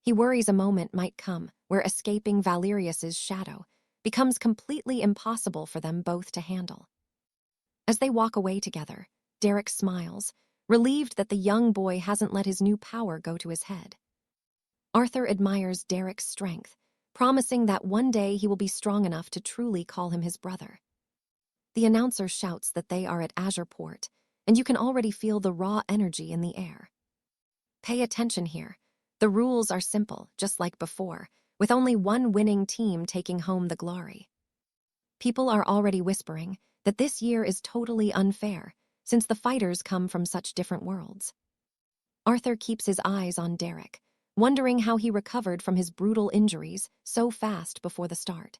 He worries a moment might come where escaping Valerius's shadow becomes completely impossible for them both to handle. As they walk away together, Derek smiles, relieved that the young boy hasn't let his new power go to his head. Arthur admires Derek's strength, promising that one day he will be strong enough to truly call him his brother. The announcer shouts that they are at Azure Port, and you can already feel the raw energy in the air. Pay attention here. The rules are simple, just like before, with only one winning team taking home the glory. People are already whispering that this year is totally unfair, since the fighters come from such different worlds. Arthur keeps his eyes on Derek, wondering how he recovered from his brutal injuries so fast before the start.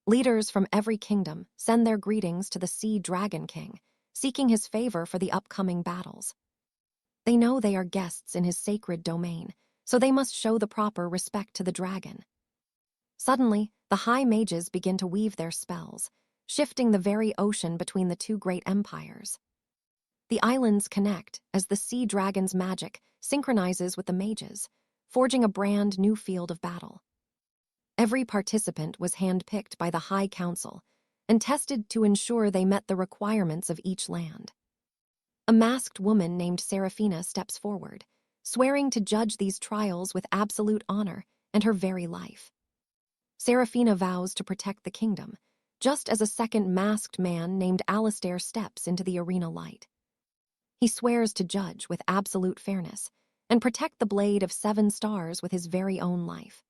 Leaders from every kingdom send their greetings to the Sea Dragon King, seeking his favor for the upcoming battles. They know they are guests in his sacred domain, so they must show the proper respect to the dragon. Suddenly, the high mages begin to weave their spells, shifting the very ocean between the two great empires. The islands connect as the sea dragon's magic synchronizes with the mages, forging a brand new field of battle. Every participant was handpicked by the High Council and tested to ensure they met the requirements of each land. A masked woman named Seraphina steps forward, swearing to judge these trials with absolute honor and her very life. Seraphina vows to protect the kingdom, just as a second masked man named Alistair steps into the arena light. He swears to judge with absolute fairness and protect the blade of 7 stars with his very own life.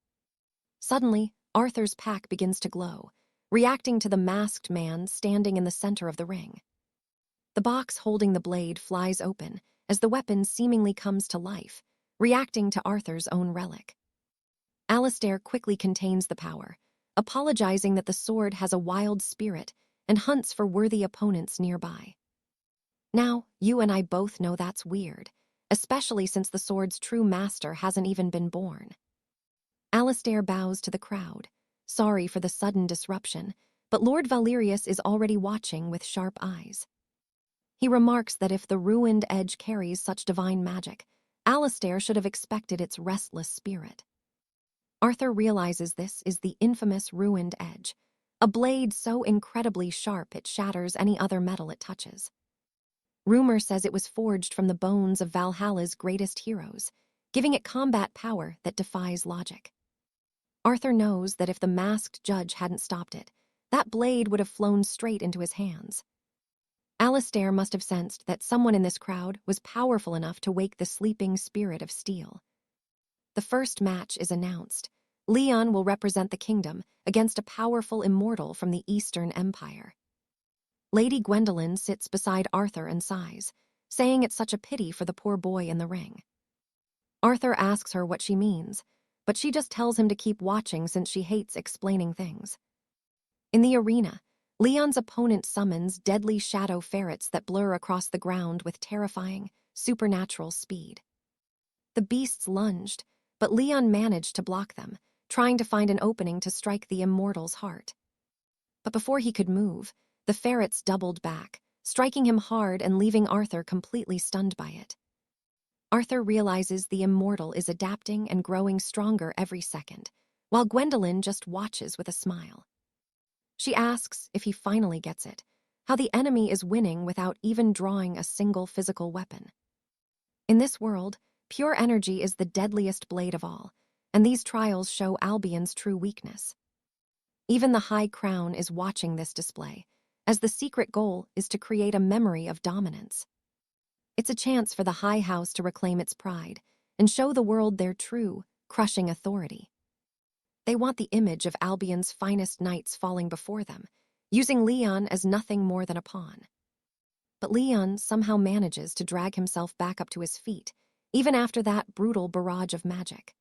Suddenly, Arthur's pack begins to glow, reacting to the masked man standing in the center of the ring. The box holding the blade flies open as the weapon seemingly comes to life, reacting to Arthur's own relic. Alistair quickly contains the power, apologizing that the sword has a wild spirit and hunts for worthy opponents nearby. Now, you and I both know that's weird, especially since the sword's true master hasn't even been born. Alistair bows to the crowd, sorry for the sudden disruption, but Lord Valerius is already watching with sharp eyes. He remarks that if the ruined edge carries such divine magic, Alistair should have expected its restless spirit. Arthur realizes this is the infamous ruined edge, a blade so incredibly sharp it shatters any other metal it touches. Rumor says it was forged from the bones of Valhalla's greatest heroes, giving it combat power that defies logic. Arthur knows that if the masked judge hadn't stopped it, that blade would have flown straight into his hands. Alistair must have sensed that someone in this crowd was powerful enough to wake the sleeping spirit of steel. The first match is announced. Leon will represent the kingdom against a powerful immortal from the Eastern Empire. Lady Gwendolen sits beside Arthur and sighs, saying it's such a pity for the poor boy in the ring. Arthur asks her what she means, but she just tells him to keep watching since she hates explaining things. In the arena, Leon's opponent summons deadly shadow ferrets that blur across the ground with terrifying, supernatural speed. The beasts lunged, but Leon managed to block them, trying to find an opening to strike the immortal's heart. But before he could move, the ferrets doubled back, striking him hard and leaving Arthur completely stunned by it. Arthur realizes the immortal is adapting and growing stronger every second, while Gwendolen just watches with a smile. She asks if he finally gets it, how the enemy is winning without even drawing a single physical weapon. In this world, pure energy is the deadliest blade of all, and these trials show Albion's true weakness. Even the High Crown is watching this display, as the secret goal is to create a memory of dominance. It's a chance for the High House to reclaim its pride and show the world their true, crushing authority. They want the image of Albion's finest knights falling before them, using Leon as nothing more than a pawn. But Leon somehow manages to drag himself back up to his feet, even after that brutal barrage of magic.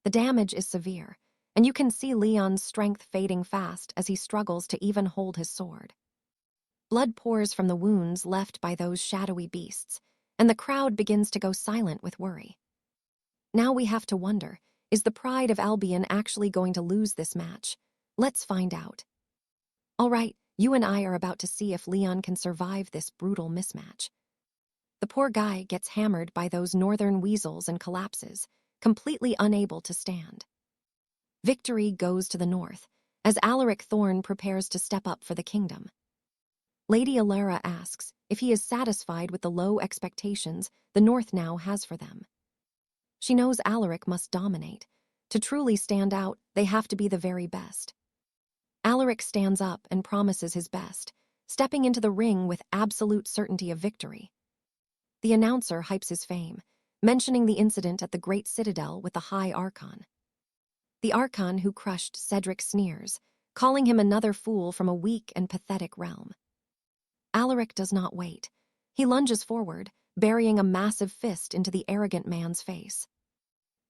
The damage is severe, and you can see Leon's strength fading fast as he struggles to even hold his sword. Blood pours from the wounds left by those shadowy beasts, and the crowd begins to go silent with worry. Now we have to wonder, is the pride of Albion actually going to lose this match? Let's find out. All right, you and I are about to see if Leon can survive this brutal mismatch. The poor guy gets hammered by those northern weasels and collapses, completely unable to stand. Victory goes to the north, as Alaric Thorne prepares to step up for the kingdom. Lady Alara asks if he is satisfied with the low expectations the North now has for them. She knows Alaric must dominate. To truly stand out, they have to be the very best. Alaric stands up and promises his best, stepping into the ring with absolute certainty of victory. The announcer hypes his fame, mentioning the incident at the Great Citadel with the High Archon. The Archon who crushed Cedric sneers, calling him another fool from a weak and pathetic realm. Alaric does not wait. He lunges forward, burying a massive fist into the arrogant man's face.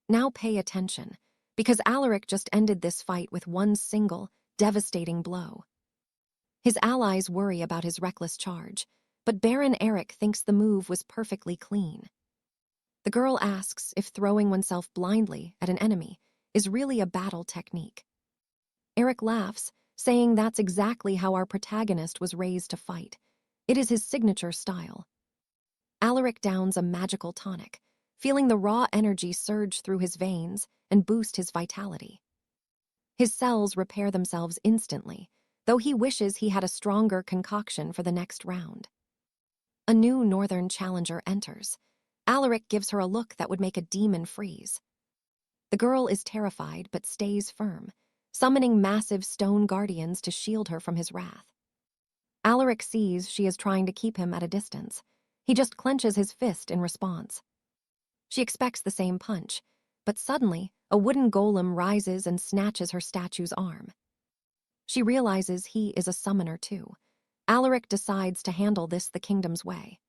Now pay attention, because Alaric just ended this fight with one single, devastating blow. His allies worry about his reckless charge, but Baron Eric thinks the move was perfectly clean. The girl asks if throwing oneself blindly at an enemy is really a battle technique. Eric laughs, saying that's exactly how our protagonist was raised to fight. It is his signature style. Alaric downs a magical tonic, feeling the raw energy surge through his veins and boost his vitality. His cells repair themselves instantly, though he wishes he had a stronger concoction for the next round. A new northern challenger enters. Alaric gives her a look that would make a demon freeze. The girl is terrified but stays firm, summoning massive stone guardians to shield her from his wrath. Alaric sees she is trying to keep him at a distance. He just clenches his fist in response. She expects the same punch, but suddenly, a wooden golem rises and snatches her statue's arm. She realizes he is a summoner too. Alaric decides to handle this the kingdom's way.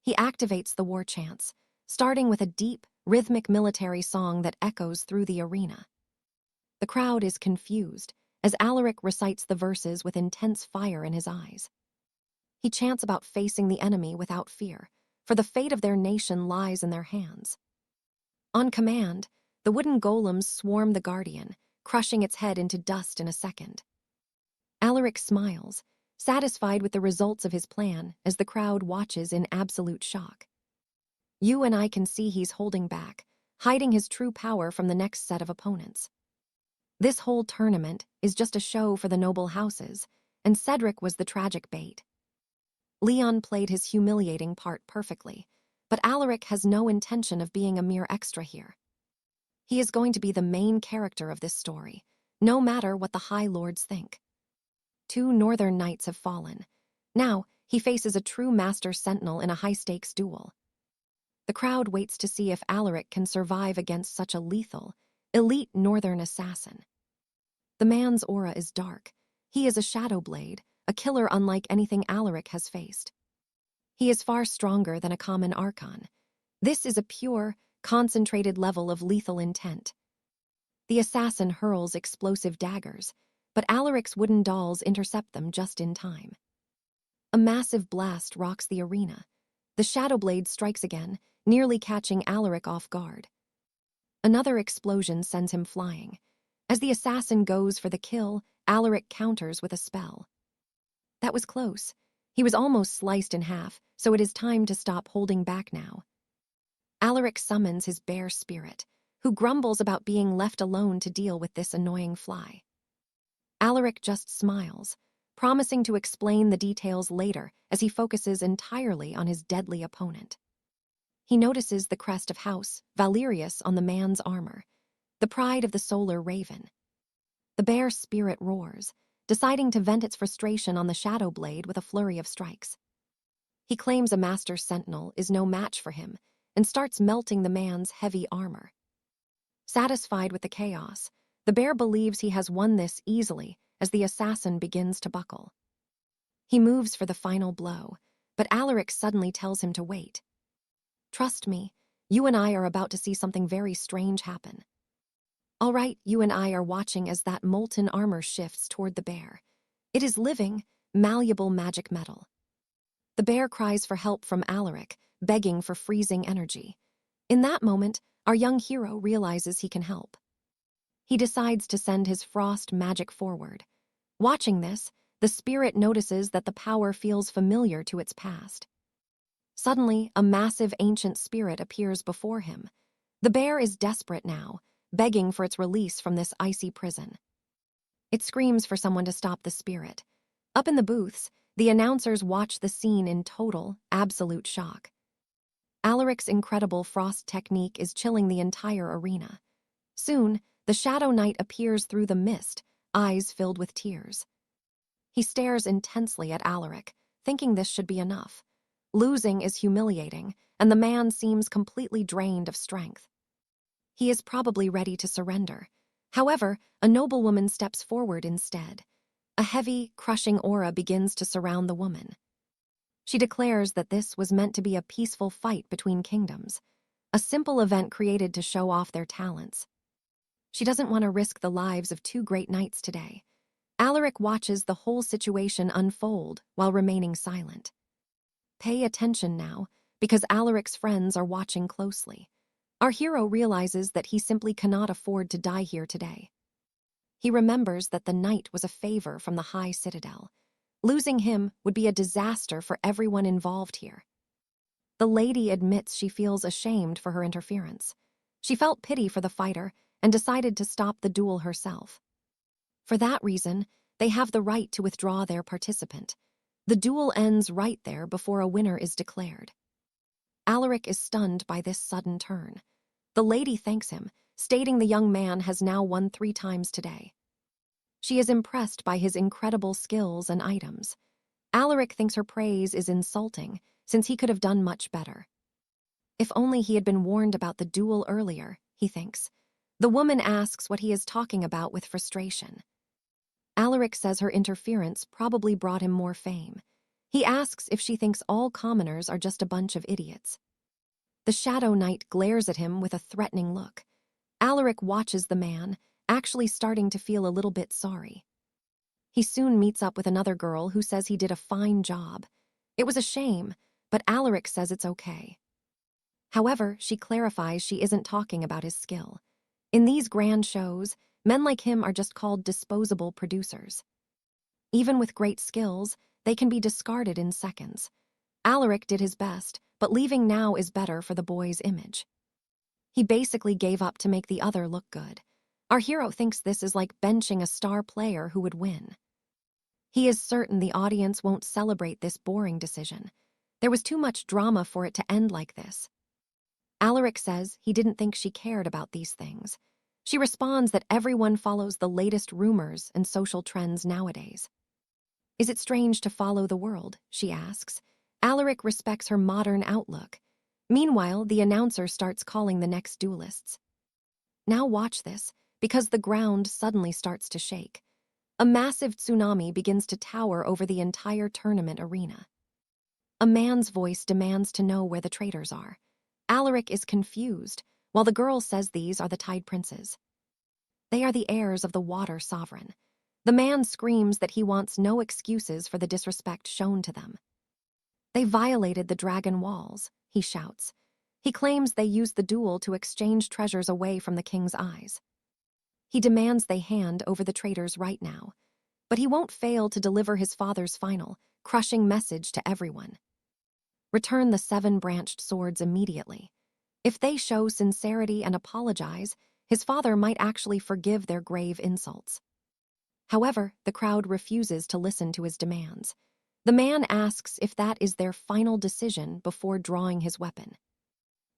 He activates the war chants, starting with a deep, rhythmic military song that echoes through the arena. The crowd is confused as Alaric recites the verses with intense fire in his eyes. He chants about facing the enemy without fear, for the fate of their nation lies in their hands. On command, the wooden golems swarm the guardian, crushing its head into dust in a second. Alaric smiles, satisfied with the results of his plan as the crowd watches in absolute shock. You and I can see he's holding back, hiding his true power from the next set of opponents. This whole tournament is just a show for the noble houses, and Cedric was the tragic bait. Leon played his humiliating part perfectly, but Alaric has no intention of being a mere extra here. He is going to be the main character of this story, no matter what the High Lords think. 2 northern knights have fallen. Now, he faces a true master sentinel in a high-stakes duel. The crowd waits to see if Alaric can survive against such a lethal, elite northern assassin. The man's aura is dark. He is a shadow blade, a killer unlike anything Alaric has faced. He is far stronger than a common archon. This is a pure, concentrated level of lethal intent. The assassin hurls explosive daggers, but Alaric's wooden dolls intercept them just in time. A massive blast rocks the arena. The shadow blade strikes again, nearly catching Alaric off guard. Another explosion sends him flying. As the assassin goes for the kill, Alaric counters with a spell. That was close. He was almost sliced in half, so it is time to stop holding back now. Alaric summons his bear spirit, who grumbles about being left alone to deal with this annoying fly. Alaric just smiles, promising to explain the details later as he focuses entirely on his deadly opponent. He notices the crest of House Valerius on the man's armor, the pride of the solar raven. The bear spirit roars, deciding to vent its frustration on the shadow blade with a flurry of strikes. He claims a master sentinel is no match for him and starts melting the man's heavy armor. Satisfied with the chaos, the bear believes he has won this easily as the assassin begins to buckle. He moves for the final blow, but Alaric suddenly tells him to wait. Trust me, you and I are about to see something very strange happen. All right, you and I are watching as that molten armor shifts toward the bear. It is living, malleable magic metal. The bear cries for help from Alaric, begging for freezing energy. In that moment, our young hero realizes he can help. He decides to send his frost magic forward. Watching this, the spirit notices that the power feels familiar to its past. Suddenly, a massive ancient spirit appears before him. The bear is desperate now, begging for its release from this icy prison. It screams for someone to stop the spirit. Up in the booths, the announcers watch the scene in total, absolute shock. Alaric's incredible frost technique is chilling the entire arena. Soon, the Shadow Knight appears through the mist, eyes filled with tears. He stares intensely at Alaric, thinking this should be enough. Losing is humiliating, and the man seems completely drained of strength. He is probably ready to surrender. However, a noblewoman steps forward instead. A heavy, crushing aura begins to surround the woman. She declares that this was meant to be a peaceful fight between kingdoms, a simple event created to show off their talents. She doesn't want to risk the lives of two great knights today. Alaric watches the whole situation unfold while remaining silent. Pay attention now, because Alaric's friends are watching closely. Our hero realizes that he simply cannot afford to die here today. He remembers that the knight was a favor from the high citadel. Losing him would be a disaster for everyone involved here. The lady admits she feels ashamed for her interference. She felt pity for the fighter and decided to stop the duel herself. For that reason, they have the right to withdraw their participant. The duel ends right there before a winner is declared. Alaric is stunned by this sudden turn. The lady thanks him, stating the young man has now won 3 times today. She is impressed by his incredible skills and items. Alaric thinks her praise is insulting, since he could have done much better. If only he had been warned about the duel earlier, he thinks. The woman asks what he is talking about with frustration. Alaric says her interference probably brought him more fame. He asks if she thinks all commoners are just a bunch of idiots. The Shadow Knight glares at him with a threatening look. Alaric watches the man, actually starting to feel a little bit sorry. He soon meets up with another girl who says he did a fine job. It was a shame, but Alaric says it's okay. However, she clarifies she isn't talking about his skill. In these grand shows, men like him are just called disposable producers. Even with great skills, they can be discarded in seconds. Alaric did his best, but leaving now is better for the boy's image. He basically gave up to make the other look good. Our hero thinks this is like benching a star player who would win. He is certain the audience won't celebrate this boring decision. There was too much drama for it to end like this. Alaric says he didn't think she cared about these things. She responds that everyone follows the latest rumors and social trends nowadays. Is it strange to follow the world? She asks. Alaric respects her modern outlook. Meanwhile, the announcer starts calling the next duelists. Now watch this, because the ground suddenly starts to shake. A massive tsunami begins to tower over the entire tournament arena. A man's voice demands to know where the traitors are. Alaric is confused, while the girl says these are the Tide Princes. They are the heirs of the Water Sovereign. The man screams that he wants no excuses for the disrespect shown to them. They violated the dragon walls, he shouts. He claims they used the duel to exchange treasures away from the king's eyes. He demands they hand over the traitors right now, but he won't fail to deliver his father's final, crushing message to everyone. Return the 7 branched swords immediately. If they show sincerity and apologize, his father might actually forgive their grave insults. However, the crowd refuses to listen to his demands. The man asks if that is their final decision before drawing his weapon.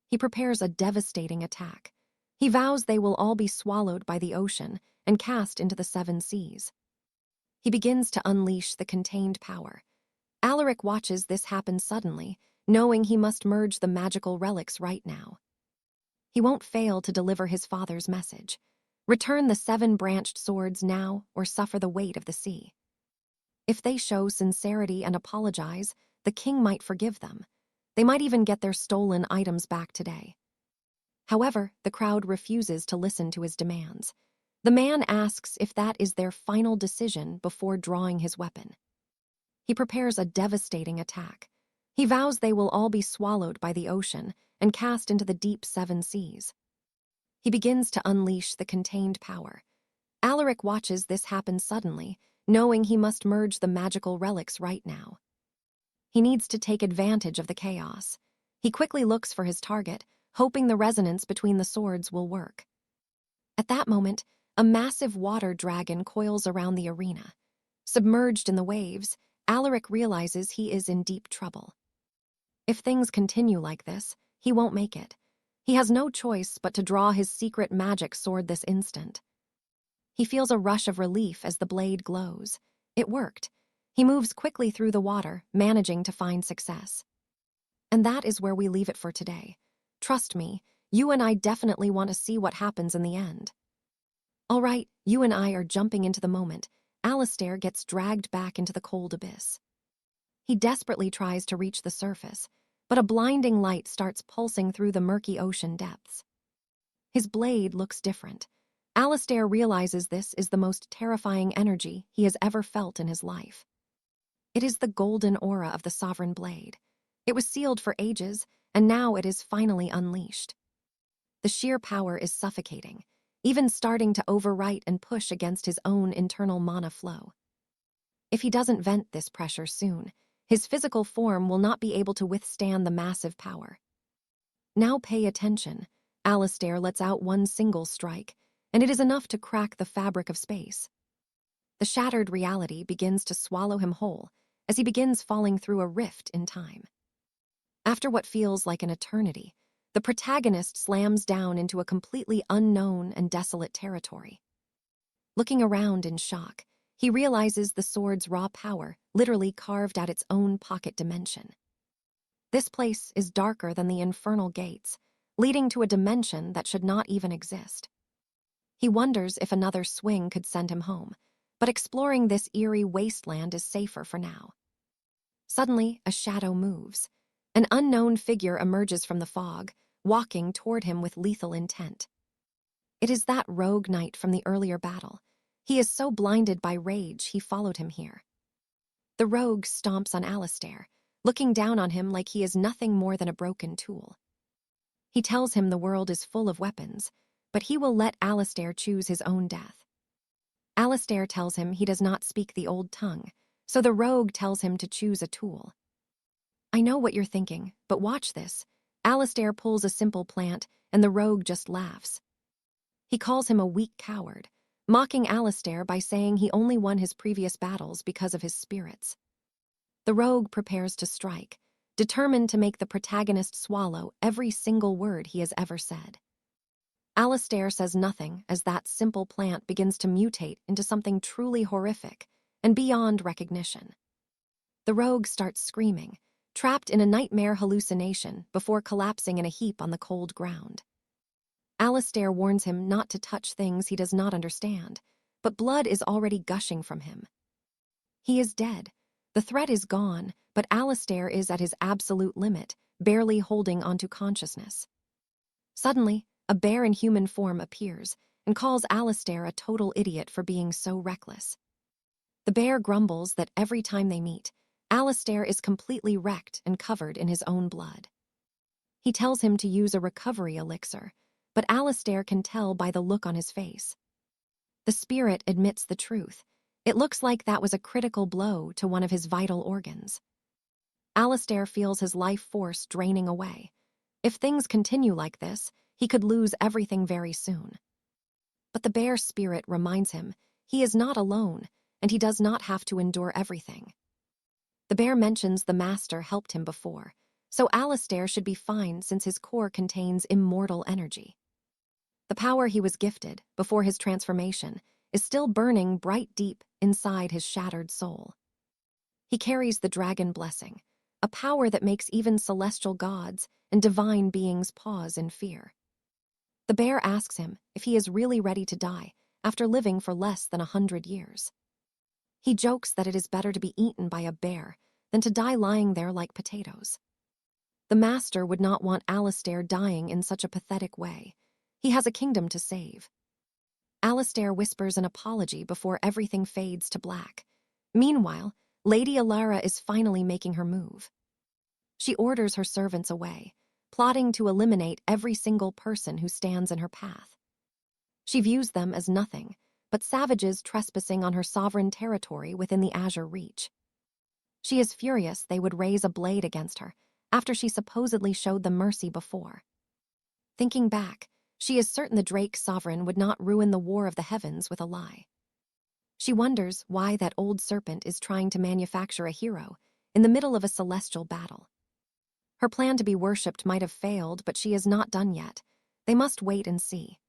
He prepares a devastating attack. He vows they will all be swallowed by the ocean and cast into the 7 seas. He begins to unleash the contained power. Alaric watches this happen suddenly, knowing he must merge the magical relics right now. He won't fail to deliver his father's message. Return the 7 branched swords now, or suffer the weight of the sea. If they show sincerity and apologize, the king might forgive them. They might even get their stolen items back today. However, the crowd refuses to listen to his demands. The man asks if that is their final decision before drawing his weapon. He prepares a devastating attack. He vows they will all be swallowed by the ocean and cast into the deep 7 seas. He begins to unleash the contained power. Alaric watches this happen suddenly, knowing he must merge the magical relics right now. He needs to take advantage of the chaos. He quickly looks for his target, hoping the resonance between the swords will work. At that moment, a massive water dragon coils around the arena. Submerged in the waves, Alaric realizes he is in deep trouble. If things continue like this, he won't make it. He has no choice but to draw his secret magic sword this instant. He feels a rush of relief as the blade glows. It worked. He moves quickly through the water, managing to find success. And that is where we leave it for today. Trust me, you and I definitely want to see what happens in the end. All right, you and I are jumping into the moment. Alistair gets dragged back into the cold abyss. He desperately tries to reach the surface, but a blinding light starts pulsing through the murky ocean depths. His blade looks different. Alistair realizes this is the most terrifying energy he has ever felt in his life. It is the golden aura of the sovereign blade. It was sealed for ages, and now it is finally unleashed. The sheer power is suffocating, even starting to overwrite and push against his own internal mana flow. If he doesn't vent this pressure soon, his physical form will not be able to withstand the massive power. Now pay attention. Alistair lets out one single strike, and it is enough to crack the fabric of space. The shattered reality begins to swallow him whole as he begins falling through a rift in time. After what feels like an eternity, the protagonist slams down into a completely unknown and desolate territory. Looking around in shock, he realizes the sword's raw power literally carved out its own pocket dimension. This place is darker than the infernal gates, leading to a dimension that should not even exist. He wonders if another swing could send him home, but exploring this eerie wasteland is safer for now. Suddenly, a shadow moves. An unknown figure emerges from the fog, walking toward him with lethal intent. It is that rogue knight from the earlier battle. He is so blinded by rage he followed him here. The rogue stomps on Alistair, looking down on him like he is nothing more than a broken tool. He tells him the world is full of weapons, but he will let Alistair choose his own death. Alistair tells him he does not speak the old tongue, so the rogue tells him to choose a tool. I know what you're thinking, but watch this. Alistair pulls a simple plant, and the rogue just laughs. He calls him a weak coward, mocking Alistair by saying he only won his previous battles because of his spirits. The rogue prepares to strike, determined to make the protagonist swallow every single word he has ever said. Alistair says nothing as that simple plant begins to mutate into something truly horrific and beyond recognition. The rogue starts screaming, trapped in a nightmare hallucination before collapsing in a heap on the cold ground. Alistair warns him not to touch things he does not understand, but blood is already gushing from him. He is dead. The threat is gone, but Alistair is at his absolute limit, barely holding onto consciousness. Suddenly, a bear in human form appears and calls Alistair a total idiot for being so reckless. The bear grumbles that every time they meet, Alistair is completely wrecked and covered in his own blood. He tells him to use a recovery elixir, but Alistair can tell by the look on his face. The spirit admits the truth. It looks like that was a critical blow to one of his vital organs. Alistair feels his life force draining away. If things continue like this, he could lose everything very soon. But the bear spirit reminds him he is not alone, and he does not have to endure everything. The bear mentions the master helped him before, so Alistair should be fine since his core contains immortal energy. The power he was gifted before his transformation is still burning bright deep inside his shattered soul. He carries the dragon blessing, a power that makes even celestial gods and divine beings pause in fear. The bear asks him if he is really ready to die after living for less than 100 years. He jokes that it is better to be eaten by a bear than to die lying there like potatoes. The master would not want Alistair dying in such a pathetic way. He has a kingdom to save. Alistair whispers an apology before everything fades to black. Meanwhile, Lady Alara is finally making her move. She orders her servants away, plotting to eliminate every single person who stands in her path. She views them as nothing but savages trespassing on her sovereign territory within the Azure Reach. She is furious they would raise a blade against her after she supposedly showed them mercy before. Thinking back, she is certain the Drake sovereign would not ruin the war of the heavens with a lie. She wonders why that old serpent is trying to manufacture a hero in the middle of a celestial battle. Her plan to be worshipped might have failed, but she is not done yet. They must wait and see.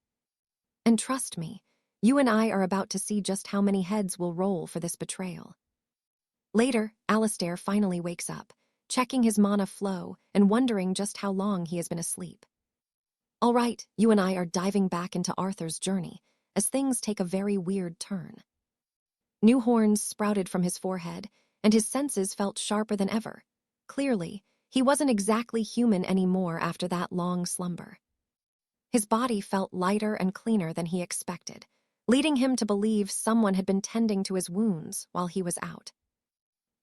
And trust me, you and I are about to see just how many heads will roll for this betrayal. Later, Alistair finally wakes up, checking his mana flow and wondering just how long he has been asleep. All right, you and I are diving back into Arthur's journey, as things take a very weird turn. New horns sprouted from his forehead, and his senses felt sharper than ever. Clearly, he wasn't exactly human anymore after that long slumber. His body felt lighter and cleaner than he expected, leading him to believe someone had been tending to his wounds while he was out.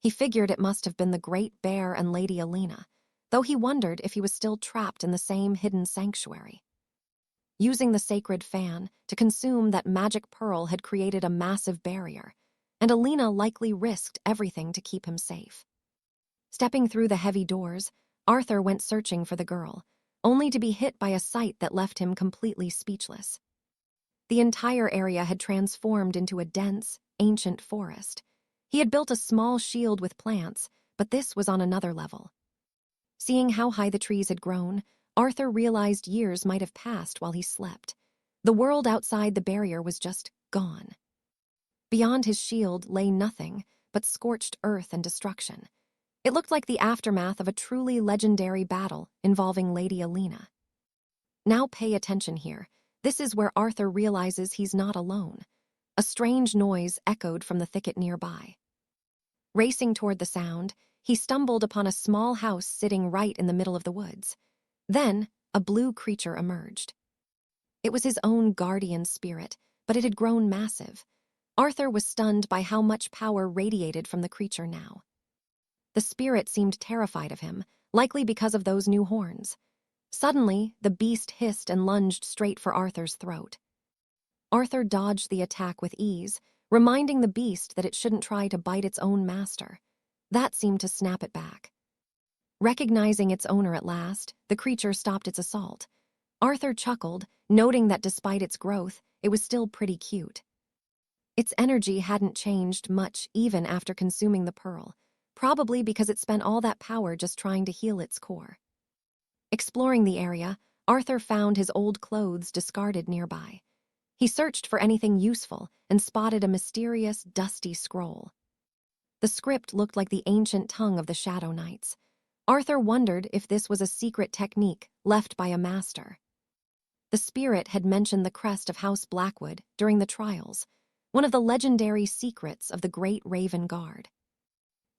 He figured it must have been the Great Bear and Lady Alina, though he wondered if he was still trapped in the same hidden sanctuary. Using the sacred fan to consume that magic pearl had created a massive barrier, and Alina likely risked everything to keep him safe. Stepping through the heavy doors, Arthur went searching for the girl, only to be hit by a sight that left him completely speechless. The entire area had transformed into a dense, ancient forest. He had built a small shield with plants, but this was on another level. Seeing how high the trees had grown, Arthur realized years might have passed while he slept. The world outside the barrier was just gone. Beyond his shield lay nothing but scorched earth and destruction. It looked like the aftermath of a truly legendary battle involving Lady Alina. Now pay attention here. This is where Arthur realizes he's not alone. A strange noise echoed from the thicket nearby. Racing toward the sound, he stumbled upon a small house sitting right in the middle of the woods. Then, a blue creature emerged. It was his own guardian spirit, but it had grown massive. Arthur was stunned by how much power radiated from the creature now. The spirit seemed terrified of him, likely because of those new horns. Suddenly, the beast hissed and lunged straight for Arthur's throat. Arthur dodged the attack with ease, reminding the beast that it shouldn't try to bite its own master. That seemed to snap it back. Recognizing its owner at last, the creature stopped its assault. Arthur chuckled, noting that despite its growth, it was still pretty cute. Its energy hadn't changed much even after consuming the pearl, probably because it spent all that power just trying to heal its core. Exploring the area, Arthur found his old clothes discarded nearby. He searched for anything useful and spotted a mysterious, dusty scroll. The script looked like the ancient tongue of the Shadow Knights. Arthur wondered if this was a secret technique left by a master. The spirit had mentioned the crest of House Blackwood during the trials, one of the legendary secrets of the Great Raven Guard.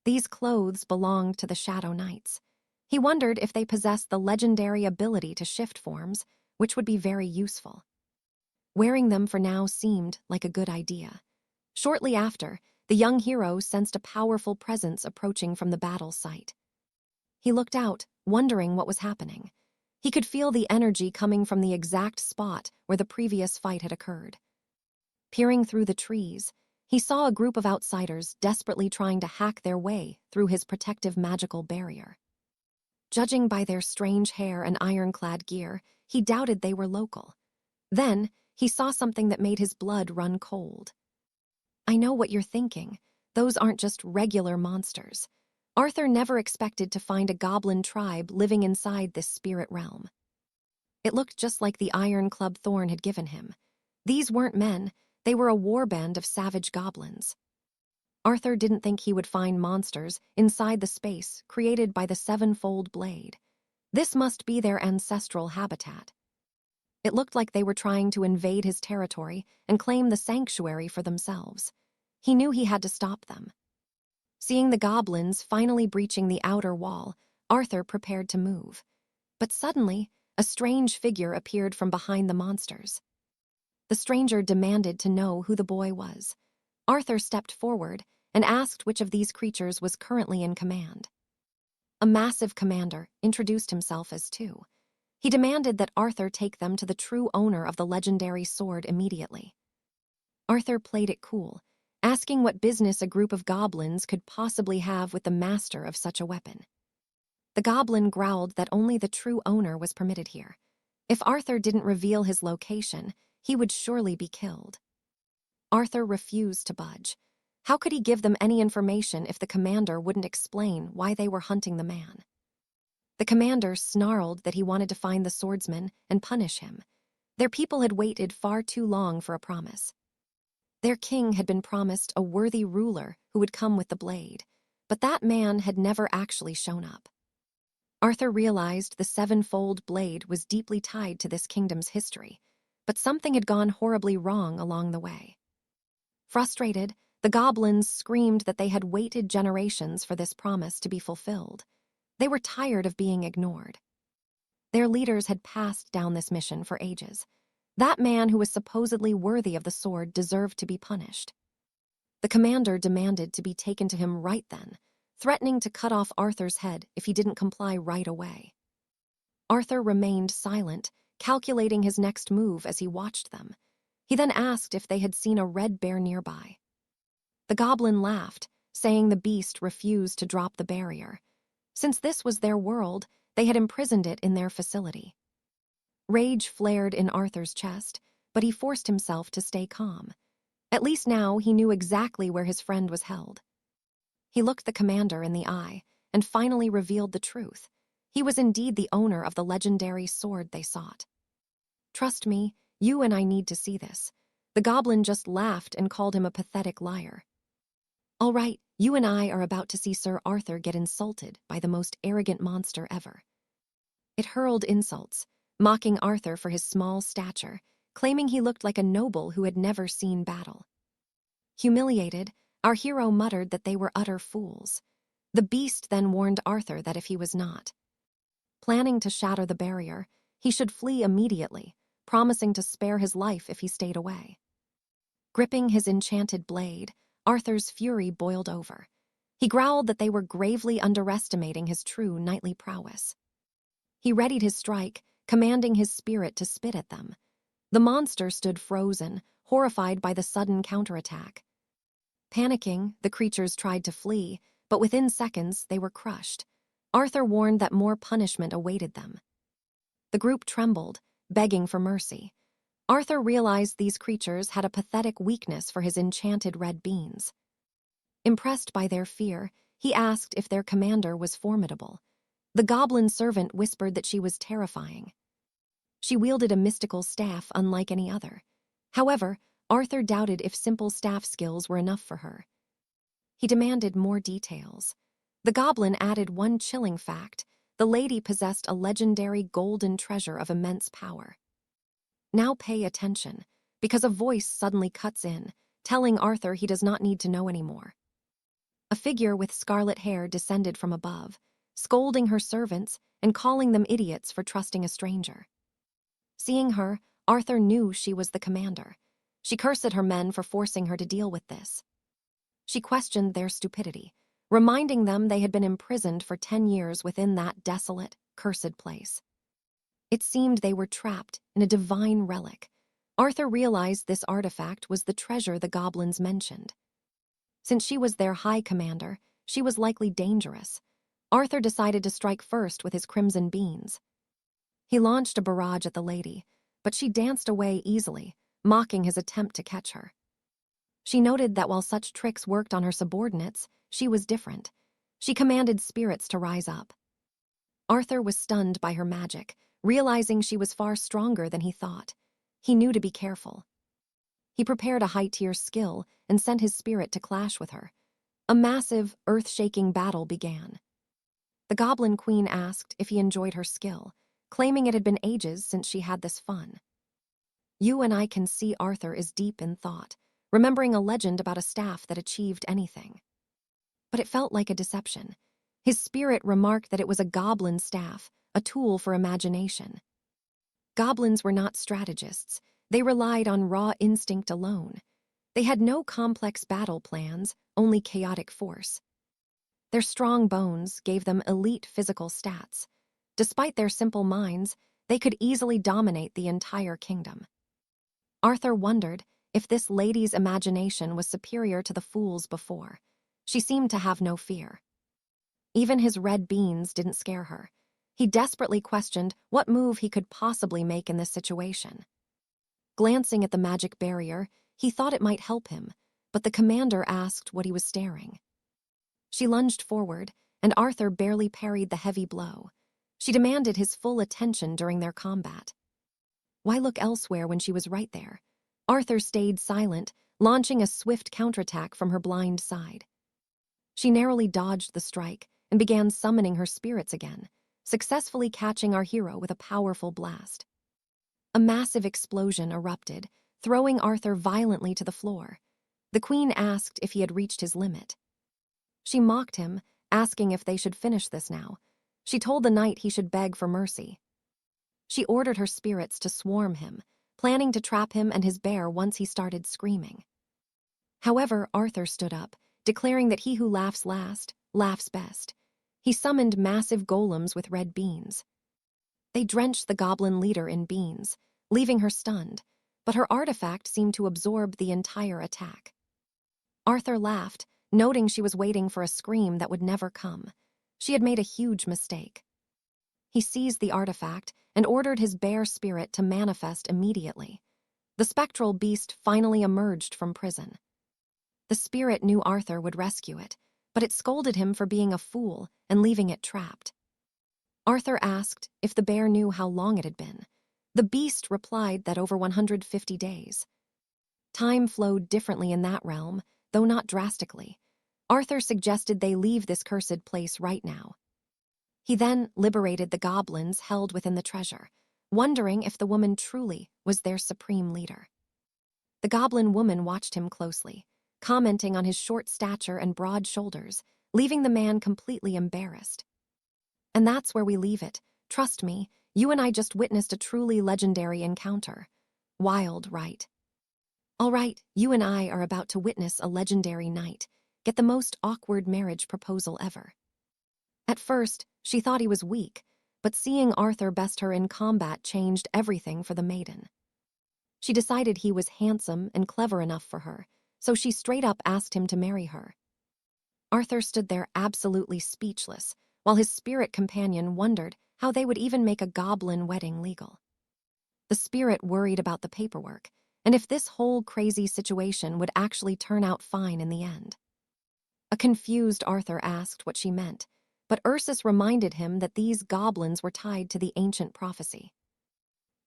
These clothes belonged to the Shadow Knights. He wondered if they possessed the legendary ability to shift forms, which would be very useful. Wearing them for now seemed like a good idea. Shortly after, the young hero sensed a powerful presence approaching from the battle site. He looked out, wondering what was happening. He could feel the energy coming from the exact spot where the previous fight had occurred. Peering through the trees, he saw a group of outsiders desperately trying to hack their way through his protective magical barrier. Judging by their strange hair and ironclad gear, he doubted they were local. Then, he saw something that made his blood run cold. I know what you're thinking. Those aren't just regular monsters. Arthur never expected to find a goblin tribe living inside this spirit realm. It looked just like the iron club Thorn had given him. These weren't men, they were a warband of savage goblins. Arthur didn't think he would find monsters inside the space created by the sevenfold blade. This must be their ancestral habitat. It looked like they were trying to invade his territory and claim the sanctuary for themselves. He knew he had to stop them. Seeing the goblins finally breaching the outer wall, Arthur prepared to move. But suddenly, a strange figure appeared from behind the monsters. The stranger demanded to know who the boy was. Arthur stepped forward and asked which of these creatures was currently in command. A massive commander introduced himself as two. He demanded that Arthur take them to the true owner of the legendary sword immediately. Arthur played it cool, asking what business a group of goblins could possibly have with the master of such a weapon. The goblin growled that only the true owner was permitted here. If Arthur didn't reveal his location, he would surely be killed. Arthur refused to budge. How could he give them any information if the commander wouldn't explain why they were hunting the man? The commander snarled that he wanted to find the swordsman and punish him. Their people had waited far too long for a promise. Their king had been promised a worthy ruler who would come with the blade. But that man had never actually shown up. Arthur realized the sevenfold blade was deeply tied to this kingdom's history, but something had gone horribly wrong along the way. Frustrated, the goblins screamed that they had waited generations for this promise to be fulfilled. They were tired of being ignored. Their leaders had passed down this mission for ages. That man who was supposedly worthy of the sword deserved to be punished. The commander demanded to be taken to him right then, threatening to cut off Arthur's head if he didn't comply right away. Arthur remained silent, calculating his next move as he watched them. He then asked if they had seen a red bear nearby. The goblin laughed, saying the beast refused to drop the barrier. Since this was their world, they had imprisoned it in their facility. Rage flared in Arthur's chest, but he forced himself to stay calm. At least now he knew exactly where his friend was held. He looked the commander in the eye and finally revealed the truth. He was indeed the owner of the legendary sword they sought. "Trust me, you and I need to see this." The goblin just laughed and called him a pathetic liar. "All right, you and I are about to see Sir Arthur get insulted by the most arrogant monster ever." It hurled insults, mocking Arthur for his small stature, claiming he looked like a noble who had never seen battle. Humiliated, our hero muttered that they were utter fools. The beast then warned Arthur that if he was not planning to shatter the barrier, he should flee immediately, promising to spare his life if he stayed away. Gripping his enchanted blade, Arthur's fury boiled over. He growled that they were gravely underestimating his true knightly prowess. He readied his strike, commanding his spirit to spit at them. The monster stood frozen, horrified by the sudden counterattack. Panicking, the creatures tried to flee, but within seconds they were crushed. Arthur warned that more punishment awaited them. The group trembled, begging for mercy. Arthur realized these creatures had a pathetic weakness for his enchanted red beans. Impressed by their fear, he asked if their commander was formidable. The goblin servant whispered that she was terrifying. She wielded a mystical staff unlike any other. However, Arthur doubted if simple staff skills were enough for her. He demanded more details. The goblin added one chilling fact: the lady possessed a legendary golden treasure of immense power. Now pay attention, because a voice suddenly cuts in, telling Arthur he does not need to know anymore. A figure with scarlet hair descended from above, scolding her servants and calling them idiots for trusting a stranger. Seeing her, Arthur knew she was the commander. She cursed her men for forcing her to deal with this. She questioned their stupidity, reminding them they had been imprisoned for 10 years within that desolate, cursed place. It seemed they were trapped in a divine relic. Arthur realized this artifact was the treasure the goblins mentioned. Since she was their high commander, she was likely dangerous. Arthur decided to strike first with his crimson beans. He launched a barrage at the lady, but she danced away easily, mocking his attempt to catch her. She noted that while such tricks worked on her subordinates, she was different. She commanded spirits to rise up. Arthur was stunned by her magic, realizing she was far stronger than he thought. He knew to be careful. He prepared a high-tier skill and sent his spirit to clash with her. A massive, earth-shaking battle began. The Goblin Queen asked if he enjoyed her skill, claiming it had been ages since she had this fun. You and I can see Arthur is deep in thought, remembering a legend about a staff that achieved anything. But it felt like a deception. His spirit remarked that it was a goblin staff, a tool for imagination. Goblins were not strategists. They relied on raw instinct alone. They had no complex battle plans, only chaotic force. Their strong bones gave them elite physical stats. Despite their simple minds, they could easily dominate the entire kingdom. Arthur wondered if this lady's imagination was superior to the fool's before. She seemed to have no fear. Even his red beans didn't scare her. He desperately questioned what move he could possibly make in this situation. Glancing at the magic barrier, he thought it might help him, but the commander asked what he was staring. She lunged forward, and Arthur barely parried the heavy blow. She demanded his full attention during their combat. Why look elsewhere when she was right there? Arthur stayed silent, launching a swift counterattack from her blind side. She narrowly dodged the strike and began summoning her spirits again, successfully catching our hero with a powerful blast. A massive explosion erupted, throwing Arthur violently to the floor. The queen asked if he had reached his limit. She mocked him, asking if they should finish this now. She told the knight he should beg for mercy. She ordered her spirits to swarm him, planning to trap him and his bear once he started screaming. However, Arthur stood up, declaring that he who laughs last, laughs best. He summoned massive golems with red beans. They drenched the goblin leader in beans, leaving her stunned, but her artifact seemed to absorb the entire attack. Arthur laughed, noting she was waiting for a scream that would never come. She had made a huge mistake. He seized the artifact and ordered his bear spirit to manifest immediately. The spectral beast finally emerged from prison. The spirit knew Arthur would rescue it, but it scolded him for being a fool and leaving it trapped. Arthur asked if the bear knew how long it had been. The beast replied that over 150 days. Time flowed differently in that realm, though not drastically. Arthur suggested they leave this cursed place right now. He then liberated the goblins held within the treasure, wondering if the woman truly was their supreme leader. The goblin woman watched him closely, commenting on his short stature and broad shoulders, leaving the man completely embarrassed. And that's where we leave it. Trust me, you and I just witnessed a truly legendary encounter. Wild, right? All right, you and I are about to witness a legendary night. Get the most awkward marriage proposal ever. At first, she thought he was weak, but seeing Arthur best her in combat changed everything for the maiden. She decided he was handsome and clever enough for her, so she straight up asked him to marry her. Arthur stood there absolutely speechless, while his spirit companion wondered how they would even make a goblin wedding legal. The spirit worried about the paperwork, and if this whole crazy situation would actually turn out fine in the end. A confused Arthur asked what she meant, but 𝒐𝒄𝒆 reminded him that these goblins were tied to the ancient prophecy.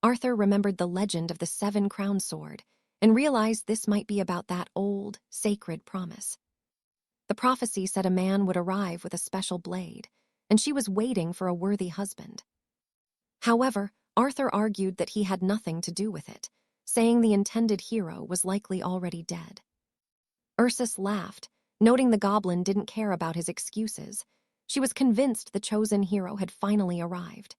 Arthur remembered the legend of the 7-crowned sword and realized this might be about that old, sacred promise. The prophecy said a man would arrive with a special blade, and she was waiting for a worthy husband. However, Arthur argued that he had nothing to do with it, saying the intended hero was likely already dead. 𝒐𝒄𝒆 laughed, noting the goblin didn't care about his excuses. She was convinced the chosen hero had finally arrived.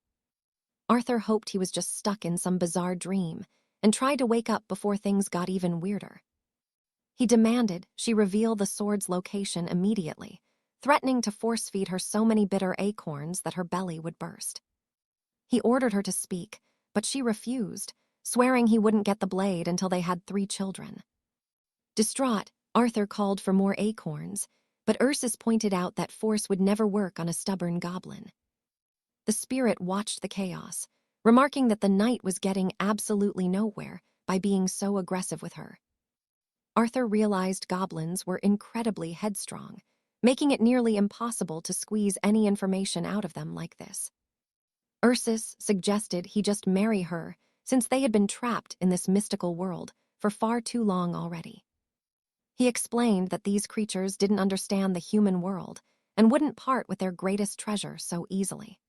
Arthur hoped he was just stuck in some bizarre dream and tried to wake up before things got even weirder. He demanded she reveal the sword's location immediately, threatening to force-feed her so many bitter acorns that her belly would burst. He ordered her to speak, but she refused, swearing he wouldn't get the blade until they had 3 children. Distraught, Arthur called for more acorns, but 𝒐𝒆 pointed out that force would never work on a stubborn goblin. The spirit watched the chaos, remarking that the knight was getting absolutely nowhere by being so aggressive with her. Arthur realized goblins were incredibly headstrong, making it nearly impossible to squeeze any information out of them like this. 𝒐𝒆 suggested he just marry her since they had been trapped in this mystical world for far too long already. He explained that these creatures didn't understand the human world and wouldn't part with their greatest treasure so easily.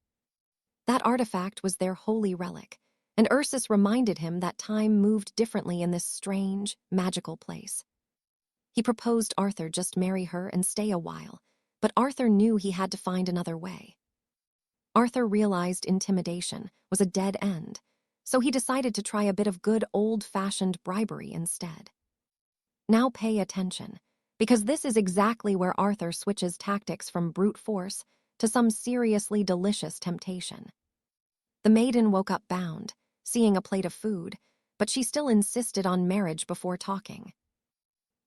That artifact was their holy relic, and 𝒐𝒆 reminded him that time moved differently in this strange, magical place. He proposed Arthur just marry her and stay a while, but Arthur knew he had to find another way. Arthur realized intimidation was a dead end, so he decided to try a bit of good old-fashioned bribery instead. Now pay attention, because this is exactly where Arthur switches tactics from brute force to some seriously delicious temptation. The maiden woke up bound, seeing a plate of food, but she still insisted on marriage before talking.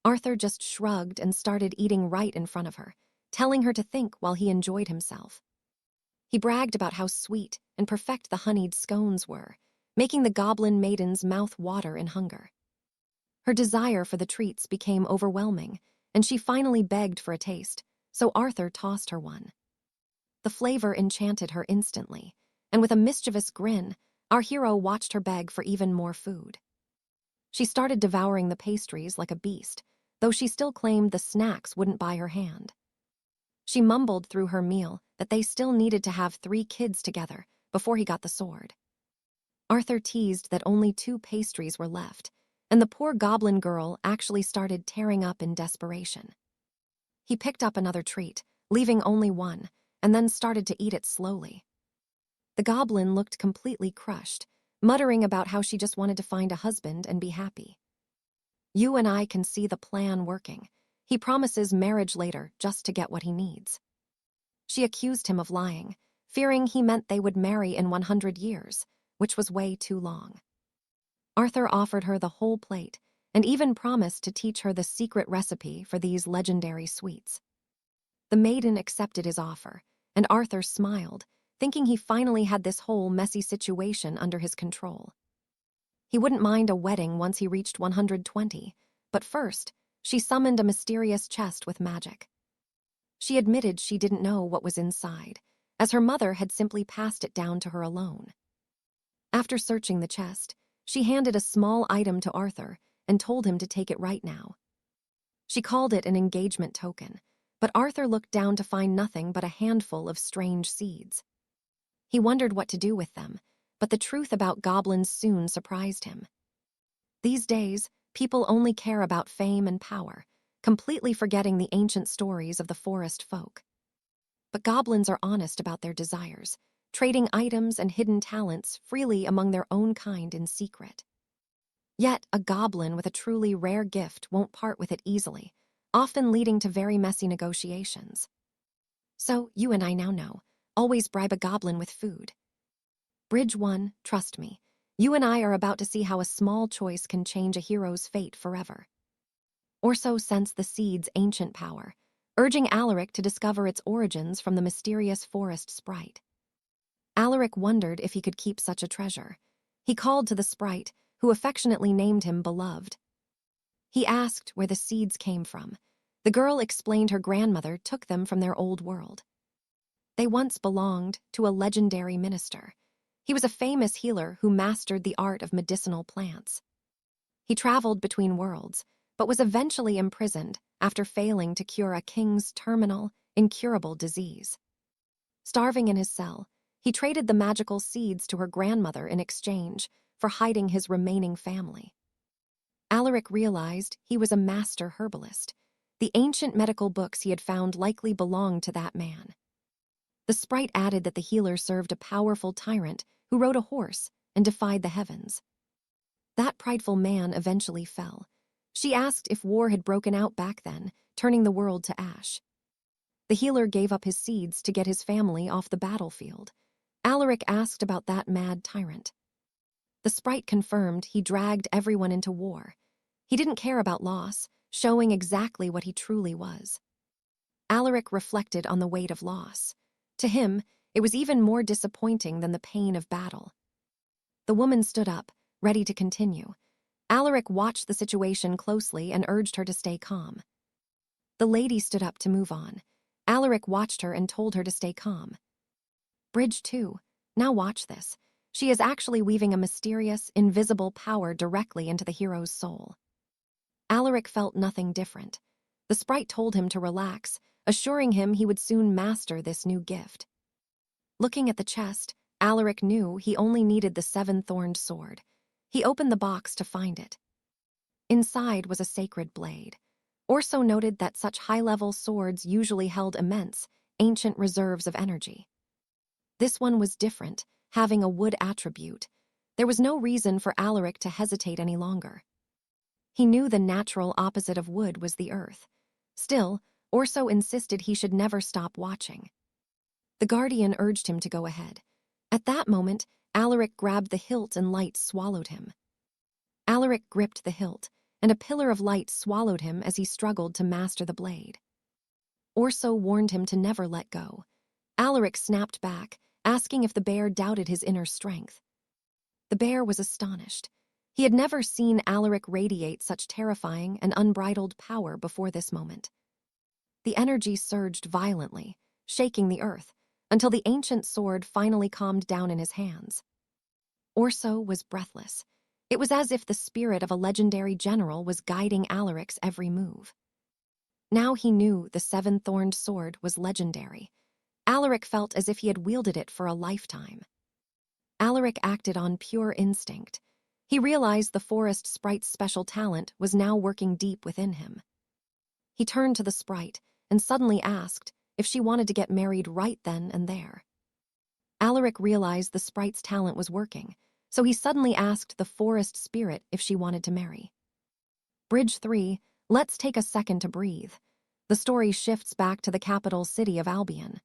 Arthur just shrugged and started eating right in front of her, telling her to think while he enjoyed himself. He bragged about how sweet and perfect the honeyed scones were, making the goblin maiden's mouth water in hunger. Her desire for the treats became overwhelming, and she finally begged for a taste, so Arthur tossed her one. The flavor enchanted her instantly, and with a mischievous grin, our hero watched her beg for even more food. She started devouring the pastries like a beast, though she still claimed the snacks wouldn't buy her hand. She mumbled through her meal that they still needed to have 3 kids together before he got the sword. Arthur teased that only 2 pastries were left, and the poor goblin girl actually started tearing up in desperation. He picked up another treat, leaving only one, and then started to eat it slowly. The goblin looked completely crushed, muttering about how she just wanted to find a husband and be happy. "You and I can see the plan working. He promises marriage later just to get what he needs." She accused him of lying, fearing he meant they would marry in 100 years, which was way too long. Arthur offered her the whole plate and even promised to teach her the secret recipe for these legendary sweets. The maiden accepted his offer, and Arthur smiled, thinking he finally had this whole messy situation under his control. He wouldn't mind a wedding once he reached 120, but first, she summoned a mysterious chest with magic. She admitted she didn't know what was inside, as her mother had simply passed it down to her alone. After searching the chest, she handed a small item to Arthur and told him to take it right now. She called it an engagement token, but Arthur looked down to find nothing but a handful of strange seeds. He wondered what to do with them, but the truth about goblins soon surprised him. These days, people only care about fame and power, completely forgetting the ancient stories of the forest folk. But goblins are honest about their desires, trading items and hidden talents freely among their own kind in secret. Yet, a goblin with a truly rare gift won't part with it easily, often leading to very messy negotiations. So, you and I now know, always bribe a goblin with food. Bridge 1, trust me. You and I are about to see how a small choice can change a hero's fate forever. Orso sensed the seed's ancient power, urging Alaric to discover its origins from the mysterious forest sprite. Alaric wondered if he could keep such a treasure. He called to the sprite, who affectionately named him Beloved. He asked where the seeds came from. The girl explained her grandmother took them from their old world. They once belonged to a legendary minister. He was a famous healer who mastered the art of medicinal plants. He traveled between worlds, but was eventually imprisoned after failing to cure a king's terminal, incurable disease. Starving in his cell, he traded the magical seeds to her grandmother in exchange for hiding his remaining family. Alaric realized he was a master herbalist. The ancient medical books he had found likely belonged to that man. The sprite added that the healer served a powerful tyrant who rode a horse and defied the heavens. That prideful man eventually fell. She asked if war had broken out back then, turning the world to ash. The healer gave up his seeds to get his family off the battlefield. Alaric asked about that mad tyrant. The sprite confirmed he dragged everyone into war. He didn't care about loss, showing exactly what he truly was. Alaric reflected on the weight of loss. To him, it was even more disappointing than the pain of battle. The woman stood up, ready to continue. Alaric watched the situation closely and urged her to stay calm. The lady stood up to move on. Alaric watched her and told her to stay calm. Bridge 2. Now watch this. She is actually weaving a mysterious, invisible power directly into the hero's soul. Alaric felt nothing different. The sprite told him to relax, assuring him he would soon master this new gift. Looking at the chest, Alaric knew he only needed the 7-thorned sword. He opened the box to find it. Inside was a sacred blade. Orso noted that such high-level swords usually held immense, ancient reserves of energy. This one was different, having a wood attribute. There was no reason for Alaric to hesitate any longer. He knew the natural opposite of wood was the earth. Still, Orso insisted he should never stop watching. The guardian urged him to go ahead. At that moment, Alaric grabbed the hilt and light swallowed him. Alaric gripped the hilt, and a pillar of light swallowed him as he struggled to master the blade. Orso warned him to never let go. Alaric snapped back, asking if the bear doubted his inner strength. The bear was astonished. He had never seen Alaric radiate such terrifying and unbridled power before this moment. The energy surged violently, shaking the earth, until the ancient sword finally calmed down in his hands. Orso was breathless. It was as if the spirit of a legendary general was guiding Alaric's every move. Now he knew the seven-thorned sword was legendary. Alaric felt as if he had wielded it for a lifetime. Alaric acted on pure instinct. He realized the forest sprite's special talent was now working deep within him. He turned to the sprite and suddenly asked if she wanted to get married right then and there. Alaric realized the sprite's talent was working, so he suddenly asked the forest spirit if she wanted to marry. Bridge 3, let's take a second to breathe. The story shifts back to the capital city of Albion.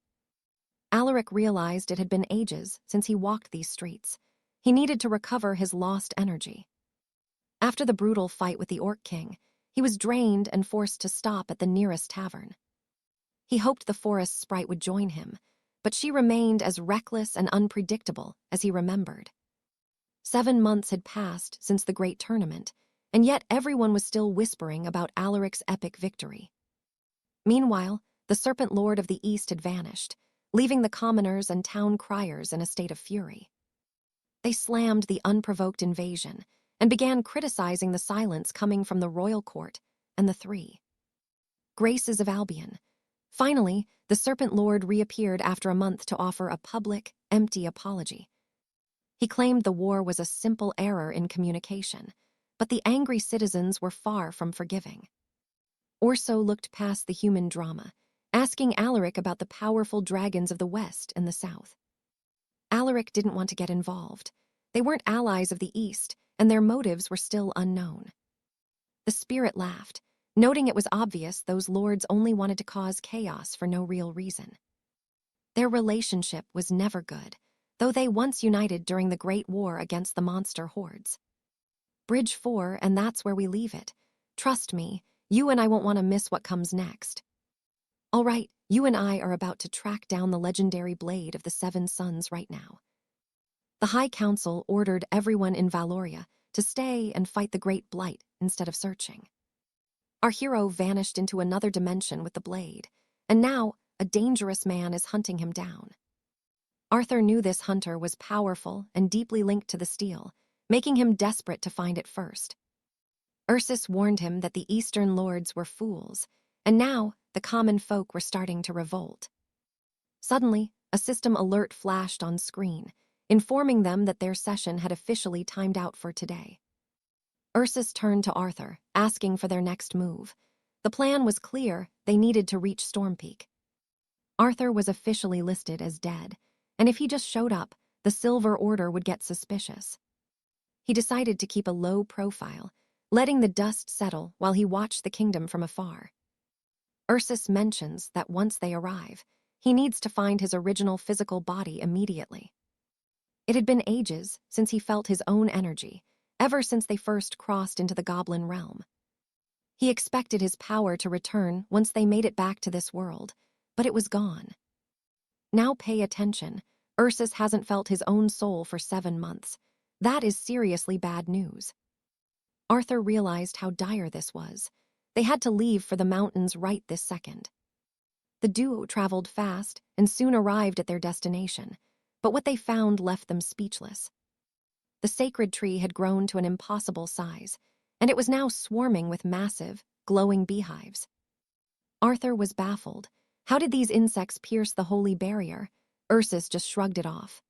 Alaric realized it had been ages since he walked these streets. He needed to recover his lost energy. After the brutal fight with the Orc King, he was drained and forced to stop at the nearest tavern. He hoped the forest sprite would join him, but she remained as reckless and unpredictable as he remembered. 7 months had passed since the great tournament, and yet everyone was still whispering about Alaric's epic victory. Meanwhile, the Serpent Lord of the East had vanished, leaving the commoners and town criers in a state of fury. They slammed the unprovoked invasion and began criticizing the silence coming from the royal court and the three Graces of Albion. Finally, the Serpent Lord reappeared after a month to offer a public, empty apology. He claimed the war was a simple error in communication, but the angry citizens were far from forgiving. Orso looked past the human drama, asking Alaric about the powerful dragons of the West and the South. Alaric didn't want to get involved. They weren't allies of the East, and their motives were still unknown. The spirit laughed, noting it was obvious those lords only wanted to cause chaos for no real reason. Their relationship was never good, though they once united during the Great War against the monster hordes. Bridge 4, and that's where we leave it. Trust me, you and I won't want to miss what comes next. All right, you and I are about to track down the legendary blade of the Seven Sons right now. The High Council ordered everyone in Valoria to stay and fight the Great Blight instead of searching. Our hero vanished into another dimension with the blade, and now a dangerous man is hunting him down. Arthur knew this hunter was powerful and deeply linked to the steel, making him desperate to find it first. 𝒐𝒄𝒆 warned him that the Eastern lords were fools, and now the common folk were starting to revolt. Suddenly, a system alert flashed on screen, informing them that their session had officially timed out for today. 𝒐𝒆 turned to Arthur, asking for their next move. The plan was clear: they needed to reach Storm Peak. Arthur was officially listed as dead, and if he just showed up, the Silver Order would get suspicious. He decided to keep a low profile, letting the dust settle while he watched the kingdom from afar. 𝒐𝒆 mentions that once they arrive, he needs to find his original physical body immediately. It had been ages since he felt his own energy, ever since they first crossed into the goblin realm. He expected his power to return once they made it back to this world, but it was gone. Now pay attention. 𝒐𝒆 hasn't felt his own soul for 7 months. That is seriously bad news. Arthur realized how dire this was. They had to leave for the mountains right this second. The duo traveled fast and soon arrived at their destination, but what they found left them speechless. The sacred tree had grown to an impossible size, and it was now swarming with massive, glowing beehives. Arthur was baffled. How did these insects pierce the holy barrier? 𝒐𝒆 just shrugged it off.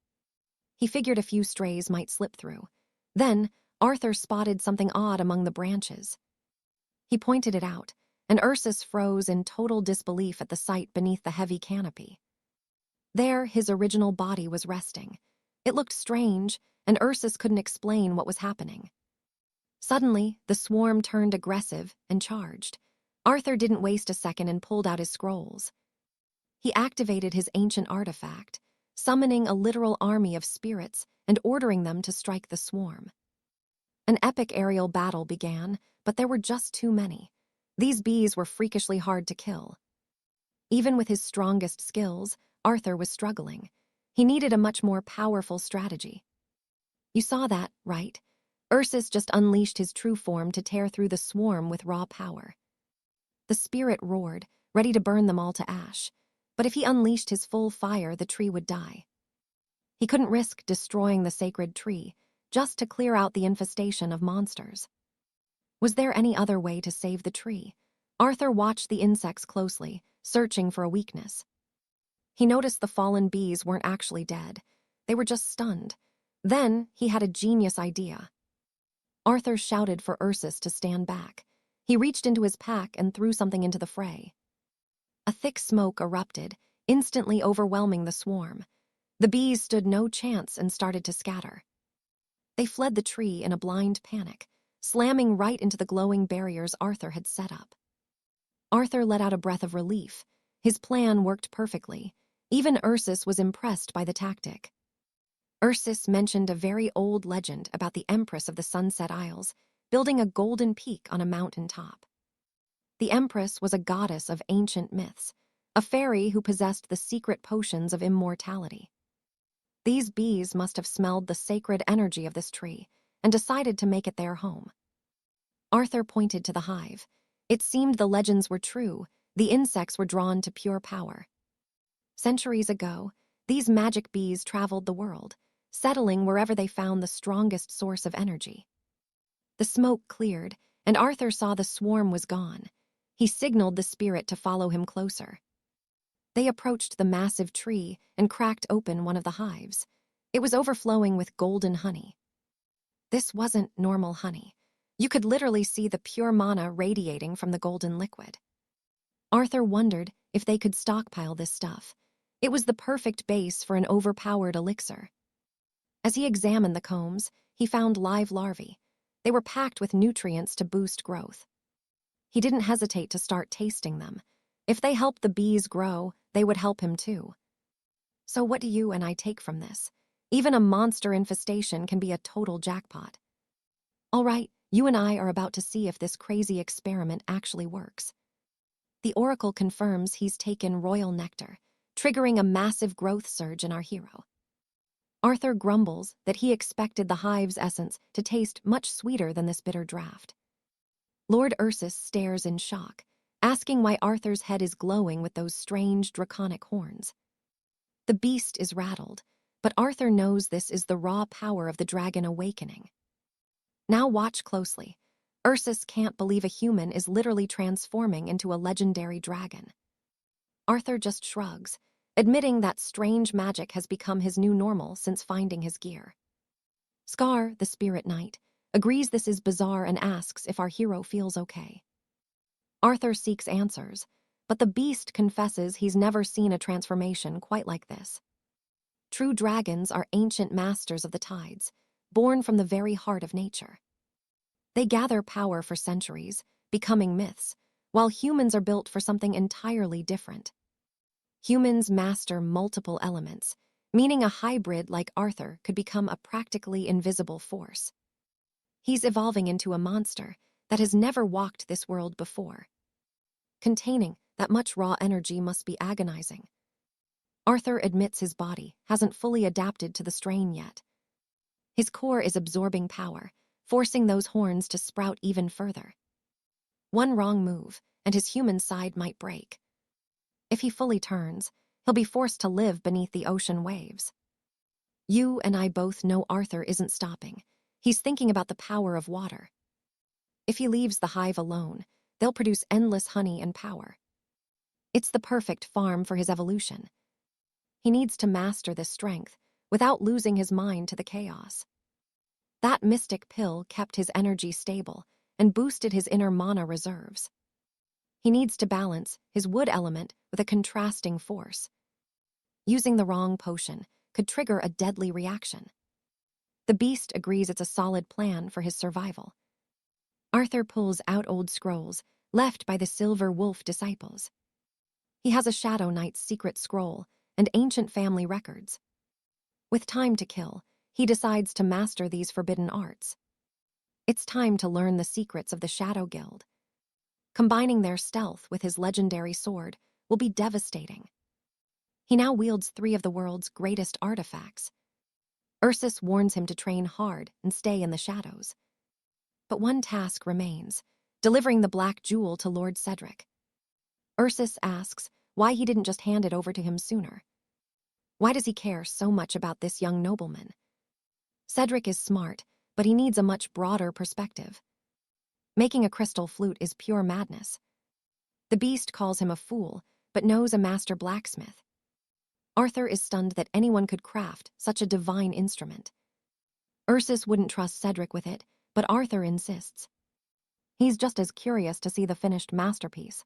He figured a few strays might slip through. Then, Arthur spotted something odd among the branches. He pointed it out, and 𝒐𝒆 froze in total disbelief at the sight beneath the heavy canopy. There, his original body was resting. It looked strange, and 𝒐𝒆 couldn't explain what was happening. Suddenly, the swarm turned aggressive and charged. Arthur didn't waste a second and pulled out his scrolls. He activated his ancient artifact, summoning a literal army of spirits and ordering them to strike the swarm. An epic aerial battle began, but there were just too many. These bees were freakishly hard to kill. Even with his strongest skills, Arthur was struggling. He needed a much more powerful strategy. You saw that, right? 𝒐𝒆 just unleashed his true form to tear through the swarm with raw power. The spirit roared, ready to burn them all to ash. But if he unleashed his full fire, the tree would die. He couldn't risk destroying the sacred tree, just to clear out the infestation of monsters. Was there any other way to save the tree? Arthur watched the insects closely, searching for a weakness. He noticed the fallen bees weren't actually dead. They were just stunned. Then he had a genius idea. Arthur shouted for 𝒐𝒄𝒆 to stand back. He reached into his pack and threw something into the fray. A thick smoke erupted, instantly overwhelming the swarm. The bees stood no chance and started to scatter. They fled the tree in a blind panic, slamming right into the glowing barriers Arthur had set up. Arthur let out a breath of relief. His plan worked perfectly. Even 𝒐𝒄𝒆 was impressed by the tactic. 𝒐𝒄𝒆 mentioned a very old legend about the Empress of the Sunset Isles, building a golden peak on a mountain top. The Empress was a goddess of ancient myths, a fairy who possessed the secret potions of immortality. These bees must have smelled the sacred energy of this tree and decided to make it their home. Arthur pointed to the hive. It seemed the legends were true. The insects were drawn to pure power. Centuries ago, these magic bees traveled the world, settling wherever they found the strongest source of energy. The smoke cleared, and Arthur saw the swarm was gone. He signaled the spirit to follow him closer. They approached the massive tree and cracked open one of the hives. It was overflowing with golden honey. This wasn't normal honey. You could literally see the pure mana radiating from the golden liquid. Arthur wondered if they could stockpile this stuff. It was the perfect base for an overpowered elixir. As he examined the combs, he found live larvae. They were packed with nutrients to boost growth. He didn't hesitate to start tasting them. If they helped the bees grow, they would help him too. So what do you and I take from this? Even a monster infestation can be a total jackpot. All right, you and I are about to see if this crazy experiment actually works. The oracle confirms he's taken royal nectar, triggering a massive growth surge in our hero. Arthur grumbles that he expected the hive's essence to taste much sweeter than this bitter draught. Lord 𝒐𝒆 stares in shock, asking why Arthur's head is glowing with those strange draconic horns. The beast is rattled, but Arthur knows this is the raw power of the dragon awakening. Now watch closely. 𝒐𝒆 can't believe a human is literally transforming into a legendary dragon. Arthur just shrugs, admitting that strange magic has become his new normal since finding his gear. Scar, the spirit knight, agrees this is bizarre and asks if our hero feels okay. Arthur seeks answers, but the beast confesses he's never seen a transformation quite like this. True dragons are ancient masters of the tides, born from the very heart of nature. They gather power for centuries, becoming myths, while humans are built for something entirely different. Humans master multiple elements, meaning a hybrid like Arthur could become a practically invisible force. He's evolving into a monster that has never walked this world before. Containing that much raw energy must be agonizing. Arthur admits his body hasn't fully adapted to the strain yet. His core is absorbing power, forcing those horns to sprout even further. One wrong move, and his human side might break. If he fully turns, he'll be forced to live beneath the ocean waves. You and I both know Arthur isn't stopping. He's thinking about the power of water. If he leaves the hive alone, they'll produce endless honey and power. It's the perfect farm for his evolution. He needs to master this strength without losing his mind to the chaos. That mystic pill kept his energy stable and boosted his inner mana reserves. He needs to balance his wood element with a contrasting force. Using the wrong potion could trigger a deadly reaction. The beast agrees it's a solid plan for his survival. Arthur pulls out old scrolls left by the Silver Wolf disciples. He has a Shadow Knight's secret scroll and ancient family records. With time to kill, he decides to master these forbidden arts. It's time to learn the secrets of the Shadow Guild. Combining their stealth with his legendary sword will be devastating. He now wields 3 of the world's greatest artifacts. 𝒐𝒆 warns him to train hard and stay in the shadows. But one task remains, delivering the Black Jewel to Lord Cedric. 𝒐𝒆 asks why he didn't just hand it over to him sooner. Why does he care so much about this young nobleman? Cedric is smart, but he needs a much broader perspective. Making a crystal flute is pure madness. The beast calls him a fool, but knows a master blacksmith. Arthur is stunned that anyone could craft such a divine instrument. Ursus wouldn't trust Cedric with it, but Arthur insists. He's just as curious to see the finished masterpiece.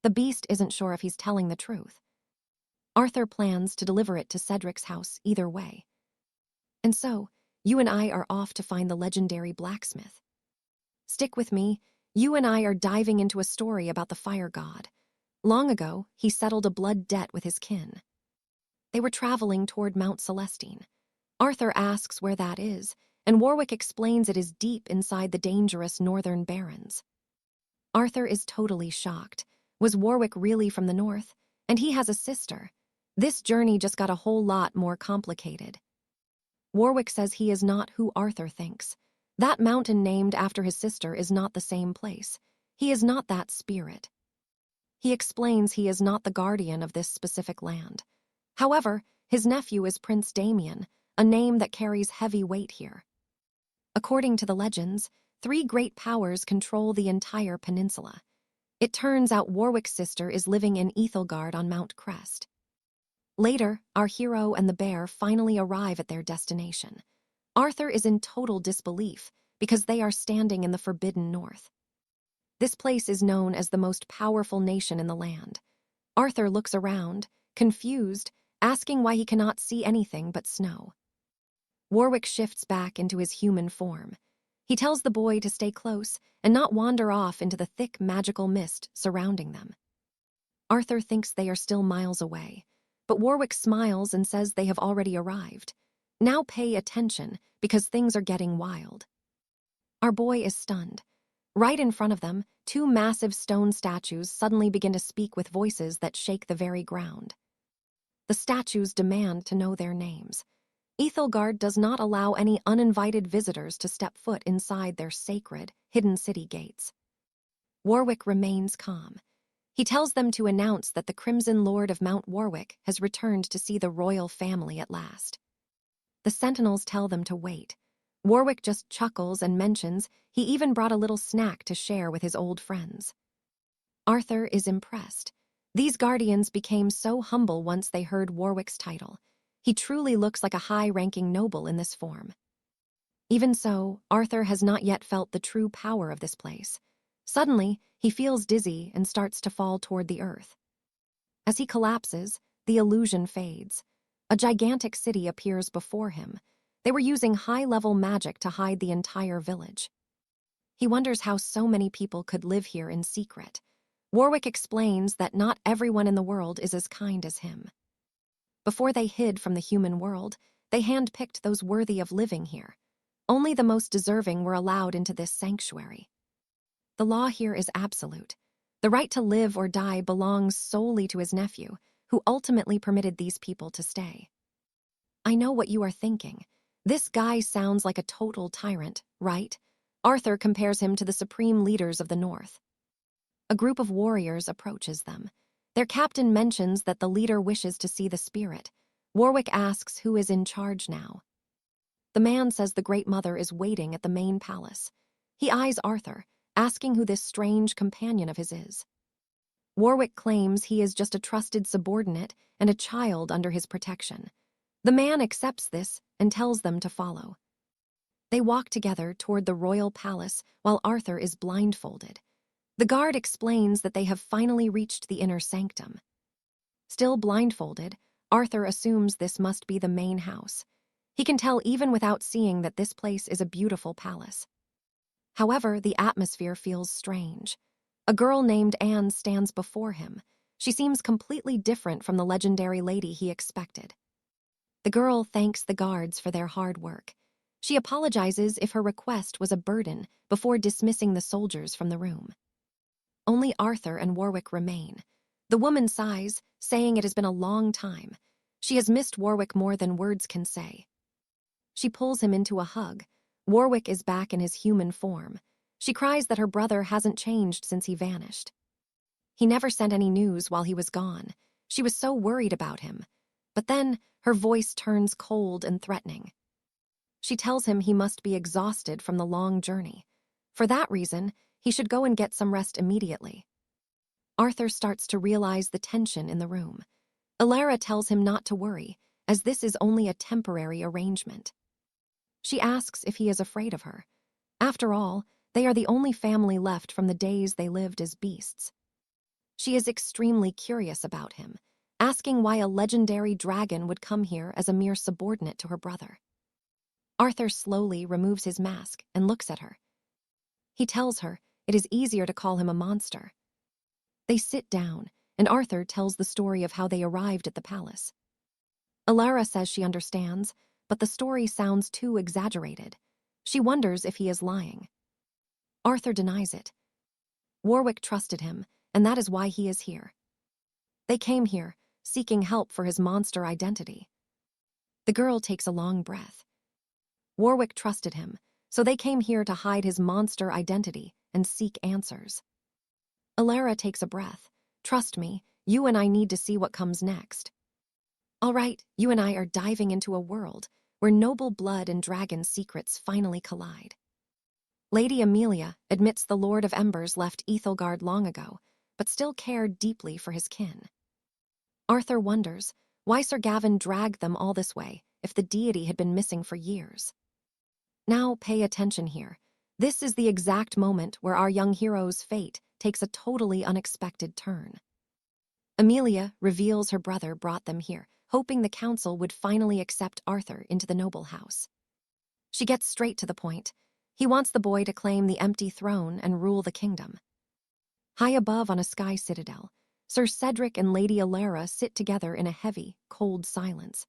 The beast isn't sure if he's telling the truth. Arthur plans to deliver it to Cedric's house either way. And so, you and I are off to find the legendary blacksmith. Stick with me, you and I are diving into a story about the fire god. Long ago, he settled a blood debt with his kin. They were traveling toward Mount Celestine. Arthur asks where that is, and Warwick explains it is deep inside the dangerous northern barrens. Arthur is totally shocked. Was Warwick really from the north? And he has a sister. This journey just got a whole lot more complicated. Warwick says he is not who Arthur thinks. That mountain named after his sister is not the same place. He is not that spirit. He explains he is not the guardian of this specific land. However, his nephew is Prince Damien, a name that carries heavy weight here. According to the legends, 3 great powers control the entire peninsula. It turns out Warwick's sister is living in 𝒐𝒄𝒆 on Mount Crest. Later, our hero and the bear finally arrive at their destination. Arthur is in total disbelief because they are standing in the Forbidden North. This place is known as the most powerful nation in the land. Arthur looks around, confused, asking why he cannot see anything but snow. Warwick shifts back into his human form. He tells the boy to stay close and not wander off into the thick magical mist surrounding them. Arthur thinks they are still miles away, but Warwick smiles and says they have already arrived. Now pay attention, because things are getting wild. Our boy is stunned. Right in front of them, 2 massive stone statues suddenly begin to speak with voices that shake the very ground. The statues demand to know their names. 𝒐𝒄𝒆 does not allow any uninvited visitors to step foot inside their sacred, hidden city gates. Warwick remains calm. He tells them to announce that the Crimson Lord of Mount Warwick has returned to see the royal family at last. The sentinels tell them to wait. Warwick just chuckles and mentions he even brought a little snack to share with his old friends. Arthur is impressed. These guardians became so humble once they heard Warwick's title. He truly looks like a high-ranking noble in this form. Even so, Arthur has not yet felt the true power of this place. Suddenly, he feels dizzy and starts to fall toward the earth. As he collapses, the illusion fades. A gigantic city appears before him. They were using high-level magic to hide the entire village. He wonders how so many people could live here in secret. Warwick explains that not everyone in the world is as kind as him. Before they hid from the human world, they handpicked those worthy of living here. Only the most deserving were allowed into this sanctuary. The law here is absolute. The right to live or die belongs solely to his nephew, who ultimately permitted these people to stay. I know what you are thinking. This guy sounds like a total tyrant, right? Arthur compares him to the supreme leaders of the North. A group of warriors approaches them. Their captain mentions that the leader wishes to see the spirit. Warwick asks who is in charge now. The man says the Great Mother is waiting at the main palace. He eyes Arthur, asking who this strange companion of his is. Warwick claims he is just a trusted subordinate and a child under his protection. The man accepts this and tells them to follow. They walk together toward the royal palace while Arthur is blindfolded. The guard explains that they have finally reached the inner sanctum. Still blindfolded, Arthur assumes this must be the main house. He can tell even without seeing that this place is a beautiful palace. However, the atmosphere feels strange. A girl named Anne stands before him. She seems completely different from the legendary lady he expected. The girl thanks the guards for their hard work. She apologizes if her request was a burden before dismissing the soldiers from the room. Only Arthur and Warwick remain. The woman sighs, saying it has been a long time. She has missed Warwick more than words can say. She pulls him into a hug. Warwick is back in his human form. She cries that her brother hasn't changed since he vanished. He never sent any news while he was gone. She was so worried about him. But then, her voice turns cold and threatening. She tells him he must be exhausted from the long journey. For that reason, he should go and get some rest immediately. Arthur starts to realize the tension in the room. 𝒂𝒐𝒃 tells him not to worry, as this is only a temporary arrangement. She asks if he is afraid of her. After all, they are the only family left from the days they lived as beasts. She is extremely curious about him, asking why a legendary dragon would come here as a mere subordinate to her brother. Arthur slowly removes his mask and looks at her. He tells her it is easier to call him a monster. They sit down, and Arthur tells the story of how they arrived at the palace. 𝒂𝒐𝒃 says she understands, but the story sounds too exaggerated. She wonders if he is lying. Arthur denies it. Warwick trusted him, and that is why he is here. They came here, seeking help for his monster identity. The girl takes a long breath. Warwick trusted him, so they came here to hide his monster identity and seek answers. 𝒂𝒐𝒃 takes a breath. Trust me, you and I need to see what comes next. All right, you and I are diving into a world where noble blood and dragon secrets finally collide. Lady Amelia admits the Lord of Embers left 𝒃𝒊𝒃 long ago, but still cared deeply for his kin. Arthur wonders why Sir Gawain dragged them all this way if the deity had been missing for years. Now pay attention here. This is the exact moment where our young hero's fate takes a totally unexpected turn. Amelia reveals her brother brought them here, hoping the council would finally accept Arthur into the noble house. She gets straight to the point. He wants the boy to claim the empty throne and rule the kingdom. High above on a sky citadel, Sir Cedric and Lady 𝒂𝒐𝒃 sit together in a heavy, cold silence.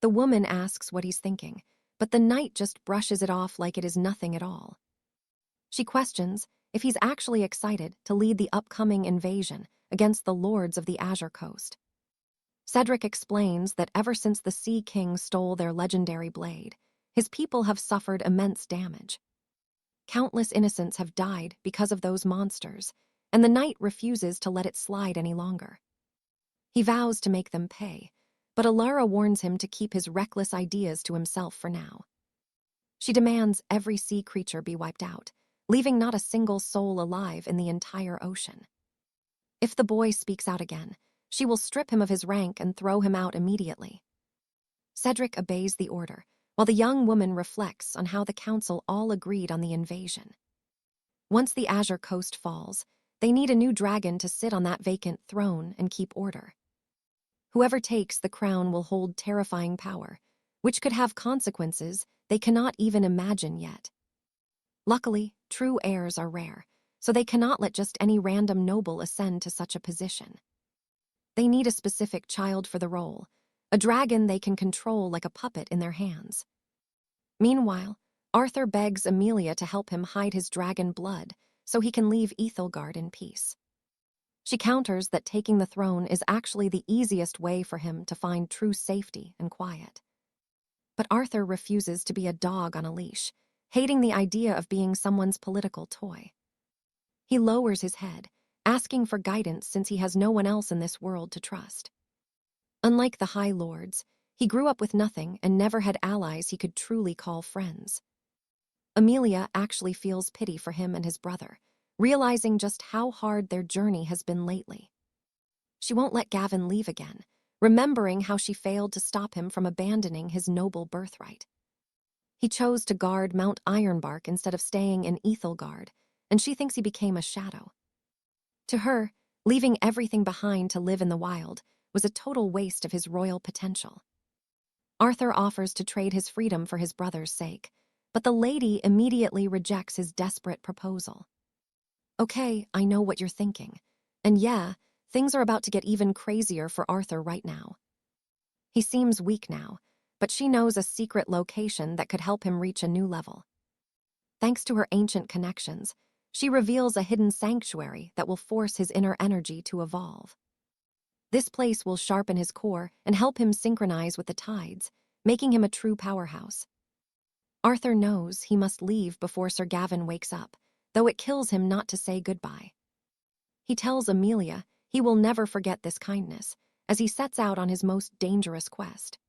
The woman asks what he's thinking, but the knight just brushes it off like it is nothing at all. She questions if he's actually excited to lead the upcoming invasion against the lords of the Azure Coast. Cedric explains that ever since the Sea King stole their legendary blade, his people have suffered immense damage. Countless innocents have died because of those monsters, and the knight refuses to let it slide any longer. He vows to make them pay, but 𝒂𝒂𝒃 warns him to keep his reckless ideas to himself for now. She demands every sea creature be wiped out, leaving not a single soul alive in the entire ocean. If the boy speaks out again, she will strip him of his rank and throw him out immediately. Cedric obeys the order, while the young woman reflects on how the council all agreed on the invasion. Once the Azure Coast falls, they need a new dragon to sit on that vacant throne and keep order. Whoever takes the crown will hold terrifying power, which could have consequences they cannot even imagine yet. Luckily, true heirs are rare, so they cannot let just any random noble ascend to such a position. They need a specific child for the role, a dragon they can control like a puppet in their hands. Meanwhile, Arthur begs Amelia to help him hide his dragon blood so he can leave 𝒃𝒊𝒃 in peace. She counters that taking the throne is actually the easiest way for him to find true safety and quiet. But Arthur refuses to be a dog on a leash, hating the idea of being someone's political toy. He lowers his head, asking for guidance since he has no one else in this world to trust. Unlike the High Lords, he grew up with nothing and never had allies he could truly call friends. Amelia actually feels pity for him and his brother, realizing just how hard their journey has been lately. She won't let Gavin leave again, remembering how she failed to stop him from abandoning his noble birthright. He chose to guard Mount Ironbark instead of staying in 𝒃𝒊𝒃, and she thinks he became a shadow. To her, leaving everything behind to live in the wild was a total waste of his royal potential. Arthur offers to trade his freedom for his brother's sake, but the lady immediately rejects his desperate proposal. Okay, I know what you're thinking. And yeah, things are about to get even crazier for Arthur right now. He seems weak now, but she knows a secret location that could help him reach a new level. Thanks to her ancient connections, she reveals a hidden sanctuary that will force his inner energy to evolve. This place will sharpen his core and help him synchronize with the tides, making him a true powerhouse. Arthur knows he must leave before Sir Gawain wakes up, though it kills him not to say goodbye. He tells Amelia he will never forget this kindness, as he sets out on his most dangerous quest.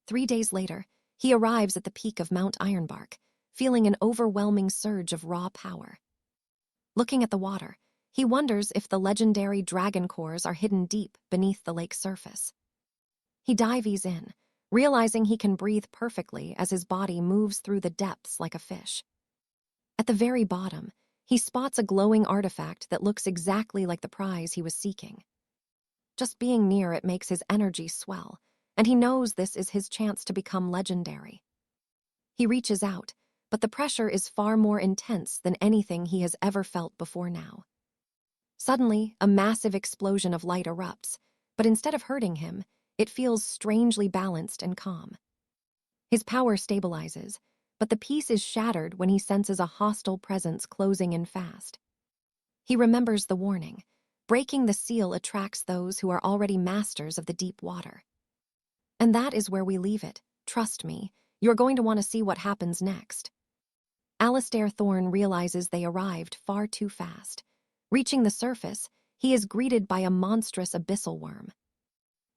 3 days later, he arrives at the peak of Mount Ironbark, feeling an overwhelming surge of raw power. Looking at the water, He wonders if the legendary dragon cores are hidden deep beneath the lake's surface. He dives in, realizing he can breathe perfectly as his body moves through the depths like a fish. At the very bottom, he spots a glowing artifact that looks exactly like the prize he was seeking. Just being near it makes his energy swell, and he knows this is his chance to become legendary. He reaches out, but the pressure is far more intense than anything he has ever felt before now. Suddenly, a massive explosion of light erupts, but instead of hurting him, it feels strangely balanced and calm. His power stabilizes, but the peace is shattered when he senses a hostile presence closing in fast. He remembers the warning: breaking the seal attracts those who are already masters of the deep water. And that is where we leave it. Trust me, you're going to want to see what happens next. Alistair Thorne realizes they arrived far too fast. Reaching the surface, he is greeted by a monstrous abyssal worm.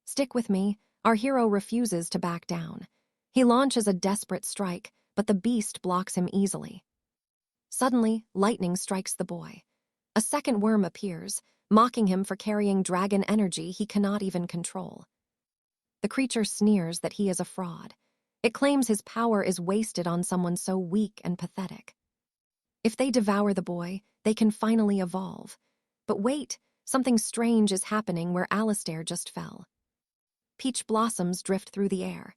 Stick with me, our hero refuses to back down. He launches a desperate strike, but the beast blocks him easily. Suddenly, lightning strikes the boy. A second worm appears, mocking him for carrying dragon energy he cannot even control. The creature sneers that he is a fraud. It claims his power is wasted on someone so weak and pathetic. If they devour the boy, they can finally evolve. But wait, something strange is happening where Alistair just fell. Peach blossoms drift through the air.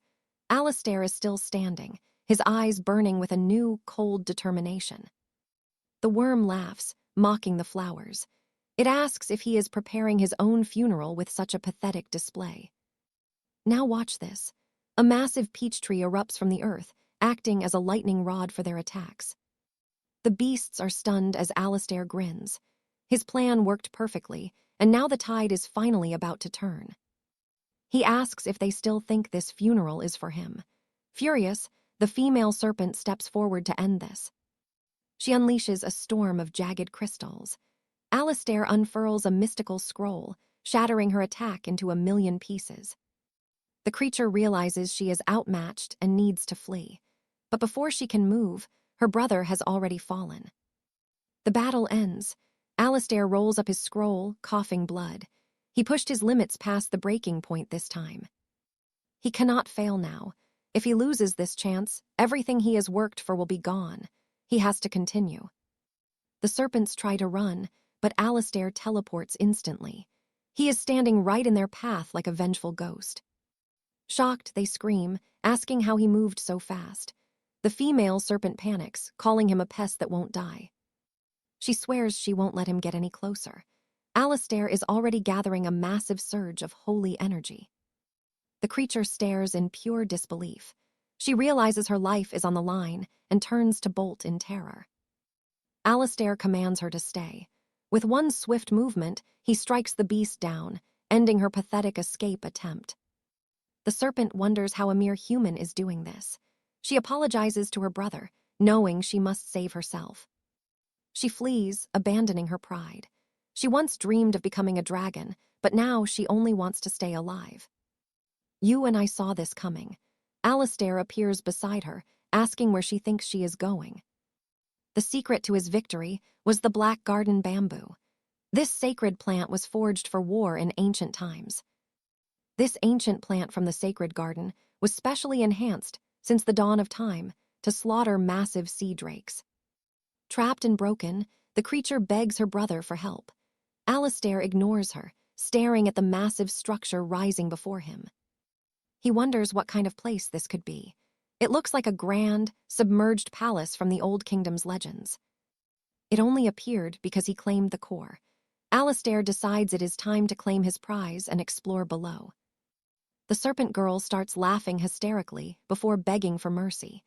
Alistair is still standing, his eyes burning with a new, cold determination. The worm laughs, mocking the flowers. It asks if he is preparing his own funeral with such a pathetic display. Now watch this. A massive peach tree erupts from the earth, acting as a lightning rod for their attacks. The beasts are stunned as Alistair grins. His plan worked perfectly, and now the tide is finally about to turn. He asks if they still think this funeral is for him. Furious, the female serpent steps forward to end this. She unleashes a storm of jagged crystals. Alistair unfurls a mystical scroll, shattering her attack into 1,000,000 pieces. The creature realizes she is outmatched and needs to flee. But before she can move, her brother has already fallen. The battle ends. Alistair rolls up his scroll, coughing blood. He pushed his limits past the breaking point this time. He cannot fail now. If he loses this chance, everything he has worked for will be gone. He has to continue. The serpents try to run, but Alistair teleports instantly. He is standing right in their path like a vengeful ghost. Shocked, they scream, asking how he moved so fast. The female serpent panics, calling him a pest that won't die. She swears she won't let him get any closer. Alistair is already gathering a massive surge of holy energy. The creature stares in pure disbelief. She realizes her life is on the line and turns to bolt in terror. Alistair commands her to stay. With one swift movement, he strikes the beast down, ending her pathetic escape attempt. The serpent wonders how a mere human is doing this. She apologizes to her brother, knowing she must save herself. She flees, abandoning her pride. She once dreamed of becoming a dragon, but now she only wants to stay alive. You and I saw this coming. Alistair appears beside her, asking where she thinks she is going. The secret to his victory was the black garden bamboo. This sacred plant was forged for war in ancient times. This ancient plant from the sacred garden was specially enhanced since the dawn of time to slaughter massive sea drakes. Trapped and broken, the creature begs her brother for help. Alistair ignores her, staring at the massive structure rising before him. He wonders what kind of place this could be. It looks like a grand, submerged palace from the Old Kingdom's legends. It only appeared because he claimed the core. Alistair decides it is time to claim his prize and explore below. The serpent girl starts laughing hysterically before begging for mercy.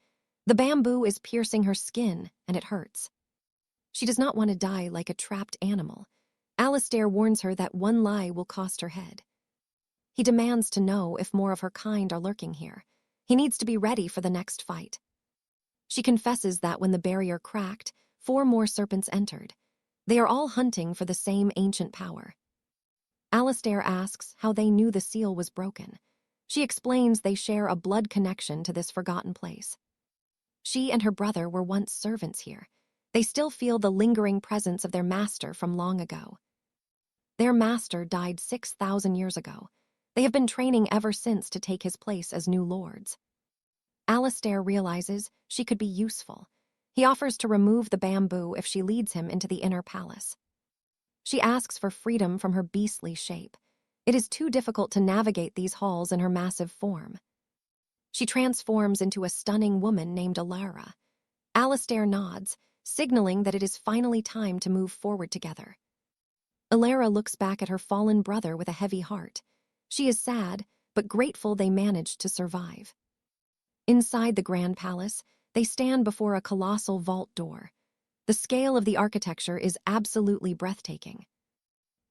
The bamboo is piercing her skin, and it hurts. She does not want to die like a trapped animal. Alistair warns her that one lie will cost her head. He demands to know if more of her kind are lurking here. He needs to be ready for the next fight. She confesses that when the barrier cracked, 4 more serpents entered. They are all hunting for the same ancient power. Alistair asks how they knew the seal was broken. She explains they share a blood connection to this forgotten place. She and her brother were once servants here. They still feel the lingering presence of their master from long ago. Their master died 6,000 years ago. They have been training ever since to take his place as new lords. Alistair realizes she could be useful. He offers to remove the bamboo if she leads him into the inner palace. She asks for freedom from her beastly shape. It is too difficult to navigate these halls in her massive form. She transforms into a stunning woman named Alara. Alistair nods, signaling that it is finally time to move forward together. Alara looks back at her fallen brother with a heavy heart. She is sad, but grateful they managed to survive. Inside the Grand Palace, they stand before a colossal vault door. The scale of the architecture is absolutely breathtaking.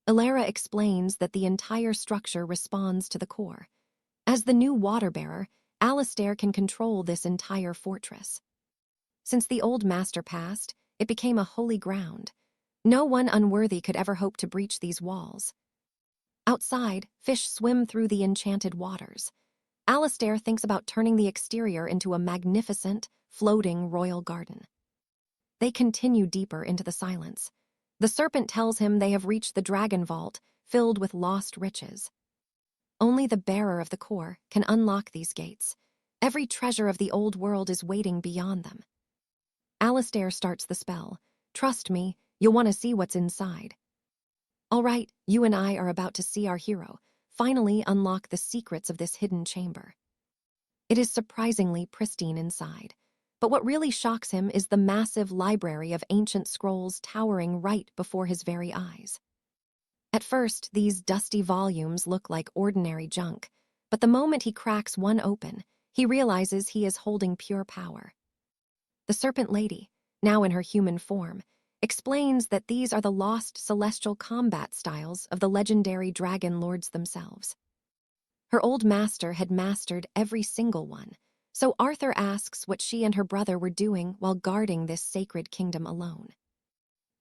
Alara explains that the entire structure responds to the core. As the new water-bearer, Alistair can control this entire fortress. Since the old master passed, it became a holy ground. No one unworthy could ever hope to breach these walls. Outside, fish swim through the enchanted waters. Alistair thinks about turning the exterior into a magnificent, floating royal garden. They continue deeper into the silence. The serpent tells him they have reached the dragon vault, filled with lost riches. Only the bearer of the core can unlock these gates. Every treasure of the old world is waiting beyond them. Alistair starts the spell. Trust me, you'll want to see what's inside. All right, you and I are about to see our hero finally unlock the secrets of this hidden chamber. It is surprisingly pristine inside, but what really shocks him is the massive library of ancient scrolls towering right before his very eyes. At first, these dusty volumes look like ordinary junk, but the moment he cracks one open, he realizes he is holding pure power. The Serpent Lady, now in her human form, explains that these are the lost celestial combat styles of the legendary dragon lords themselves. Her old master had mastered every single one, so Arthur asks what she and her brother were doing while guarding this sacred kingdom alone.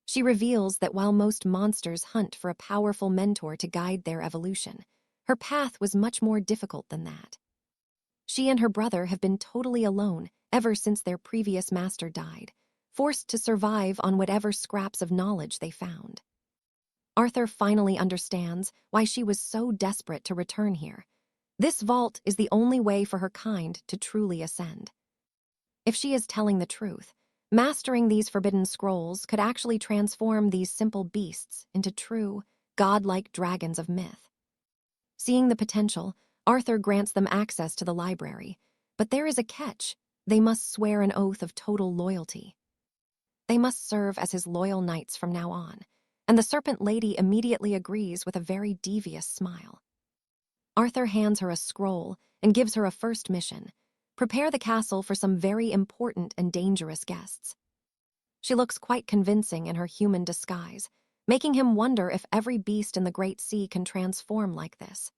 She reveals that while most monsters hunt for a powerful mentor to guide their evolution, her path was much more difficult than that. She and her brother have been totally alone ever since their previous master died, forced to survive on whatever scraps of knowledge they found. Arthur finally understands why she was so desperate to return here. This vault is the only way for her kind to truly ascend. If she is telling the truth, mastering these forbidden scrolls could actually transform these simple beasts into true, godlike dragons of myth. Seeing the potential, Arthur grants them access to the library, but there is a catch. They must swear an oath of total loyalty. They must serve as his loyal knights from now on, and the Serpent Lady immediately agrees with a very devious smile. Arthur hands her a scroll and gives her a first mission: prepare the castle for some very important and dangerous guests. She looks quite convincing in her human disguise, making him wonder if every beast in the Great Sea can transform like this.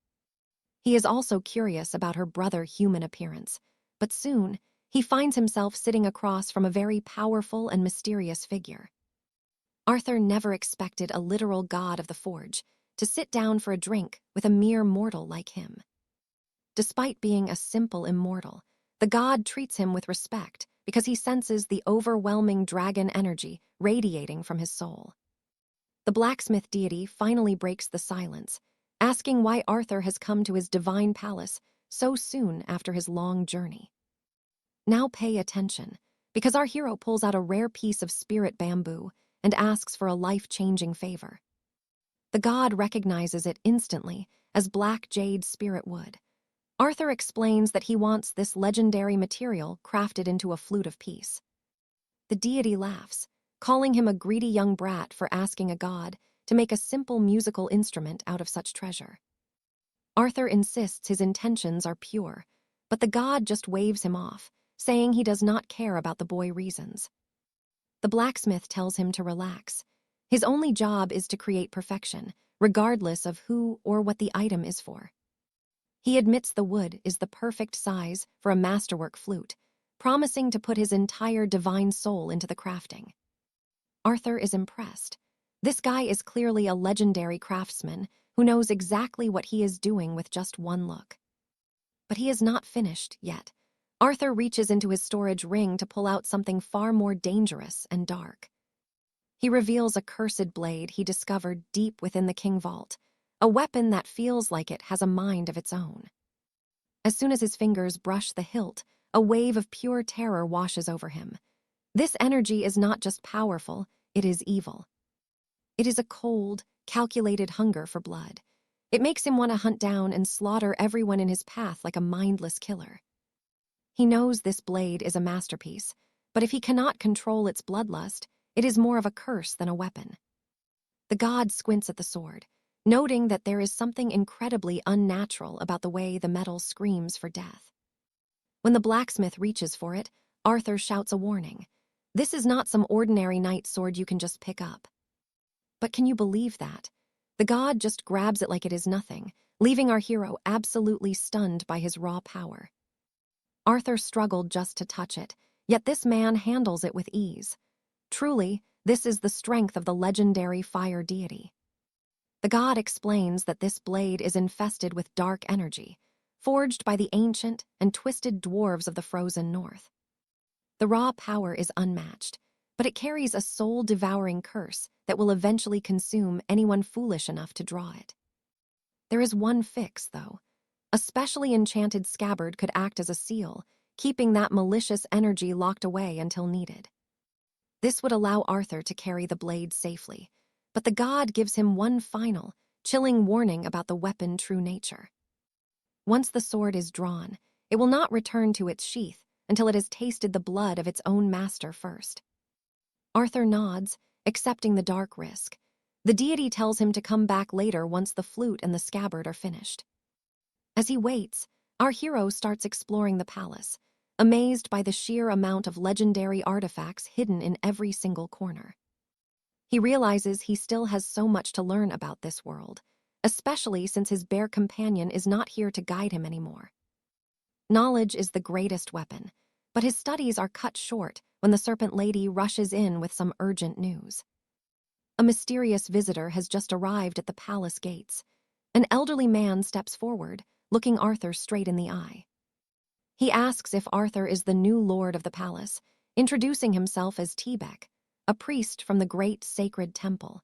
He is also curious about her brother-human appearance, but soon he finds himself sitting across from a very powerful and mysterious figure. Arthur never expected a literal god of the forge to sit down for a drink with a mere mortal like him. Despite being a simple immortal, the god treats him with respect because he senses the overwhelming dragon energy radiating from his soul. The blacksmith deity finally breaks the silence, asking why Arthur has come to his divine palace so soon after his long journey. Now pay attention, because our hero pulls out a rare piece of spirit bamboo and asks for a life-changing favor. The god recognizes it instantly as black jade spirit wood. Arthur explains that he wants this legendary material crafted into a flute of peace. The deity laughs, calling him a greedy young brat for asking a god to make a simple musical instrument out of such treasure. Arthur insists his intentions are pure, but the god just waves him off, saying he does not care about the boy's reasons. The blacksmith tells him to relax. His only job is to create perfection, regardless of who or what the item is for. He admits the wood is the perfect size for a masterwork flute, promising to put his entire divine soul into the crafting. Arthur is impressed. This guy is clearly a legendary craftsman who knows exactly what he is doing with just one look. But he is not finished yet. Arthur reaches into his storage ring to pull out something far more dangerous and dark. He reveals a cursed blade he discovered deep within the king vault, a weapon that feels like it has a mind of its own. As soon as his fingers brush the hilt, a wave of pure terror washes over him. This energy is not just powerful, it is evil. It is a cold, calculated hunger for blood. It makes him want to hunt down and slaughter everyone in his path like a mindless killer. He knows this blade is a masterpiece, but if he cannot control its bloodlust, it is more of a curse than a weapon. The god squints at the sword, noting that there is something incredibly unnatural about the way the metal screams for death. When the blacksmith reaches for it, Arthur shouts a warning. This is not some ordinary knight's sword you can just pick up. But can you believe that? The god just grabs it like it is nothing, leaving our hero absolutely stunned by his raw power. Arthur struggled just to touch it, yet this man handles it with ease. Truly, this is the strength of the legendary fire deity. The god explains that this blade is infested with dark energy, forged by the ancient and twisted dwarves of the frozen north. The raw power is unmatched, but it carries a soul-devouring curse that will eventually consume anyone foolish enough to draw it. There is one fix, though. A specially enchanted scabbard could act as a seal, keeping that malicious energy locked away until needed. This would allow Arthur to carry the blade safely, but the god gives him one final, chilling warning about the weapon's true nature. Once the sword is drawn, it will not return to its sheath until it has tasted the blood of its own master first. Arthur nods, accepting the dark risk. The deity tells him to come back later once the flute and the scabbard are finished. As he waits, our hero starts exploring the palace, amazed by the sheer amount of legendary artifacts hidden in every single corner. He realizes he still has so much to learn about this world, especially since his bear companion is not here to guide him anymore. Knowledge is the greatest weapon, but his studies are cut short when the Serpent Lady rushes in with some urgent news. A mysterious visitor has just arrived at the palace gates. An elderly man steps forward, looking Arthur straight in the eye. He asks if Arthur is the new lord of the palace, introducing himself as 𝒐𝒊𝒄𝒕𝒊𝒗𝒆, a priest from the great sacred temple.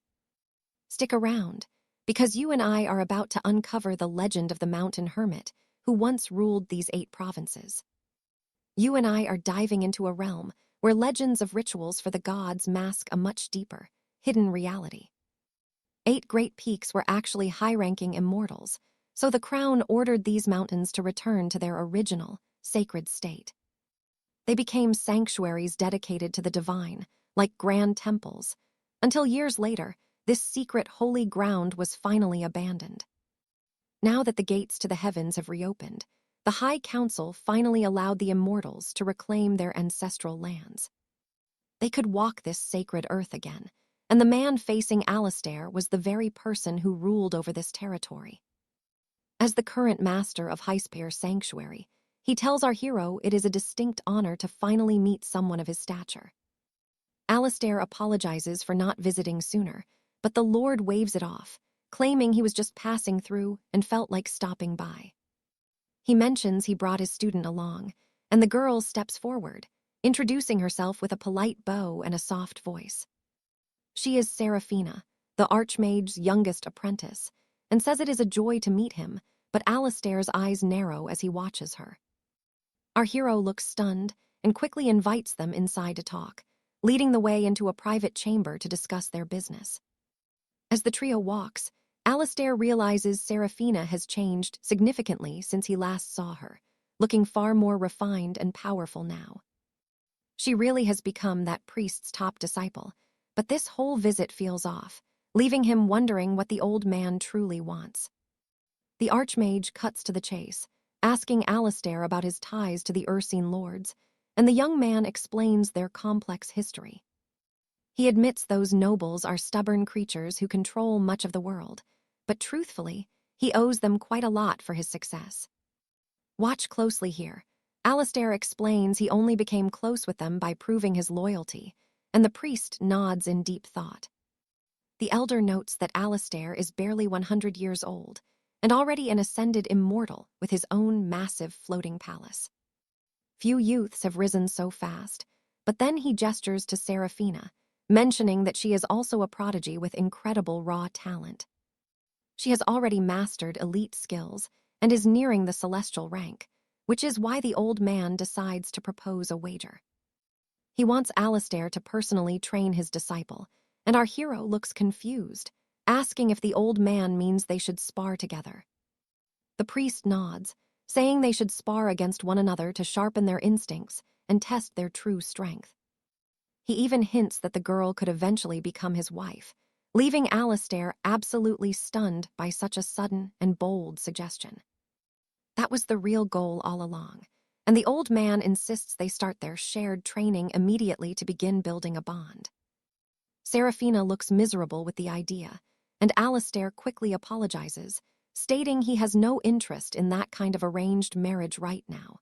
Stick around, because you and I are about to uncover the legend of the mountain hermit who once ruled these 8 provinces. You and I are diving into a realm where legends of rituals for the gods mask a much deeper, hidden reality. 8 great peaks were actually high-ranking immortals, so the crown ordered these mountains to return to their original, sacred state. They became sanctuaries dedicated to the divine, like grand temples, until years later, this secret holy ground was finally abandoned. Now that the gates to the heavens have reopened, the High Council finally allowed the immortals to reclaim their ancestral lands. They could walk this sacred earth again, and the man facing Alistair was the very person who ruled over this territory. As the current master of 𝒐𝒄𝒆 Sanctuary, he tells our hero it is a distinct honor to finally meet someone of his stature. Alistair apologizes for not visiting sooner, but the Lord waves it off, claiming he was just passing through and felt like stopping by. He mentions he brought his student along, and the girl steps forward, introducing herself with a polite bow and a soft voice. She is Seraphina, the Archmage's youngest apprentice, and says it is a joy to meet him, but Alistair's eyes narrow as he watches her. Our hero looks stunned and quickly invites them inside to talk, leading the way into a private chamber to discuss their business. As the trio walks, Alistair realizes Seraphina has changed significantly since he last saw her, looking far more refined and powerful now. She really has become that priest's top disciple, but this whole visit feels off, leaving him wondering what the old man truly wants. The Archmage cuts to the chase, asking Alistair about his ties to the Ursine lords, and the young man explains their complex history. He admits those nobles are stubborn creatures who control much of the world, but truthfully, he owes them quite a lot for his success. Watch closely here. Alistair explains he only became close with them by proving his loyalty, and the priest nods in deep thought. The elder notes that Alistair is barely 100 years old, and already an ascended immortal with his own massive floating palace. Few youths have risen so fast, but then he gestures to Seraphina, mentioning that she is also a prodigy with incredible raw talent. She has already mastered elite skills and is nearing the celestial rank, which is why the old man decides to propose a wager. He wants Alistair to personally train his disciple, and our hero looks confused, asking if the old man means they should spar together. The priest nods, saying they should spar against one another to sharpen their instincts and test their true strength. He even hints that the girl could eventually become his wife, leaving Alistair absolutely stunned by such a sudden and bold suggestion. That was the real goal all along, and the old man insists they start their shared training immediately to begin building a bond. Seraphina looks miserable with the idea, and Alistair quickly apologizes, stating he has no interest in that kind of arranged marriage right now.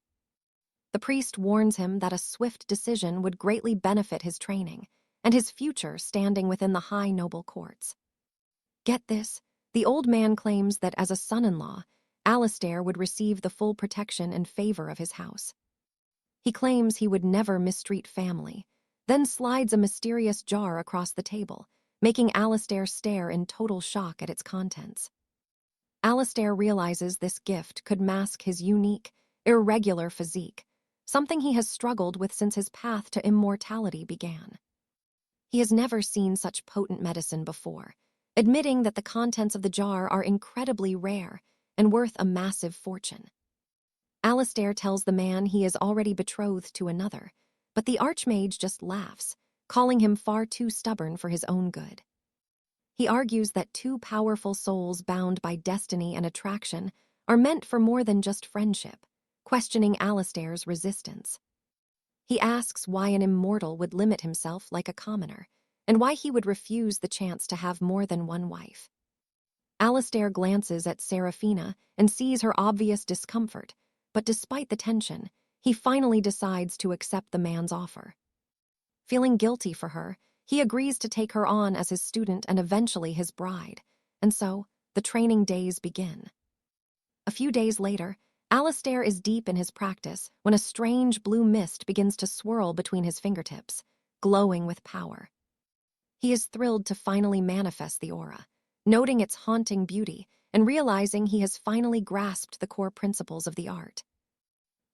The priest warns him that a swift decision would greatly benefit his training and his future standing within the high noble courts. Get this, the old man claims that as a son-in-law, Alistair would receive the full protection and favor of his house. He claims he would never mistreat family, then slides a mysterious jar across the table, making Alistair stare in total shock at its contents. Alistair realizes this gift could mask his unique, irregular physique, something he has struggled with since his path to immortality began. He has never seen such potent medicine before, admitting that the contents of the jar are incredibly rare and worth a massive fortune. Alistair tells the man he is already betrothed to another, but the Archmage just laughs, calling him far too stubborn for his own good. He argues that two powerful souls bound by destiny and attraction are meant for more than just friendship, questioning Alistair's resistance. He asks why an immortal would limit himself like a commoner, and why he would refuse the chance to have more than one wife. Alistair glances at Seraphina and sees her obvious discomfort, but despite the tension, he finally decides to accept the man's offer. Feeling guilty for her, he agrees to take her on as his student and eventually his bride, and so the training days begin. A few days later, Alistair is deep in his practice when a strange blue mist begins to swirl between his fingertips, glowing with power. He is thrilled to finally manifest the aura, noting its haunting beauty and realizing he has finally grasped the core principles of the art.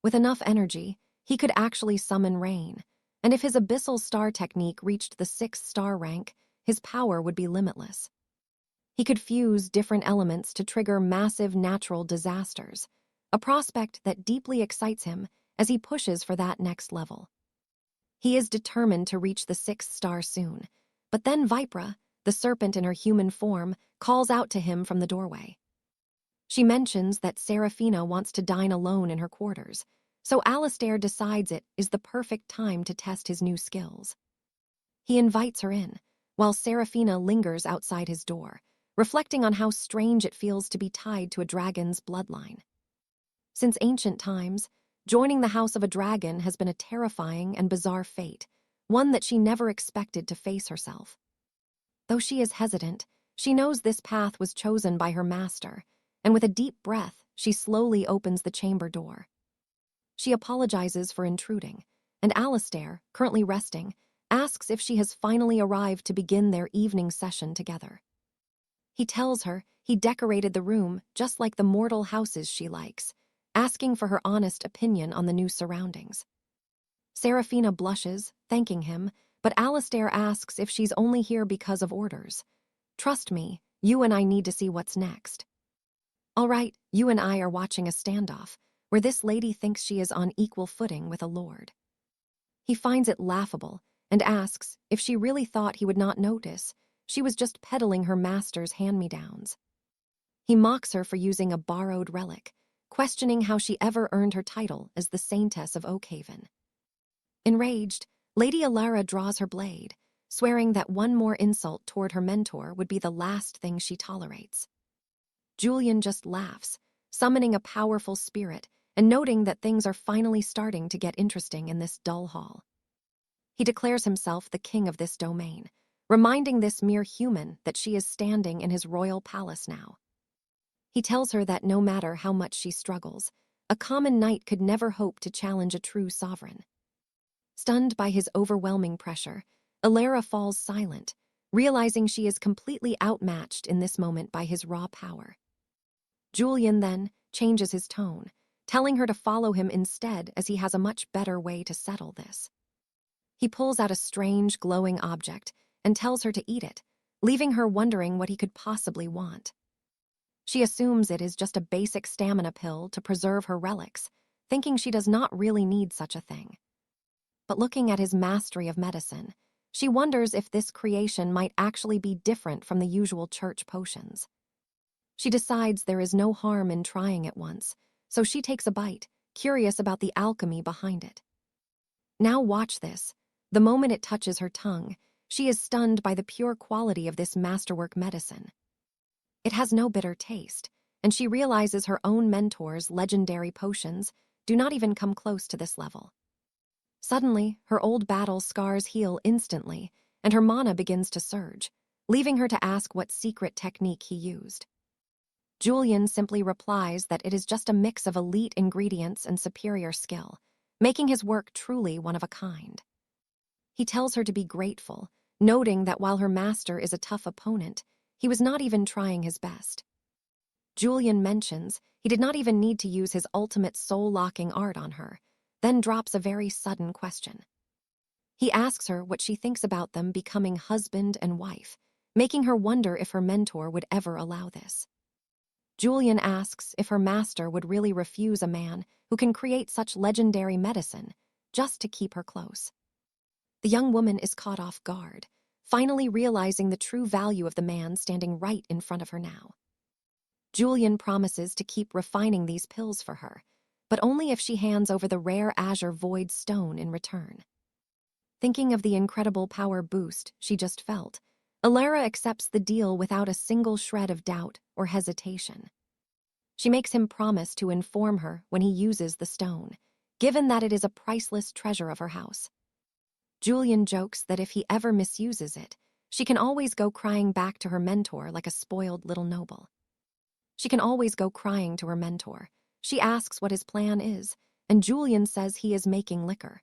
With enough energy, he could actually summon rain, and if his abyssal star technique reached the 6-star rank, his power would be limitless. He could fuse different elements to trigger massive natural disasters, a prospect that deeply excites him as he pushes for that next level. He is determined to reach the 6th star soon, but then Vipra, the serpent in her human form, calls out to him from the doorway. She mentions that Seraphina wants to dine alone in her quarters, so Alistair decides it is the perfect time to test his new skills. He invites her in, while Seraphina lingers outside his door, reflecting on how strange it feels to be tied to a dragon's bloodline. Since ancient times, joining the house of a dragon has been a terrifying and bizarre fate, one that she never expected to face herself. Though she is hesitant, she knows this path was chosen by her master, and with a deep breath, she slowly opens the chamber door. She apologizes for intruding, and Alistair, currently resting, asks if she has finally arrived to begin their evening session together. He tells her he decorated the room just like the mortal houses she likes, asking for her honest opinion on the new surroundings. Seraphina blushes, thanking him, but Alistair asks if she's only here because of orders. Trust me, you and I need to see what's next. All right, you and I are watching a standoff, where this lady thinks she is on equal footing with a lord. He finds it laughable and asks if she really thought he would not notice she was just peddling her master's hand-me-downs. He mocks her for using a borrowed relic, questioning how she ever earned her title as the Saintess of Oakhaven. Enraged, Lady Alara draws her blade, swearing that one more insult toward her mentor would be the last thing she tolerates. Julian just laughs, summoning a powerful spirit and noting that things are finally starting to get interesting in this dull hall. He declares himself the king of this domain, reminding this mere human that she is standing in his royal palace now. He tells her that no matter how much she struggles, a common knight could never hope to challenge a true sovereign. Stunned by his overwhelming pressure, 𝒂𝒐𝒄𝒕𝒊𝒗𝒆 falls silent, realizing she is completely outmatched in this moment by his raw power. Julian then changes his tone, telling her to follow him instead as he has a much better way to settle this. He pulls out a strange, glowing object and tells her to eat it, leaving her wondering what he could possibly want. She assumes it is just a basic stamina pill to preserve her relics, thinking she does not really need such a thing. But looking at his mastery of medicine, she wonders if this creation might actually be different from the usual church potions. She decides there is no harm in trying it once, so she takes a bite, curious about the alchemy behind it. Now watch this. The moment it touches her tongue, she is stunned by the pure quality of this masterwork medicine. It has no bitter taste, and she realizes her own mentor's legendary potions do not even come close to this level. Suddenly, her old battle scars heal instantly, and her mana begins to surge, leaving her to ask what secret technique he used. Julian simply replies that it is just a mix of elite ingredients and superior skill, making his work truly one of a kind. He tells her to be grateful, noting that while her master is a tough opponent, he was not even trying his best. Julian mentions he did not even need to use his ultimate soul-locking art on her, then drops a very sudden question. He asks her what she thinks about them becoming husband and wife, making her wonder if her mentor would ever allow this. Julian asks if her master would really refuse a man who can create such legendary medicine just to keep her close. The young woman is caught off guard, finally realizing the true value of the man standing right in front of her now. Julian promises to keep refining these pills for her, but only if she hands over the rare azure void stone in return. Thinking of the incredible power boost she just felt, 𝒂𝒐𝒄𝒕𝒊𝒗𝒆 accepts the deal without a single shred of doubt or hesitation. She makes him promise to inform her when he uses the stone, given that it is a priceless treasure of her house. Julian jokes that if he ever misuses it, she can always go crying back to her mentor like a spoiled little noble. She can always go crying to her mentor. She asks what his plan is, and Julian says he is making liquor.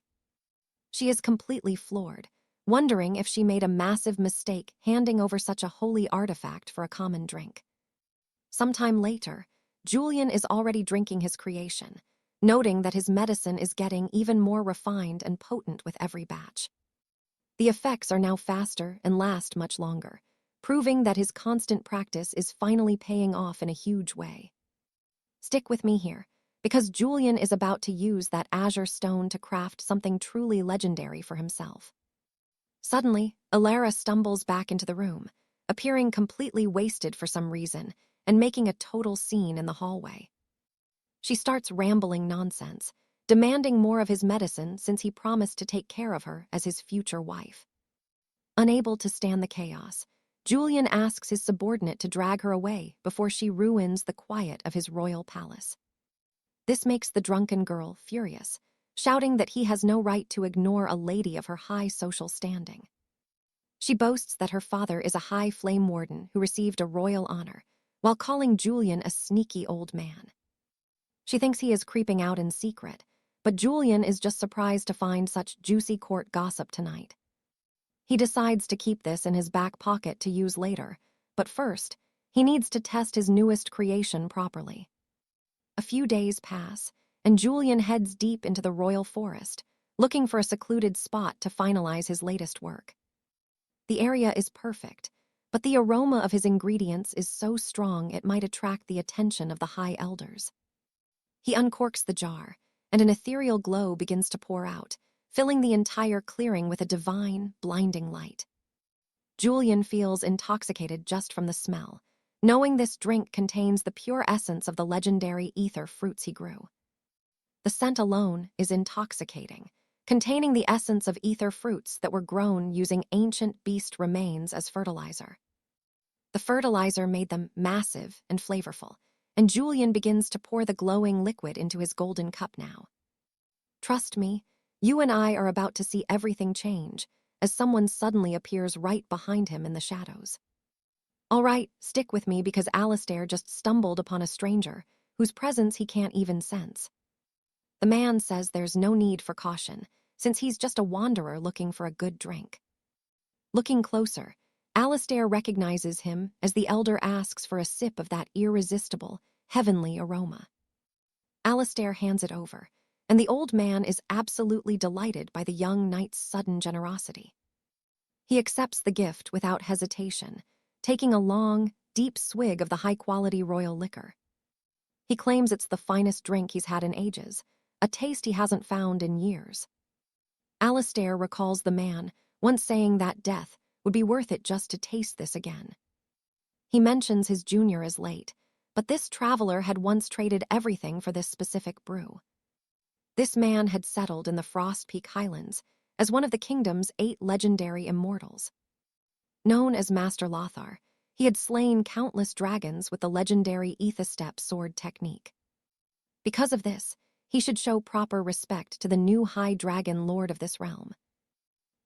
She is completely floored, wondering if she made a massive mistake handing over such a holy artifact for a common drink. Sometime later, Julian is already drinking his creation, noting that his medicine is getting even more refined and potent with every batch. The effects are now faster and last much longer, proving that his constant practice is finally paying off in a huge way. Stick with me here, because Julian is about to use that azure stone to craft something truly legendary for himself. Suddenly, 𝒂𝒐𝒄𝒕𝒊𝒗𝒆 stumbles back into the room, appearing completely wasted for some reason and making a total scene in the hallway. She starts rambling nonsense, demanding more of his medicine since he promised to take care of her as his future wife. Unable to stand the chaos, Julian asks his subordinate to drag her away before she ruins the quiet of his royal palace. This makes the drunken girl furious, shouting that he has no right to ignore a lady of her high social standing. She boasts that her father is a high flame warden who received a royal honor, while calling Julian a sneaky old man. She thinks he is creeping out in secret, but Julian is just surprised to find such juicy court gossip tonight. He decides to keep this in his back pocket to use later, but first, he needs to test his newest creation properly. A few days pass, and Julian heads deep into the royal forest, looking for a secluded spot to finalize his latest work. The area is perfect, but the aroma of his ingredients is so strong it might attract the attention of the high elders. He uncorks the jar, and an ethereal glow begins to pour out, filling the entire clearing with a divine, blinding light. Julian feels intoxicated just from the smell, knowing this drink contains the pure essence of the legendary ether fruits he grew. The scent alone is intoxicating, containing the essence of ether fruits that were grown using ancient beast remains as fertilizer. The fertilizer made them massive and flavorful, and Julian begins to pour the glowing liquid into his golden cup now. Trust me, you and I are about to see everything change, as someone suddenly appears right behind him in the shadows. All right, stick with me because Alistair just stumbled upon a stranger, whose presence he can't even sense. The man says there's no need for caution, since he's just a wanderer looking for a good drink. Looking closer, Alastair recognizes him as the elder asks for a sip of that irresistible, heavenly aroma. Alastair hands it over, and the old man is absolutely delighted by the young knight's sudden generosity. He accepts the gift without hesitation, taking a long, deep swig of the high-quality royal liquor. He claims it's the finest drink he's had in ages, a taste he hasn't found in years. Alastair recalls the man once saying that death would be worth it just to taste this again. He mentions his junior is late, but this traveler had once traded everything for this specific brew. This man had settled in the Frost Peak Highlands as one of the kingdom's 8 legendary immortals. Known as Master Lothar, he had slain countless dragons with the legendary 𝒃𝒆𝒄𝒆 sword technique. Because of this, he should show proper respect to the new High Dragon Lord of this realm.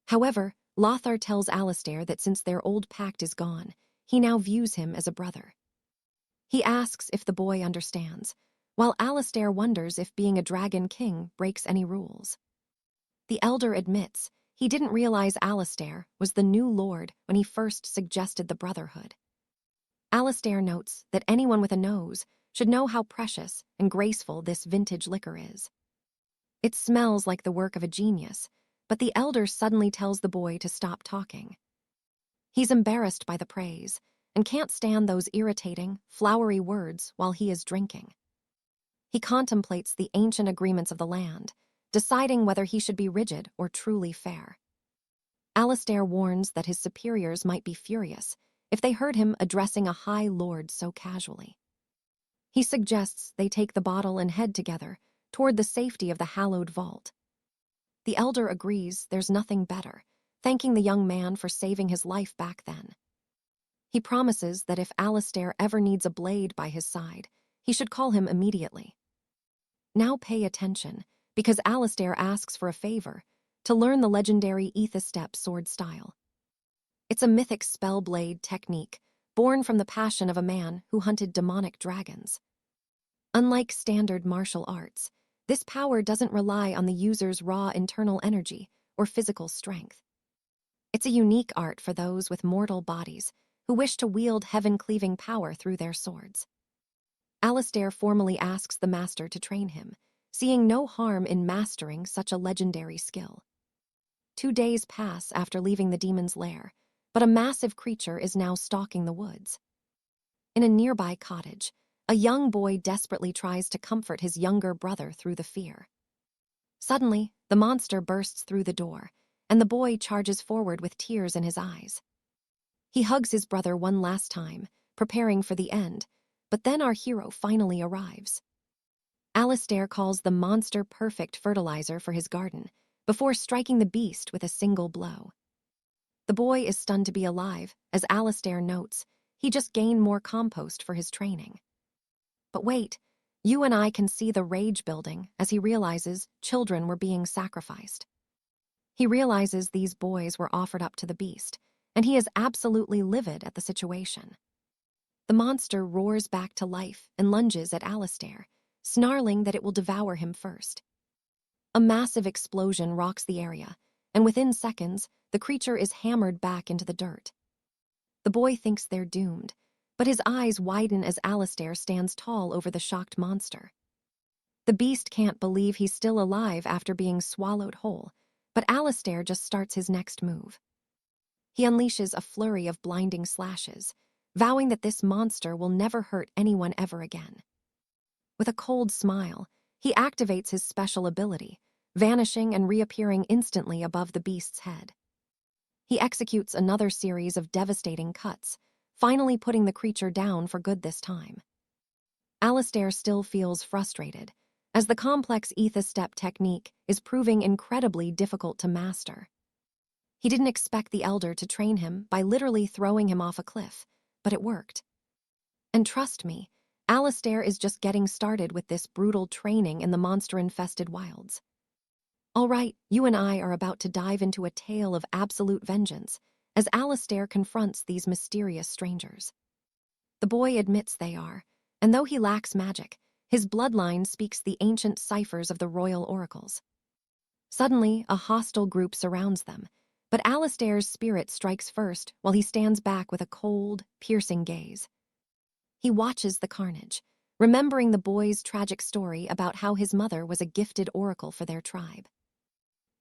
However, Lothar tells Alastair that since their old pact is gone, he now views him as a brother. He asks if the boy understands, while Alastair wonders if being a dragon king breaks any rules. The elder admits he didn't realize Alastair was the new lord when he first suggested the brotherhood. Alastair notes that anyone with a nose should know how precious and graceful this vintage liquor is. It smells like the work of a genius, but the elder suddenly tells the boy to stop talking. He's embarrassed by the praise and can't stand those irritating, flowery words while he is drinking. He contemplates the ancient agreements of the land, deciding whether he should be rigid or truly fair. Alastair warns that his superiors might be furious if they heard him addressing a high lord so casually. He suggests they take the bottle and head together toward the safety of the hallowed vault. The elder agrees there's nothing better, thanking the young man for saving his life back then. He promises that if Alastair ever needs a blade by his side, he should call him immediately. Now pay attention, because Alastair asks for a favor, to learn the legendary 𝒃𝒆𝒄𝒆 sword style. It's a mythic spell blade technique, born from the passion of a man who hunted demonic dragons. Unlike standard martial arts, this power doesn't rely on the user's raw internal energy or physical strength. It's a unique art for those with mortal bodies who wish to wield heaven-cleaving power through their swords. Alastair formally asks the master to train him, seeing no harm in mastering such a legendary skill. 2 days pass after leaving the demon's lair, but a massive creature is now stalking the woods. In a nearby cottage, a young boy desperately tries to comfort his younger brother through the fear. Suddenly, the monster bursts through the door, and the boy charges forward with tears in his eyes. He hugs his brother one last time, preparing for the end, but then our hero finally arrives. Alastair calls the monster perfect fertilizer for his garden, before striking the beast with a single blow. The boy is stunned to be alive, as Alastair notes, he just gained more compost for his training. But wait, you and I can see the rage building as he realizes children were being sacrificed. He realizes these boys were offered up to the beast, and he is absolutely livid at the situation. The monster roars back to life and lunges at Alastair, snarling that it will devour him first. A massive explosion rocks the area, and within seconds, the creature is hammered back into the dirt. The boy thinks they're doomed, but his eyes widen as Alastair stands tall over the shocked monster. The beast can't believe he's still alive after being swallowed whole, but Alastair just starts his next move. He unleashes a flurry of blinding slashes, vowing that this monster will never hurt anyone ever again. With a cold smile, he activates his special ability, vanishing and reappearing instantly above the beast's head. He executes another series of devastating cuts, finally putting the creature down for good this time. Alastair still feels frustrated, as the complex 𝒃𝒆𝒄𝒆 technique is proving incredibly difficult to master. He didn't expect the elder to train him by literally throwing him off a cliff, but it worked. And trust me, Alastair is just getting started with this brutal training in the monster-infested wilds. All right, you and I are about to dive into a tale of absolute vengeance as Alastair confronts these mysterious strangers. The boy admits they are, and though he lacks magic, His bloodline speaks the ancient ciphers of the royal oracles. Suddenly, a hostile group surrounds them, but Alastair's spirit strikes first while he stands back with a cold, piercing gaze. He watches the carnage, remembering the boy's tragic story about how his mother was a gifted oracle for their tribe.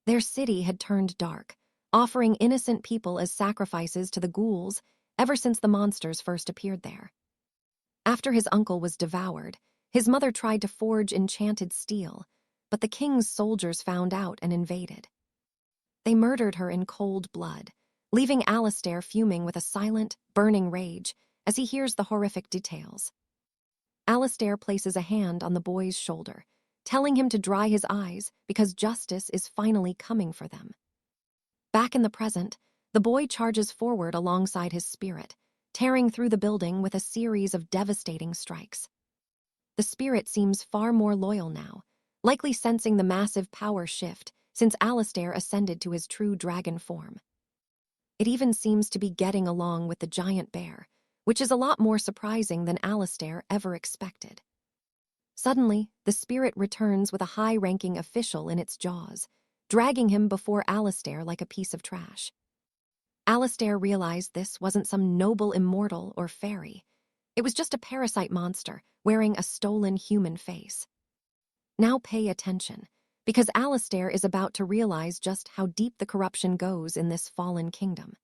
Their city had turned dark, offering innocent people as sacrifices to the ghouls ever since the monsters first appeared there. After his uncle was devoured, his mother tried to forge enchanted steel, but the king's soldiers found out and invaded. They murdered her in cold blood, leaving Alastair fuming with a silent, burning rage as he hears the horrific details. Alastair places a hand on the boy's shoulder, telling him to dry his eyes because justice is finally coming for them. Back in the present, the boy charges forward alongside his spirit, tearing through the building with a series of devastating strikes. The spirit seems far more loyal now, likely sensing the massive power shift since Alastair ascended to his true dragon form. It even seems to be getting along with the giant bear, which is a lot more surprising than Alastair ever expected. Suddenly, the spirit returns with a high-ranking official in its jaws, dragging him before Alastair like a piece of trash. Alastair realized this wasn't some noble immortal or fairy. It was just a parasite monster wearing a stolen human face. Now pay attention, because Alastair is about to realize just how deep the corruption goes in this fallen kingdom.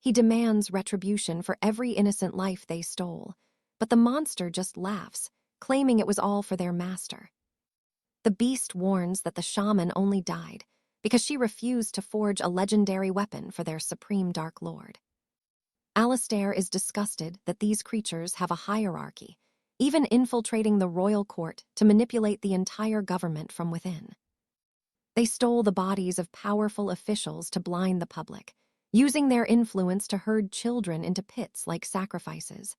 He demands retribution for every innocent life they stole, but the monster just laughs, claiming it was all for their master. The beast warns that the shaman only died because she refused to forge a legendary weapon for their supreme Dark Lord. Alastair is disgusted that these creatures have a hierarchy, even infiltrating the royal court to manipulate the entire government from within. They stole the bodies of powerful officials to blind the public, using their influence to herd children into pits like sacrifices.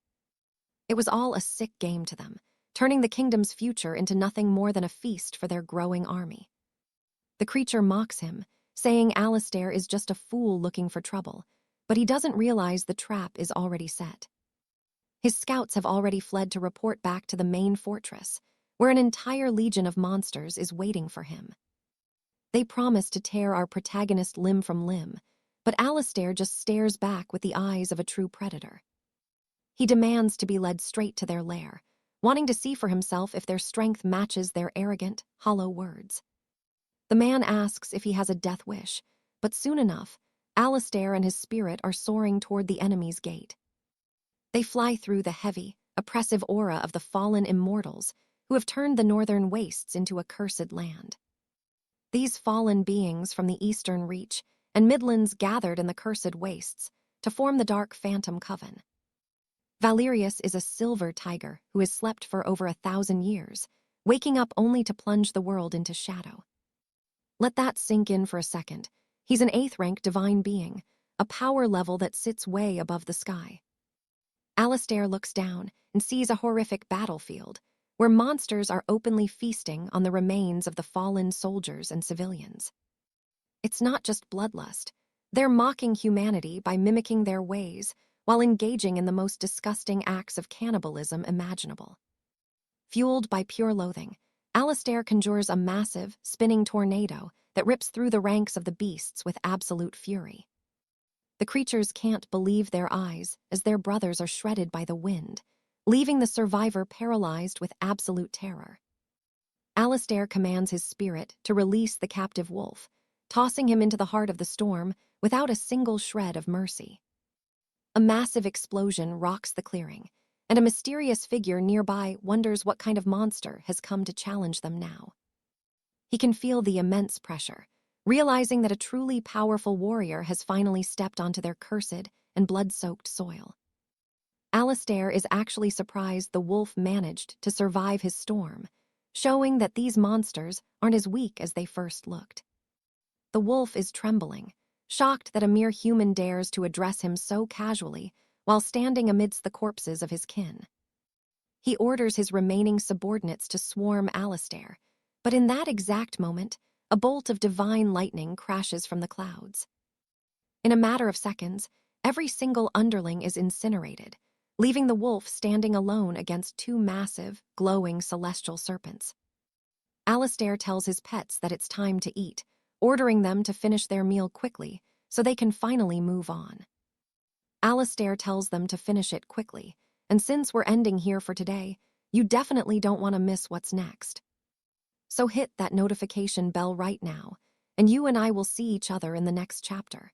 It was all a sick game to them, turning the kingdom's future into nothing more than a feast for their growing army. The creature mocks him, saying Alastair is just a fool looking for trouble, but he doesn't realize the trap is already set. His scouts have already fled to report back to the main fortress, where an entire legion of monsters is waiting for him. They promise to tear our protagonist limb from limb, but Alastair just stares back with the eyes of a true predator. He demands to be led straight to their lair, wanting to see for himself if their strength matches their arrogant, hollow words. The man asks if he has a death wish, but soon enough, Alastair and his spirit are soaring toward the enemy's gate. They fly through the heavy, oppressive aura of the fallen immortals who have turned the northern wastes into a cursed land. These fallen beings from the eastern reach and midlands gathered in the cursed wastes to form the Dark Phantom Coven. Valerius is a silver tiger who has slept for over 1,000 years, waking up only to plunge the world into shadow. Let that sink in for a second. He's an 8th rank divine being, a power level that sits way above the sky. Alastair looks down and sees a horrific battlefield where monsters are openly feasting on the remains of the fallen soldiers and civilians. It's not just bloodlust. They're mocking humanity by mimicking their ways while engaging in the most disgusting acts of cannibalism imaginable. Fueled by pure loathing, Alastair conjures a massive, spinning tornado that rips through the ranks of the beasts with absolute fury. The creatures can't believe their eyes as their brothers are shredded by the wind, leaving the survivor paralyzed with absolute terror. Alastair commands his spirit to release the captive wolf, tossing him into the heart of the storm without a single shred of mercy. A massive explosion rocks the clearing, and a mysterious figure nearby wonders what kind of monster has come to challenge them now. He can feel the immense pressure, realizing that a truly powerful warrior has finally stepped onto their cursed and blood-soaked soil. Alastair is actually surprised the wolf managed to survive his storm, showing that these monsters aren't as weak as they first looked. The wolf is trembling, shocked that a mere human dares to address him so casually while standing amidst the corpses of his kin. He orders his remaining subordinates to swarm Alastair, but in that exact moment, a bolt of divine lightning crashes from the clouds. In a matter of seconds, every single underling is incinerated, leaving the wolf standing alone against two massive, glowing celestial serpents. Alastair tells his pets that it's time to eat, ordering them to finish their meal quickly so they can finally move on. Alastair tells them to finish it quickly, and since we're ending here for today, you definitely don't want to miss what's next. So hit that notification bell right now, and you and I will see each other in the next chapter.